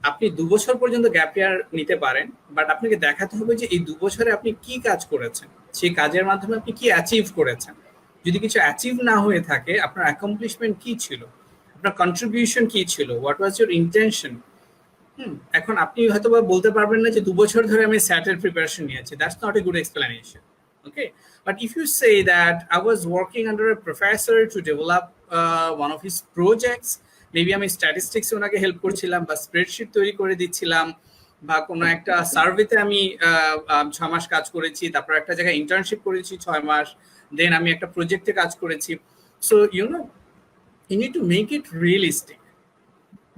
[SPEAKER 3] আপনি 2 বছর পর্যন্ত গ্যাপ ইয়ার নিতে পারেন, বাট আপনাকে দেখাতে হবে যে এই 2 বছরে আপনি কি কাজ করেছেন, সেই কাজের মাধ্যমে আপনি কি অ্যাচিভ করেছেন। যদি কিছু অ্যাচিভ না হয়ে থাকে, আপনার অ্যাকমপ্লিশমেন্ট কি ছিল, আপনার কন্ট্রিবিউশন কি ছিল, হোয়াট ওয়াজ ইউর ইন্টেনশন। এখন আপনি হয়তো বা বলতে পারবেন না যে 2 বছর ধরে আমি স্যাটের প্রিপারেশন নিয়েছি, that's not a good explanation. Okay, but if you say that I was working under a professor to develop one of his projects, maybe আমি স্ট্যাটিস্টিক্স ওনাকে হেল্প করছিলাম, বা স্প্রেডশিট তৈরি করে দিচ্ছিলাম, বা কোনো একটা সার্ভেতে আমি 6 মাস কাজ করেছি, তারপর একটা জায়গায় ইন্টার্নশিপ করেছি 6 মাস, দেন আমি একটা প্রজেক্টে কাজ করেছি। So you know, you need to make it realistic,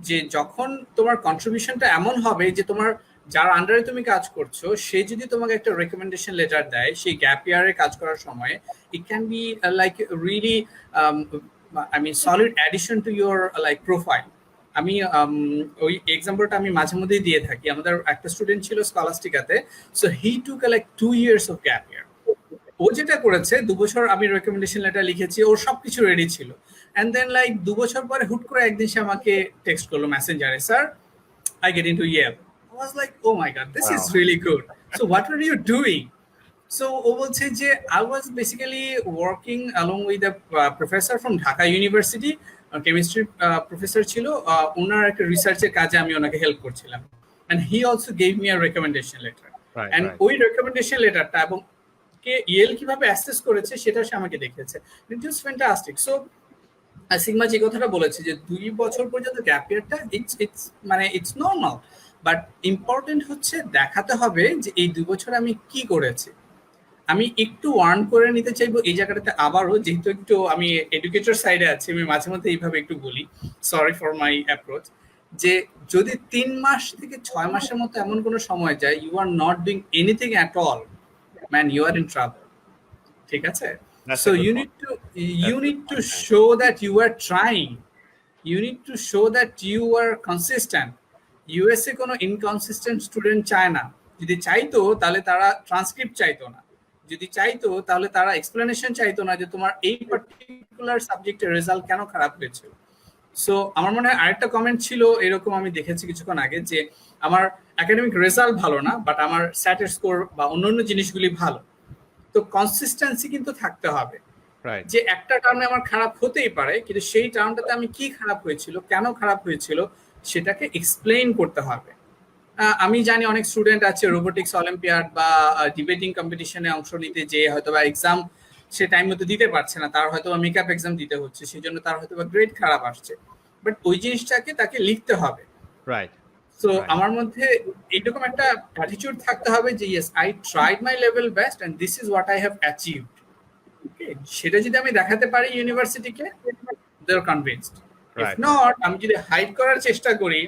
[SPEAKER 3] যে যখন তোমার কন্ট্রিবিউশনটা এমন হবে যে তোমার যার আন্ডারে তুমি কাজ করছো সে যদি তোমাকে একটা রেকমেন্ডেশন লেটার দেয় সেই গ্যাপ ইয়ারে কাজ করার সময়, it can be like really I mean solid addition to your like profile. আমি ওই এক্সাম্পলটা আমি মাঝে মধ্যেই দিয়ে থাকি। আমাদের একটা স্টুডেন্ট ছিল স্কলাস্টিকাতে, so he took like 2 years of gap year. ও যেটা করেছে, 2 বছর আমি রেকমেন্ডেশন লেটার লিখেছি, ওর সবকিছু রেডি ছিল, এন্ড দেন লাইক 2 বছর পরে হুট করে একদিন সে আমাকে টেক্সট করলো মেসেঞ্জারে, sir I get into Yale. I was like, oh my God, this is really good, so what are you doing? So ও বলছে যে I was basically working along with a professor from Dhaka university, chemistry professor ছিল, ওনার একটা রিসার্চের কাজে আমি ওনাকে হেল্প করছিলাম, and he also gave me a recommendation letter.
[SPEAKER 1] Right,
[SPEAKER 3] and
[SPEAKER 1] right.
[SPEAKER 3] ওই রেকমেন্ডেশন লেটারটা এবং কে ইয়েল কিভাবে অ্যাসেস করেছে সেটা সে আমাকে দেখিয়েছে। It is fantastic. So sigma যে কথাটা বলেছে যে 2 বছর পর্যন্ত গ্যাপ ইয়ারটা ইটস মানে ইটস নর্মাল, বাট ইম্পর্টেন্ট হচ্ছে দেখাতে হবে যে এই 2 বছর আমি কি করেছি। আমি একটু ওয়ার্ন করে নিতে চাইবো এই জায়গাটাতে আবারও, যেহেতু একটু আমি এডুকেটর সাইডে আছি, আমি মাঝে মধ্যে এইভাবে একটু বলি, সরি ফর মাই অ্যাপ্রোচ, যে যদি 3 মাস থেকে 6 মাসের মতো এমন কোনো সময় যায় you are not doing anything at all, man, you are in trouble. ঠিক আছে,
[SPEAKER 1] That's
[SPEAKER 3] so
[SPEAKER 1] a good
[SPEAKER 3] you
[SPEAKER 1] point.
[SPEAKER 3] Need to show that you are trying, you need to show that you are consistent. USA কোনো inconsistent student চায় না। যদি চাইতো তাহলে তারা transcript চাইতো না, যদি চাইতো তাহলে তারা এক্সপ্লেনেশন চাইতো না যে তোমার এই পার্টিকুলার সাবজেক্টের রেজাল্ট কেন খারাপ হয়েছে। সো আমার মনে হয় আরেকটা কমেন্ট ছিল এরকম, আমি দেখেছি কিছুক্ষণ আগে, যে আমার একাডেমিক রেজাল্ট ভালো না, বাট আমার স্যাটের স্কোর বা অন্যান্য জিনিসগুলি ভালো। তো কনসিস্টেন্সি কিন্তু থাকতে হবে,
[SPEAKER 1] Right.
[SPEAKER 3] যে একটা টার্মে আমার খারাপ হতেই পারে, কিন্তু সেই টার্মটাতে আমি কি খারাপ হয়েছিল, কেন খারাপ হয়েছিল, সেটাকে এক্সপ্লেইন করতে হবে। আমি জানি অনেক স্টুডেন্ট আছে রোবোটিক্স অলিম্পিয়াড বা ডিবেটিং কম্পিটিশনে অংশ নিতে, যে হয়তো বা এক্সাম সে টাইম মতো দিতে পারছে না, তার হয়তো মেকআপ এক্সাম দিতে হচ্ছে, সেই জন্য তার হয়তো বা গ্রেড খারাপ আসছে, বাট ওই জিনিসটাকে তাকে লিখতে হবে।
[SPEAKER 1] Right.
[SPEAKER 3] So
[SPEAKER 1] Right.
[SPEAKER 3] আমার মধ্যে এইরকম একটা অ্যাটিটিউড থাকতে হবে যে yes, I tried my level best and this is what I have achieved. Okay, সেটা যদি আমি দেখাতে পারি ইউনিভার্সিটিকে, they are convinced. If
[SPEAKER 1] Right.
[SPEAKER 3] Not, আমি যদি হাইড করার চেষ্টা করি,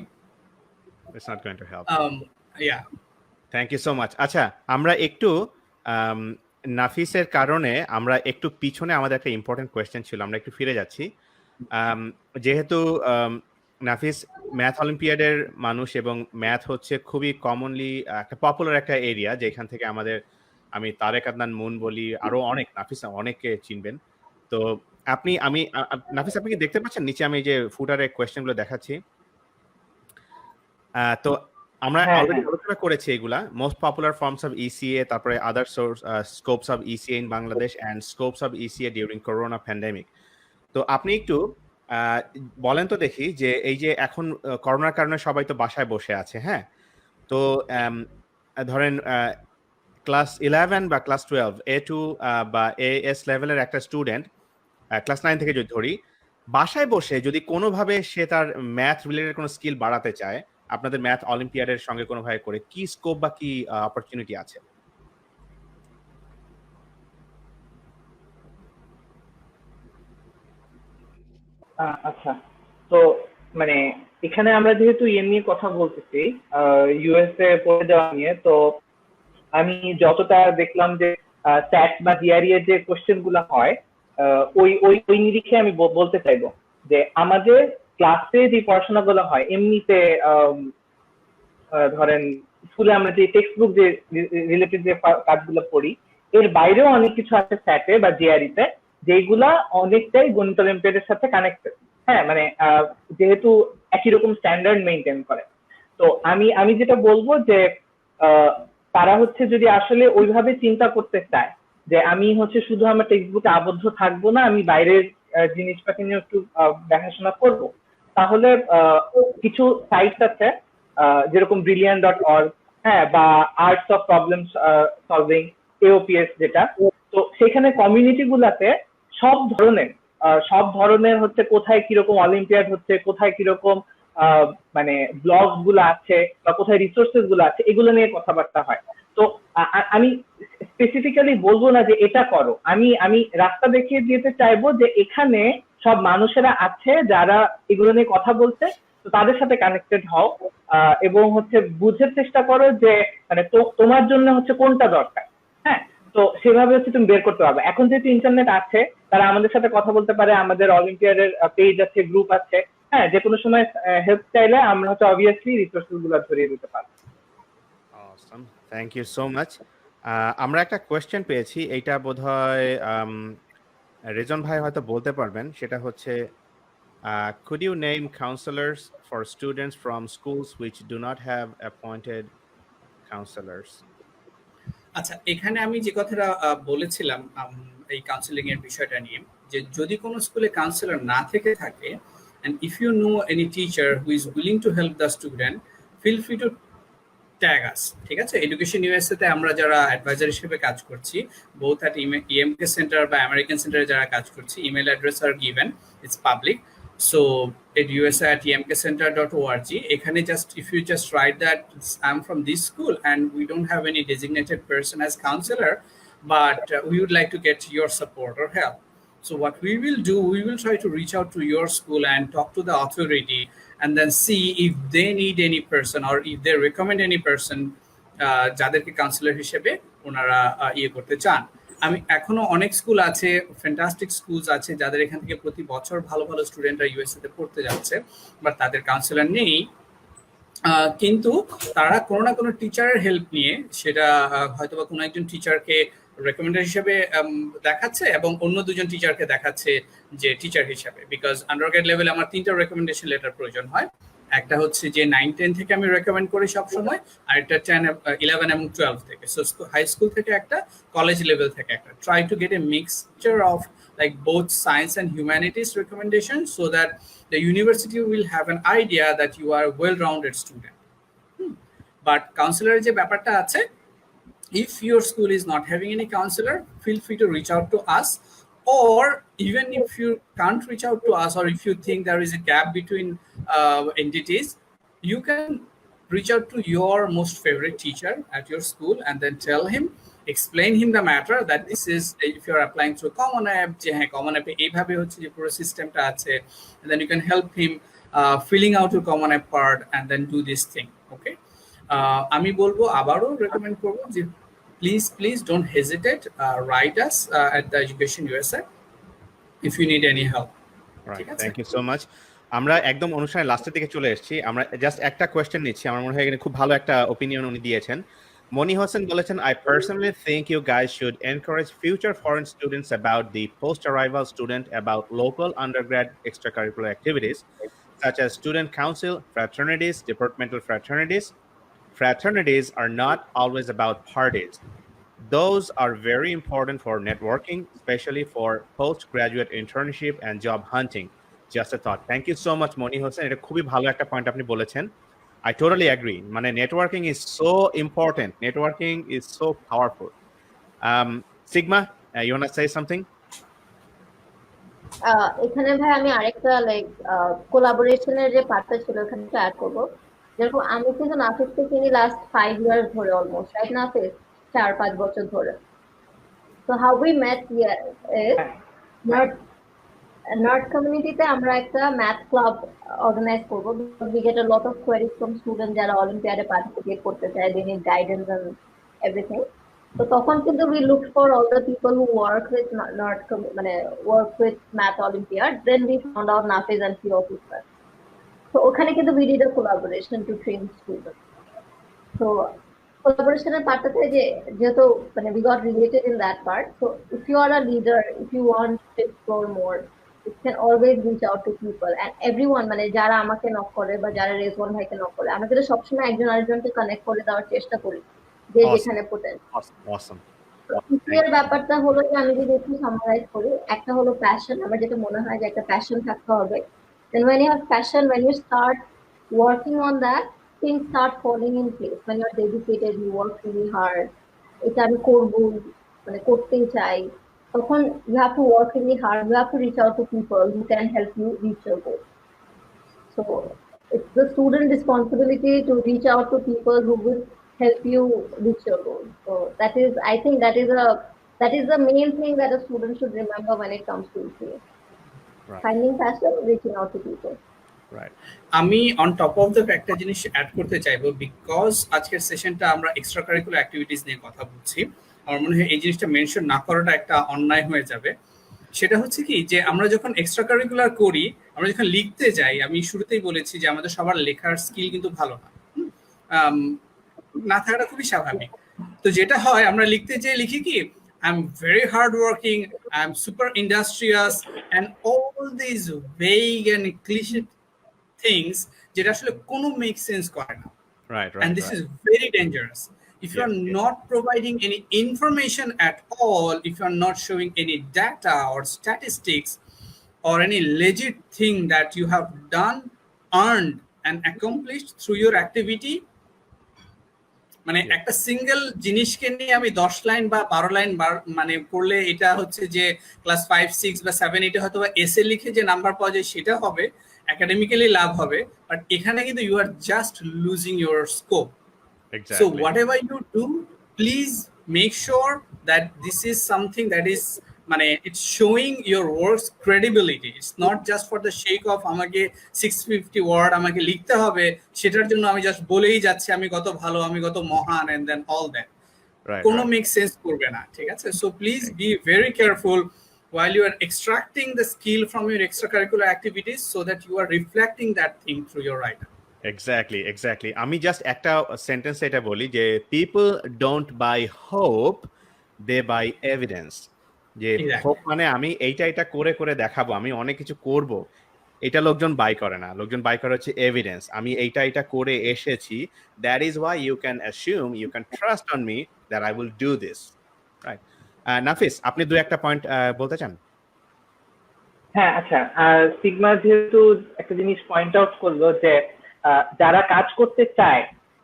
[SPEAKER 1] It's not going to help.
[SPEAKER 3] Yeah.
[SPEAKER 1] Thank you so much. আচ্ছা, আমরা একটু নাফিসের কারণে আমরা একটু পিছনে, আমাদের একটা ইম্পর্টেন্ট কোয়েশ্চেন ছিল, আমরা একটু ফিরে যাচ্ছি। যেহেতু নাফিস ম্যাথ অলিম্পিয়াডের মানুষ এবং ম্যাথ হচ্ছে খুবই কমনলি একটা পপুলার একটা এরিয়া, যেখান থেকে আমি তারেক আদনান মুন বলি, আরো অনেক, নাফিস অনেককে চিনবেন। তো নাফিস, আপনি কি দেখতে পাচ্ছেন নিচে আমি যে ফুটারে কোয়েশ্চেনগুলো দেখাচ্ছি? তো আমরা অলরেডি আলোচনা করেছি এগুলা, most popular forms of ECA, তারপরে other source scopes of ECA in Bangladesh and scopes of ECA during corona pandemic. তো আপনি একটু বলেন তো দেখি, যে এই যে এখন করোনার কারণে সবাই তো বাসায় বসে আছে, হ্যাঁ, তো ধরেন ক্লাস 11 বা ক্লাস 12 A2 বা AS লেভেলের একটা স্টুডেন্ট ক্লাস 9 থেকে যদি ধরি, বাসায় বসে যদি কোনোভাবে সে তার ম্যাথ রিলেটেড কোনো স্কিল বাড়াতে চায়, আপনাদের ম্যাথ অলিম্পিয়াডের সঙ্গে কোনোভাবে করে, কি স্কোপ বা কি অপরচুনিটি আছে?
[SPEAKER 4] আচ্ছা, তো মানে এখানে আমরা যেহেতু ইয়ে নিয়ে কথা বলতেছি, ইউএসএ পড়ে যাওয়া নিয়ে, তো আমি যতটা দেখলাম যে স্যাট বা জিআরই এর যে কোশ্চেন গুলো হয়, ওই ওই ওই নিরিখে আমি বলতে চাইবো যে আমাদের ক্লাসে যে পড়াশোনাগুলো হয় এমনিতে ধরেন স্কুলে আমরা যে টেক্সট বুক যে রিলেটেড যে কাজগুলো পড়ি এর বাইরেও অনেক কিছু আছে স্যাটে বা জিআরইতে যেগুলা অনেকটাই গণিত অলিম্পিয়াডের সাথে কানেক্টেড। হ্যাঁ, মানে যেহেতু একই রকম স্ট্যান্ডার্ড মেনটেন করে। তো আমি যেটা বলবো যে তারা হচ্ছে যদি আসলে ওইভাবে চিন্তা করতে চায় যে আমি হচ্ছে শুধু আমার টেক্সট বুকে আবদ্ধ থাকবো না, আমি বাইরের জিনিসপাতি নিয়ে একটু দেখাশোনা করবো, তাহলে কিছু সাইটস আছে যেরকম brilliant.org, হ্যাঁ, বা arts of problem solving, AOPS যেটা, তো সেখানে কমিউনিটি গুলাতে সব ধরনের হচ্ছে কোথায় কিরকম অলিম্পিয়াড হচ্ছে, কোথায় কিরকম মানে ব্লগ গুলো আছে বা কোথায় রিসোর্সেস গুলো আছে এগুলো নিয়ে কথাবার্তা হয়। তো আমি স্পেসিফিক্যালি বলবো না যে এটা করো, আমি রাস্তা দেখিয়ে দিতে চাইবো যে এখানে সব মানুষেরা আছে যারা এগুলো নিয়ে কথা বলছে, তো তাদের সাথে কানেক্টেড হও এবং হচ্ছে বুঝার চেষ্টা করো যে মানে তোমার জন্য হচ্ছে কোনটা দরকার। হ্যাঁ, তো সেভাবে হচ্ছে তুমি বের করতে পারবে। এখন যেহেতু ইন্টারনেট আছে, তারা আমাদের সাথে কথা বলতে পারে, আমাদের অলিম্পিয়াডের পেজ আছে, গ্রুপ আছে, হ্যাঁ, যে কোনো সময় হেল্প চাইলে আমরা হচ্ছে অবভিয়াসলি রিসোর্সেস গুলো ধরিয়ে দিতে পারবো।
[SPEAKER 1] অসম, থ্যাংক ইউ সো মাচ। আমরা একটা কোয়েশ্চেন পেয়েছি, এইটা বোধহয় রেজন ভাই হয়তো বলতে পারবেন। সেটা হচ্ছে could you name counselors for students from schools which do not have appointed counselors?
[SPEAKER 3] আচ্ছা, এখানে আমি যে কথাটা বলেছিলাম এই কাউন্সিলিং এর বিষয়টা নিয়ে, যে যদি কোনো স্কুলে কাউন্সিলর না থেকে থাকে, and if you know any teacher who is willing to help the student, feel free to tag us, ঠিক আছে? এডুকেশন ইউএসএ তে আমরা যারা অ্যাডভাইজার হিসেবে কাজ করছি, বোথ অ্যাট ইএমকে সেন্টার বা আমেরিকান সেন্টারে যারা কাজ করছি, email address are given, it's public. So edusa@emkcenter.org, এখানে just if you just write that I'm from this school and we don't have any designated person as counselor, but we would like to get your support or help. So what we will do, we will try to reach out to your school and talk to the authority and then see if they need any person or if they recommend any person যাদেরকে councillor হিসেবে ওনারা ইয়ে করতে চান। আমি এখনো অনেক school আছে, ফ্যান্টাস্টিক স্কুলস আছে যাদের এখান থেকে প্রতি বছর ভালো ভালো স্টুডেন্টরা ইউএসএ তে পড়তে যাচ্ছে, বাট তাদের কাউন্সিলর নেই। কিন্তু তারা কোনো না কোনো টিচারের হেল্প নিয়ে, সেটা হয়তো বা কোনো একজন টিচারকে রেকমেন্ডেড হিসেবে দেখাচ্ছে এবং অন্য দুজন টিচারকে দেখাচ্ছে যে টিচার হিসাবে। বিকজ আন্ডারগ্রেড লেভেলে আমার 3টা রেকমেন্ডেশন লেটার প্রয়োজন হয়। একটা হচ্ছে যে 9-10 থেকে আমি রেকমেন্ড করি সবসময়, আর একটা 10, 11 এবং 12 থেকে। সো হাই স্কুল থেকে একটা, কলেজ লেভেল থেকে একটা। Try to get A mixture of like both science and humanities recommendation, so that the university will have an idea that you are a well-rounded student. But counselor যে ব্যাপারটা আছে, if your school is not having any counselor, feel free to reach out to us, or even if you can't reach out to us, or if you think there is a gap between entities, you can reach out to your most favorite teacher at your school and then tell him, explain him the matter that this is, if you're applying through common app, যে হ্যাঁ common app এইভাবে হচ্ছে যে পুরো সিস্টেমটা আছে, and then you can help him filling out your common app part and then do this thing. Okay, আমি বলবো, আবারও রেকমেন্ড করবো যে please don't hesitate, write us at the Education USA if you need any help.
[SPEAKER 1] Right, thank you so much. আমরা একদম অনুষ্ঠানের লাস্টের দিকে চলে এসেছি। আমরা জাস্ট একটা কোয়েশ্চেন নিচ্ছি। আমার মনে হয় এখানে খুব ভালো একটা ওপিনিয়ন উনি দিয়েছেন। মনি হোসেন বলেছেন, I personally think you guys should encourage future foreign students about the post-arrival student about local undergrad extracurricular activities such as student council, fraternities, departmental fraternities. Fraternities are not always about parties. Those are very important for networking, especially for postgraduate internship and job hunting. Just a thought. Thank you so much, Moni Hossein. এটা খুবই ভালো একটা point আপনি বলেছেন। I totally agree. মানে networking is so important. Networking is so powerful. Sigma, you want to say something?
[SPEAKER 2] এখানে ভাই আমি আরেকটা লাইক কোলাবোরেশনের যে পার্টটা ছিল ওখানে অ্যাড করবো। যেরকম আমি কিন্তু নাফিসকে চিনি লাস্ট 5 ইয়ার্স ধরে, অলমোস্ট, রাইট নাফিস? 4-5 বছর ধরে। So how we met here is north কমিউনিটিতে আমরা একটা ম্যাথ ক্লাব অর্গানাইজ করবো। We get a lot of queries from students যারা অলিম্পিয়াডে পার্টিসিপেট করতে চায়, they need guidance and everything. তো তখন কিন্তু we looked for all the people who work with not মানে work with math olympiad, then we found out Nafiz and few of his friends. So ওখানে কিন্তু we did a collaboration to train students. So collaboration এর পার্টটাতে যেহেতু মানে we got related in that part. So if you are a leader, if you want to explore more, you can always reach out to people and everyone, মানে যারা আমাকে knock করে বা যারা রেজওয়ান ভাইকে নক করে, আমরা কিন্তু সবসময় একজন আরেকজনকে কানেক্ট করে দেওয়ার চেষ্টা করি যে
[SPEAKER 1] Awesome.
[SPEAKER 2] যেখানে পোটেন্সিয়াল।
[SPEAKER 1] Awesome.
[SPEAKER 2] এর ব্যাপারটা হলো যে আমি যদি একটু সামারাইজ করি, একটা হলো প্যাশন। আমার যেটা মনে হয় যে একটা প্যাশন থাকতে হবে। Then when you have passion, when you start working on that, things start falling in place. When you're dedicated, you work really hard. এটা আমি করবো, মানে করতেই চাই, তখন you have to work really hard. You have to reach out to people who can help you reach your goal. So it's the student responsibility to reach out to people who will help you reach your goal. So that is, I think that is the main thing that a student should remember when it comes to ECA.
[SPEAKER 1] Right.
[SPEAKER 2] Finding passion, reaching out to people.
[SPEAKER 1] Right.
[SPEAKER 3] আমি on top of the একটা জিনিস add করতে চাইবো, because আজকের সেশনটা আমরা extra curricular activities নিয়ে কথা বলছি। আমার মনে হয় এই জিনিসটা মেনশন না করাটা একটা অন্যায় হয়ে যাবে। সেটা হচ্ছে কি যে আমরা যখন এক্সট্রা কারিকুলার করি, আমরা যখন লিখতে যাই, আমি শুরুতেই বলেছি যে আমাদের সবার লেখার স্কিল কিন্তু ভালো না, না থাকাটা খুবই স্বাভাবিক। তো যেটা হয়, আমরা লিখতে যেয়ে লিখি কি, I am very hard working, I am super industrious and all this vague and cliche things যেটা আসলে কোনো মেক সেন্স করে না।
[SPEAKER 1] Right.
[SPEAKER 3] And this is very dangerous. If you are not providing any information at all, if you are not showing any data or statistics or any legit thing that you have done, earned and accomplished through your activity, মানে একটা single জিনিসকে নিয়ে আমি 10 line বা 12 line মানে পড়লে এটা হচ্ছে যে ক্লাস 5, 6 বা 7 এটা হয়তো এসে লিখে যে নাম্বার পাওয়া যায় সেটা হবে, একাডেমিক্যালি লাভ হবে, বাট এখানে কিন্তু you are just losing your scope.
[SPEAKER 1] Exactly.
[SPEAKER 3] So whatever you do, please make sure that this is something that is মানে it's showing your work's credibility. It's not just for the sake of আমাকে 650 word আমাকে লিখতে হবে, সেটার জন্য আমি just বলেই যাচ্ছি আমি কত ভালো, আমি কত মহান, and then all that.
[SPEAKER 1] Right.
[SPEAKER 3] কোনো মেক সেন্স করবে না, ঠিক আছে? So please be very careful while you are extracting the skill from your extracurricular activities so that you are reflecting that thing through your writer.
[SPEAKER 1] Exactly. আমি just একটা sentence এটা বলি যে people don't buy hope, they buy evidence. যে hope মানে আমি এইটা করে দেখাবো, আমি অনেক কিছু করব, এটা লোকজন বাই করে না। লোকজন বাই করে হচ্ছে এভিডেন্স। আমি এইটা করে এসেছি, that is why you can assume, you can trust on me that I will do this. Right. Nafis, আপনি দু একটা পয়েন্ট বলতে চান?
[SPEAKER 4] হ্যাঁ, আচ্ছা, সিগমা যেহেতু একটা জিনিস পয়েন্ট আউট করলো যে যারা কাজ করতে চায়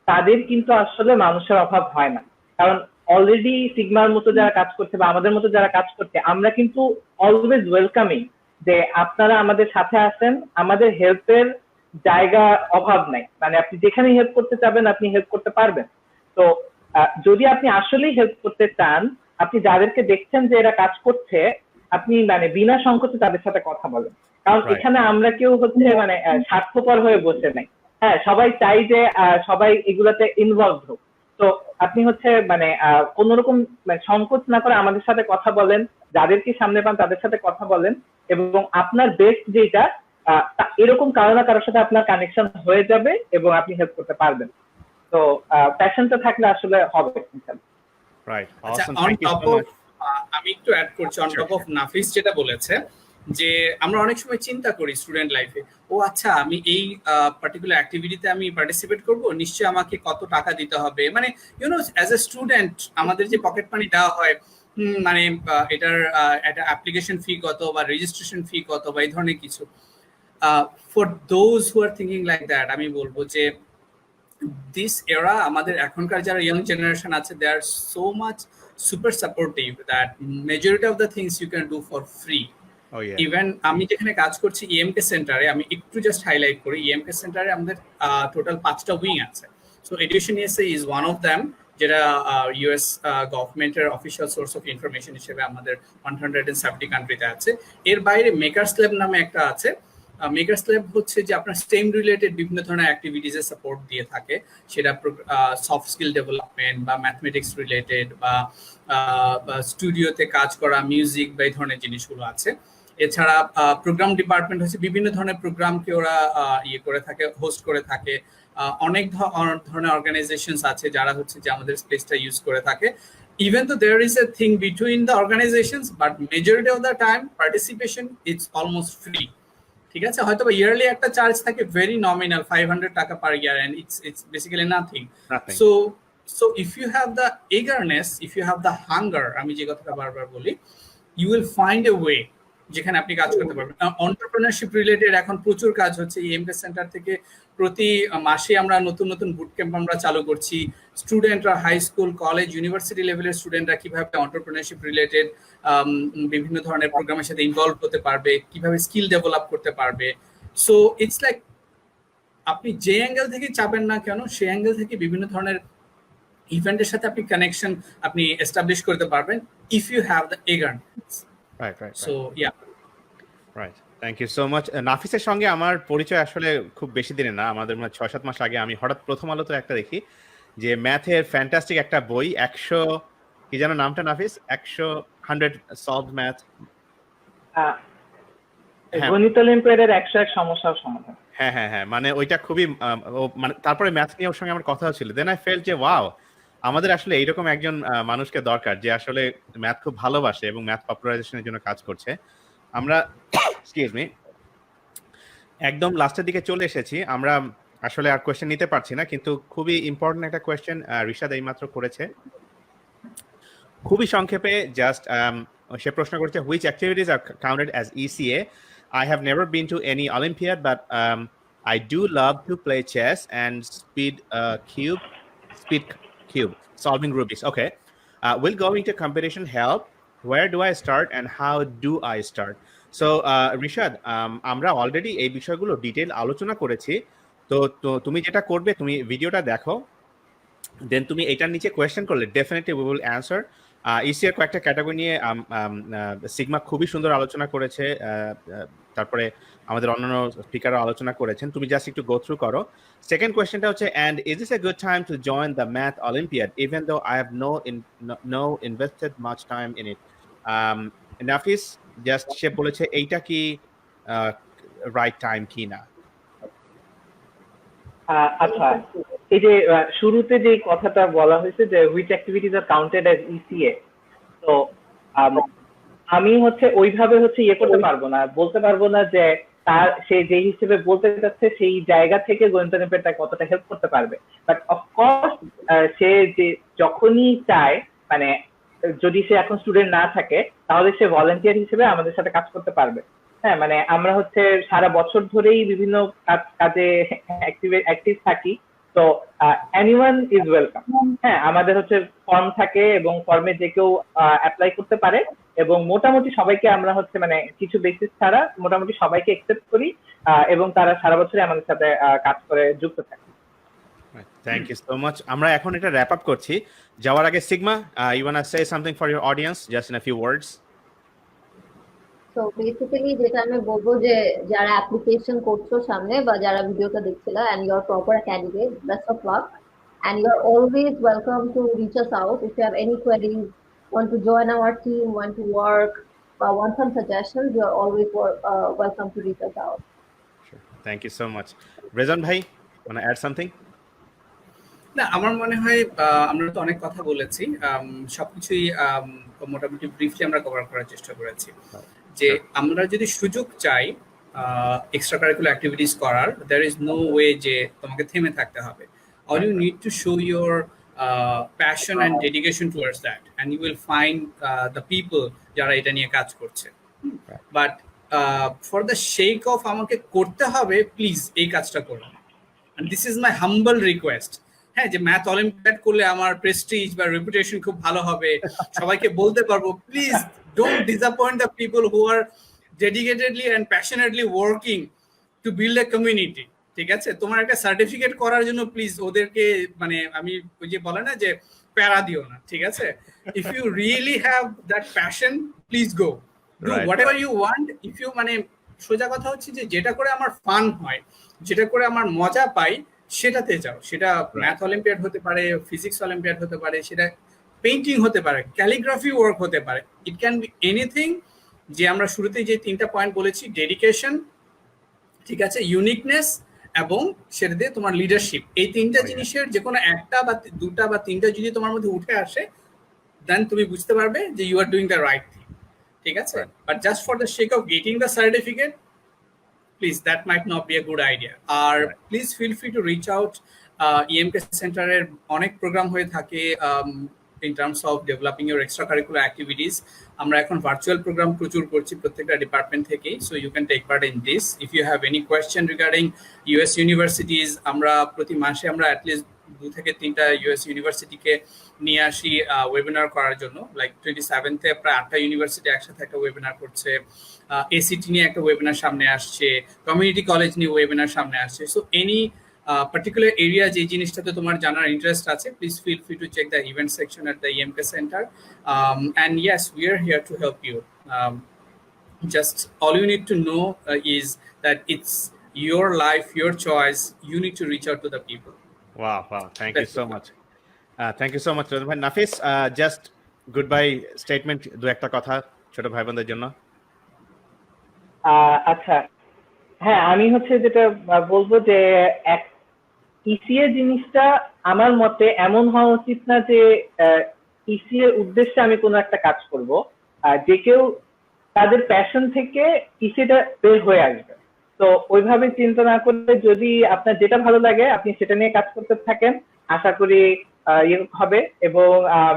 [SPEAKER 4] তাদের কিন্তু আসলে মানুষের অভাব হয় না, কারণ অলরেডি সিগমার মতো যারা কাজ করছে বা আমাদের মতো যারা কাজ করছে, আমরা কিন্তু অলওয়েজ ওয়েলকামিং যে আপনারা আমাদের সাথে আসেন, আমাদের হেল্পের জায়গা অভাব নাই, মানে আপনি যেখানে হেল্প করতে চাবেন আপনি হেল্প করতে পারবেন। তো যদি আপনি আসলেই হেল্প করতে চান, আপনি যাদেরকে দেখছেন যে এরা কাজ করছে, আপনি মানে বিনা সংকোচে তাদের সাথে কথা বলেন, কারণ এখানে আমরা কেউ হচ্ছে মানে স্বার্থপর হয়ে বসে নাই। হ্যাঁ, সবাই চাই যে সবাই এগুলাতে ইনভলভ হোক। তো আপনি হচ্ছে মানে কোন রকম সংকোচ না করে আমাদের সাথে কথা বলেন, যাদেরকে সামনে পান তাদের সাথে কথা বলেন, এবং আপনার বেস্ট যেটা এরকম কারো না কারোর সাথে আপনার কানেকশন হয়ে যাবে এবং আপনি হেল্প করতে পারবেন। তো প্যাশনটা থাকলে আসলে হবে।
[SPEAKER 1] রাইট।
[SPEAKER 3] আচ্ছা,
[SPEAKER 1] awesome,
[SPEAKER 3] on
[SPEAKER 1] thank you
[SPEAKER 3] top
[SPEAKER 1] so
[SPEAKER 3] of
[SPEAKER 1] much.
[SPEAKER 3] আমি একটু অ্যাড করছি, অন টপ অফ নাফিস যেটা বলেছে যে আমরা অনেক সময় চিন্তা করি স্টুডেন্ট লাইফে, ও আচ্ছা আমি এই পার্টিকুলার অ্যাক্টিভিটিতে আমি পার্টিসিপেট করব, নিশ্চয়ই আমাকে কত টাকা দিতে হবে, মানে ইউনো অ্যাজ এ স্টুডেন্ট আমাদের যে পকেট মানি দেওয়া হয়, মানে এটার একটা অ্যাপ্লিকেশন ফি কত বা রেজিস্ট্রেশন ফি কত বা এই ধরনের কিছু। For those who are thinking like that, আমি বলবো যে দিস এরা আমাদের এখনকার যারা ইয়াং জেনারেশন আছে, they are so much super supportive that majority of the things you can do for free. Even আমি যেখানে কাজ করছি ইএমকে সেন্টারে, আমি একটু জাস্ট হাইলাইট করি, ইএমকে সেন্টারে আমাদের টোটাল 5টা উইং আছে। So education ESA is one of them, যেটা ইউএস গভর্নমেন্টের অফিসিয়াল সোর্স অফ ইনফরমেশন হিসেবে আমাদের 170 কান্ট্রিতে আছে। এর বাইরে মেকার্স ল্যাব নামে একটা আছে, মেকার্স ল্যাব হচ্ছে যে আপনার স্টেম রিলেটেড বিভিন্ন ধরনের অ্যাক্টিভিটিসে সাপোর্ট দিয়ে থাকে, সেটা সফট স্কিল ডেভেলপমেন্ট বা ম্যাথমেটিক্স রিলেটেড বা স্টুডিওতে কাজ করা, মিউজিক বা এই ধরনের জিনিসগুলো আছে। এছাড়া প্রোগ্রাম ডিপার্টমেন্ট হচ্ছে বিভিন্ন ধরনের প্রোগ্রামকে ওরা ইয়ে করে থাকে, হোস্ট করে থাকে। অনেক ধরনের অর্গানাইজেশনস আছে যারা হচ্ছে যে আমাদের স্পেসটা ইউজ করে থাকে। Even though there is a thing between the organizations, but majority of the time participation it's almost free. ঠিক আছে, হয়তো বা ইয়ারলি একটা চার্জ থাকে, very nominal, 500 taka per year, and it's basically nothing. So if you have the eagerness, if you have the hunger, আমি যে কথাটা বারবার বলি, you will find a way যেখানে আপনি কাজ করতে পারবেন। এন্টারপ্রেনারশিপ রিলেটেড এখন প্রচুর কাজ হচ্ছে। EMK সেন্টার থেকে প্রতি মাসে আমরা নতুন নতুন বুট ক্যাম্প আমরা চালু করছি। স্টুডেন্টরা, হাই স্কুল, কলেজ, ইউনিভার্সিটি লেভেলের স্টুডেন্টরা কিভাবে এন্টারপ্রেনারশিপ রিলেটেড বিভিন্ন ধরনের প্রোগ্রামের সাথে ইনভলভ হতে পারবে, কিভাবে স্কিল ডেভেলপ করতে পারবে। সো ইটস লাইক আপনি যে অ্যাঙ্গেল থেকে চাবেন না কেন, সেই অ্যাঙ্গেল থেকে বিভিন্ন ধরনের ইভেন্টের সাথে আপনি কানেকশন আপনি এস্টাবলিশ করতে পারবেন if you have the eagerness.
[SPEAKER 1] Right.
[SPEAKER 3] So yeah,
[SPEAKER 1] right, thank you so much. নাফিসের সঙ্গে আমার পরিচয় আসলে খুব বেশি দিনের না, আমাদের 6-7 মাস আগে আমি হঠাৎ প্রথম আলোতে একটা দেখি যে ম্যাথের ফ্যান্টাস্টিক একটা বই, 100 কি যেন নামটা নাফিস, 100 সলভ ম্যাথ,
[SPEAKER 4] গণিত অলিম্পিয়াডের 101 সমস্যার সমাধান।
[SPEAKER 1] হ্যাঁ, মানে ওইটা খুবই মানে তারপরে ম্যাথ নিয়ে ওর সঙ্গে আমার কথা ছিল। দেন আই ফেল্ট যে ওয়াও, আমাদের আসলে এইরকম একজন মানুষকে দরকার যে আসলে ম্যাথ খুব ভালোবাসে এবং ম্যাথ পপুলারাইজেশনের জন্য কাজ করছে। আমরা এক্সকিউজ মি একদম লাস্টের দিকে চলে এসেছি, আমরা আসলে আর কোয়েশ্চেন নিতে পারছি না, কিন্তু খুবই ইম্পর্টেন্ট একটা কোয়েশ্চেন রিশাদ এইমাত্র করেছে, খুবই সংক্ষেপে জাস্ট সে প্রশ্ন করেছে, which activities R counted as ECA? I have never been to any Olympiad, but I do love to play chess and speed cube, solving Rubik's. Okay. Will going to competition help? Where do I start and how do I start? So, Rishad, আমরা already এই বিষয়গুলো detail আলোচনা করেছি। তো তুমি যেটা করবে, তুমি ভিডিওটা দেখো, দেন তুমি এটার নিচে কোয়েশ্চেন করলে definitely we will answer. ECR কয়েকটা ক্যাটাগরি নিয়ে সিগমা খুবই সুন্দর আলোচনা করেছে, তারপরে আমাদের অন্যান্য স্পিকারও আলোচনা করেছেন, তুমি জাস্ট একটু গো থ্রু করো। সেকেন্ড কোয়েশ্চেনটা হচ্ছে, and is this a good time to join the math olympiad even though I have no invested much time in it? Nafis just say বলেছে এইটা কি রাইট টাইম কি না।
[SPEAKER 4] আচ্ছা, এই যে শুরুতে যে কথাটা বলা হয়েছে যে which activities R counted as ECA, তো আমি ওইভাবে ইয়ে করতে পারবো না, বলতে পারবো না যে তার সে যে হিসেবে বলতে চাচ্ছে সেই জায়গা থেকে গণিত অলিম্পিয়াডটা কতটা হেল্প করতে পারবে। বাট অফকোর্স সে যে যখনই চায়, মানে যদি সে এখন স্টুডেন্ট না থাকে তাহলে সে ভলান্টিয়ার হিসেবে আমাদের সাথে কাজ করতে পারবে। হ্যাঁ, মানে আমরা সারা বছর ধরেই বিভিন্ন কাজে অ্যাক্টিভ থাকি, তো এনিওয়ান ইজ ওয়েলকাম। হ্যাঁ, আমাদের ফর্ম থাকে এবং ফর্মে যে কেউ অ্যাপ্লাই করতে পারে, এবং মোটামুটি সবাইকে আমরা মানে কিছু বেসিস ছাড়া মোটামুটি সবাইকে একসেপ্ট করি, এবং তারা সারা বছরই আমাদের সাথে কাজ করে যুক্ত থাকে।
[SPEAKER 1] Thank you so much. আমরা এখন এটা র্যাপ আপ করছি, যাওয়ার আগে Sigma, you want to say something for your audience just in a few words?
[SPEAKER 2] তো বেসিক্যালি যেটা আমি বলবো যে যারা অ্যাপ্লিকেশন করছো সামনে বা যারা ভিডিওটা দেখছিলা, and you are proper candidate, best of luck, and you are always welcome to reach us out if you have any queries, want to join our team, want to work, or want some suggestions. You are always welcome to reach us out.
[SPEAKER 1] Sure. Thank you so much. Rezan bhai, want to add something?
[SPEAKER 3] না, আমার মনে হয় আমরা তো অনেক কথা বলেছি, সবকিছুই মোটামুটি ব্রিফলি আমরা কভার করার চেষ্টা করেছি। যে আমরা যদি সুযোগ চাই এক্সট্রা কারিকুলার অ্যাক্টিভিটিস করার, there is no way যে তোমাকে থেমে থাকতে হবে। All you need to show your passion and dedication towards that, and you will find the people যারা এটা নিয়ে কাজ করছে। But for the sake of আমাকে করতে হবে, প্লিজ এই কাজটা করুন, and this is my humble request. হ্যাঁ, যে ম্যাথ অলিম্পিয়াড করলে আমার প্রেস্টিজ বা রেপুটেশন খুব ভালো হবে, সবাইকে বলতে পারবো, please don't disappoint the people who are dedicatedly and passionately working to build a community. ঠিক আছে, তোমার একটা সার্টিফিকেট করার জন্য প্লিজ ওদেরকে মানে আমি ওই যে বলে না যে প্যারা দিও না, ঠিক আছে? If you really have that passion, please go do whatever you want. If you মানে সোজা কথা হচ্ছে যে যেটা করে আমার ফান হয়, যেটা করে আমার মজা পাই, সেটাতে যাও। সেটা ম্যাথ অলিম্পিয়াড হতে পারে, ফিজিক্স অলিম্পিয়াড হতে পারে, সেটা পেইন্টিং হতে পারে, ক্যালিগ্রাফি ওয়ার্ক হতে পারে, ইট ক্যান বি এনিথিং। যে আমরা শুরুতেই যে 3টা পয়েন্ট বলেছি, ডেডিকেশন, ঠিক আছে, ইউনিকনেস, এবং সেটা দিয়ে তোমার লিডারশিপ, এই 3টা জিনিসের যে কোনো একটা বা 2টা বা 3টা যদি তোমার মধ্যে উঠে আসে, দেন তুমি বুঝতে পারবে যে you are doing the right thing, ঠিক আছে। But just for the sake of getting the certificate, please that might not be a good idea. আর please feel free to reach out. EMK সেন্টারের অনেক প্রোগ্রাম হয়ে থাকে in terms of developing your extracurricular activities. আমরা এখন virtual programme প্রচুর করছি প্রত্যেকটা ডিপার্টমেন্ট থেকেই, so you can take part in this. If you have any question regarding US universities, আমরা প্রতি মাসে আমরা অ্যাটলিস্ট 2 থেকে 3টা ইউএস ইউনিভার্সিটিকে নিয়ে আসি ওয়েবিনার করার জন্য। লাইক 27th প্রায় 8টা ইউনিভার্সিটি একসাথে একটা ওয়েবিনার করছে, এসিটি নিয়ে একটা ওয়েবিনার সামনে আসছে, কমিউনিটি কলেজ নিয়ে ওয়েবিনার সামনে আসছে। সো এনি particular area যে জিনিসটাতে তোমার জানার ইন্টারেস্ট আছে, please feel free to check the event section at the EMK Center. And yes, we are here to help you. Just all you need to know is that it's your life, your choice. You need to reach out to the people.
[SPEAKER 1] Wow, thank you so much. Thank you so much, Razvan bhai. Nafis, just goodbye statement, দু একটা কথা ছোট ভাই বোনদের জন্য।
[SPEAKER 4] আচ্ছা, হ্যাঁ, আমি হচ্ছে যেটা বলবো যে ইসিএ জিনিসটা আমার মতে এমন হওয়া উচিত না যে ইসিএ উদ্দেশ্যে আমি কোনো একটা কাজ করব। যে কেউ তাদের প্যাশন থেকে ইসিটা বের হয়ে আসবে, তো ওইভাবে চিন্তা না করলে যদি আপনার যেটা ভালো লাগে আপনি সেটা নিয়ে কাজ করতে থাকেন, আশা করি হবে। এবং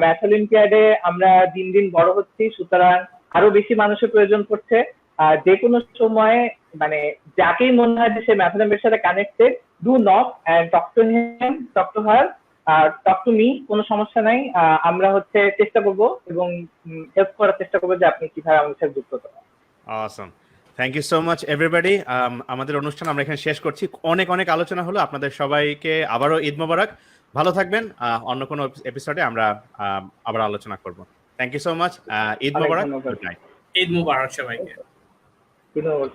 [SPEAKER 4] ম্যাথ অলিম্পিয়াডে আমরা দিন দিন বড় হচ্ছি, সুতরাং আরো বেশি মানুষের প্রয়োজন পড়ছে। যে কোনো সময়ে মানে যাকেই মনে হয় যে সে ম্যাথ অলিম্পিয়াডের সাথে connected, do knock and talk to him, talk to her, talk to me, কোনো সমস্যা নাই। আমরা হচ্ছে চেষ্টা করব এবং হেল্প করার চেষ্টা করবো যে আপনি কিভাবে আমাদের সাথে যুক্ত হতে পারেন।
[SPEAKER 1] Awesome, thank you so much everybody. আমাদের অনুষ্ঠান আমরা এখানে শেষ করছি। অনেক অনেক আলোচনা হলো। আপনাদের সবাইকে আবারও ঈদ মোবারক। ভালো থাকবেন। অন্য কোনো এপিসোডে আমরা আবার আলোচনা করব। Thank you so much. Eid Mubarak. Good night.
[SPEAKER 3] Eid Mubarak সবাইকে।
[SPEAKER 4] ধন্যবাদ।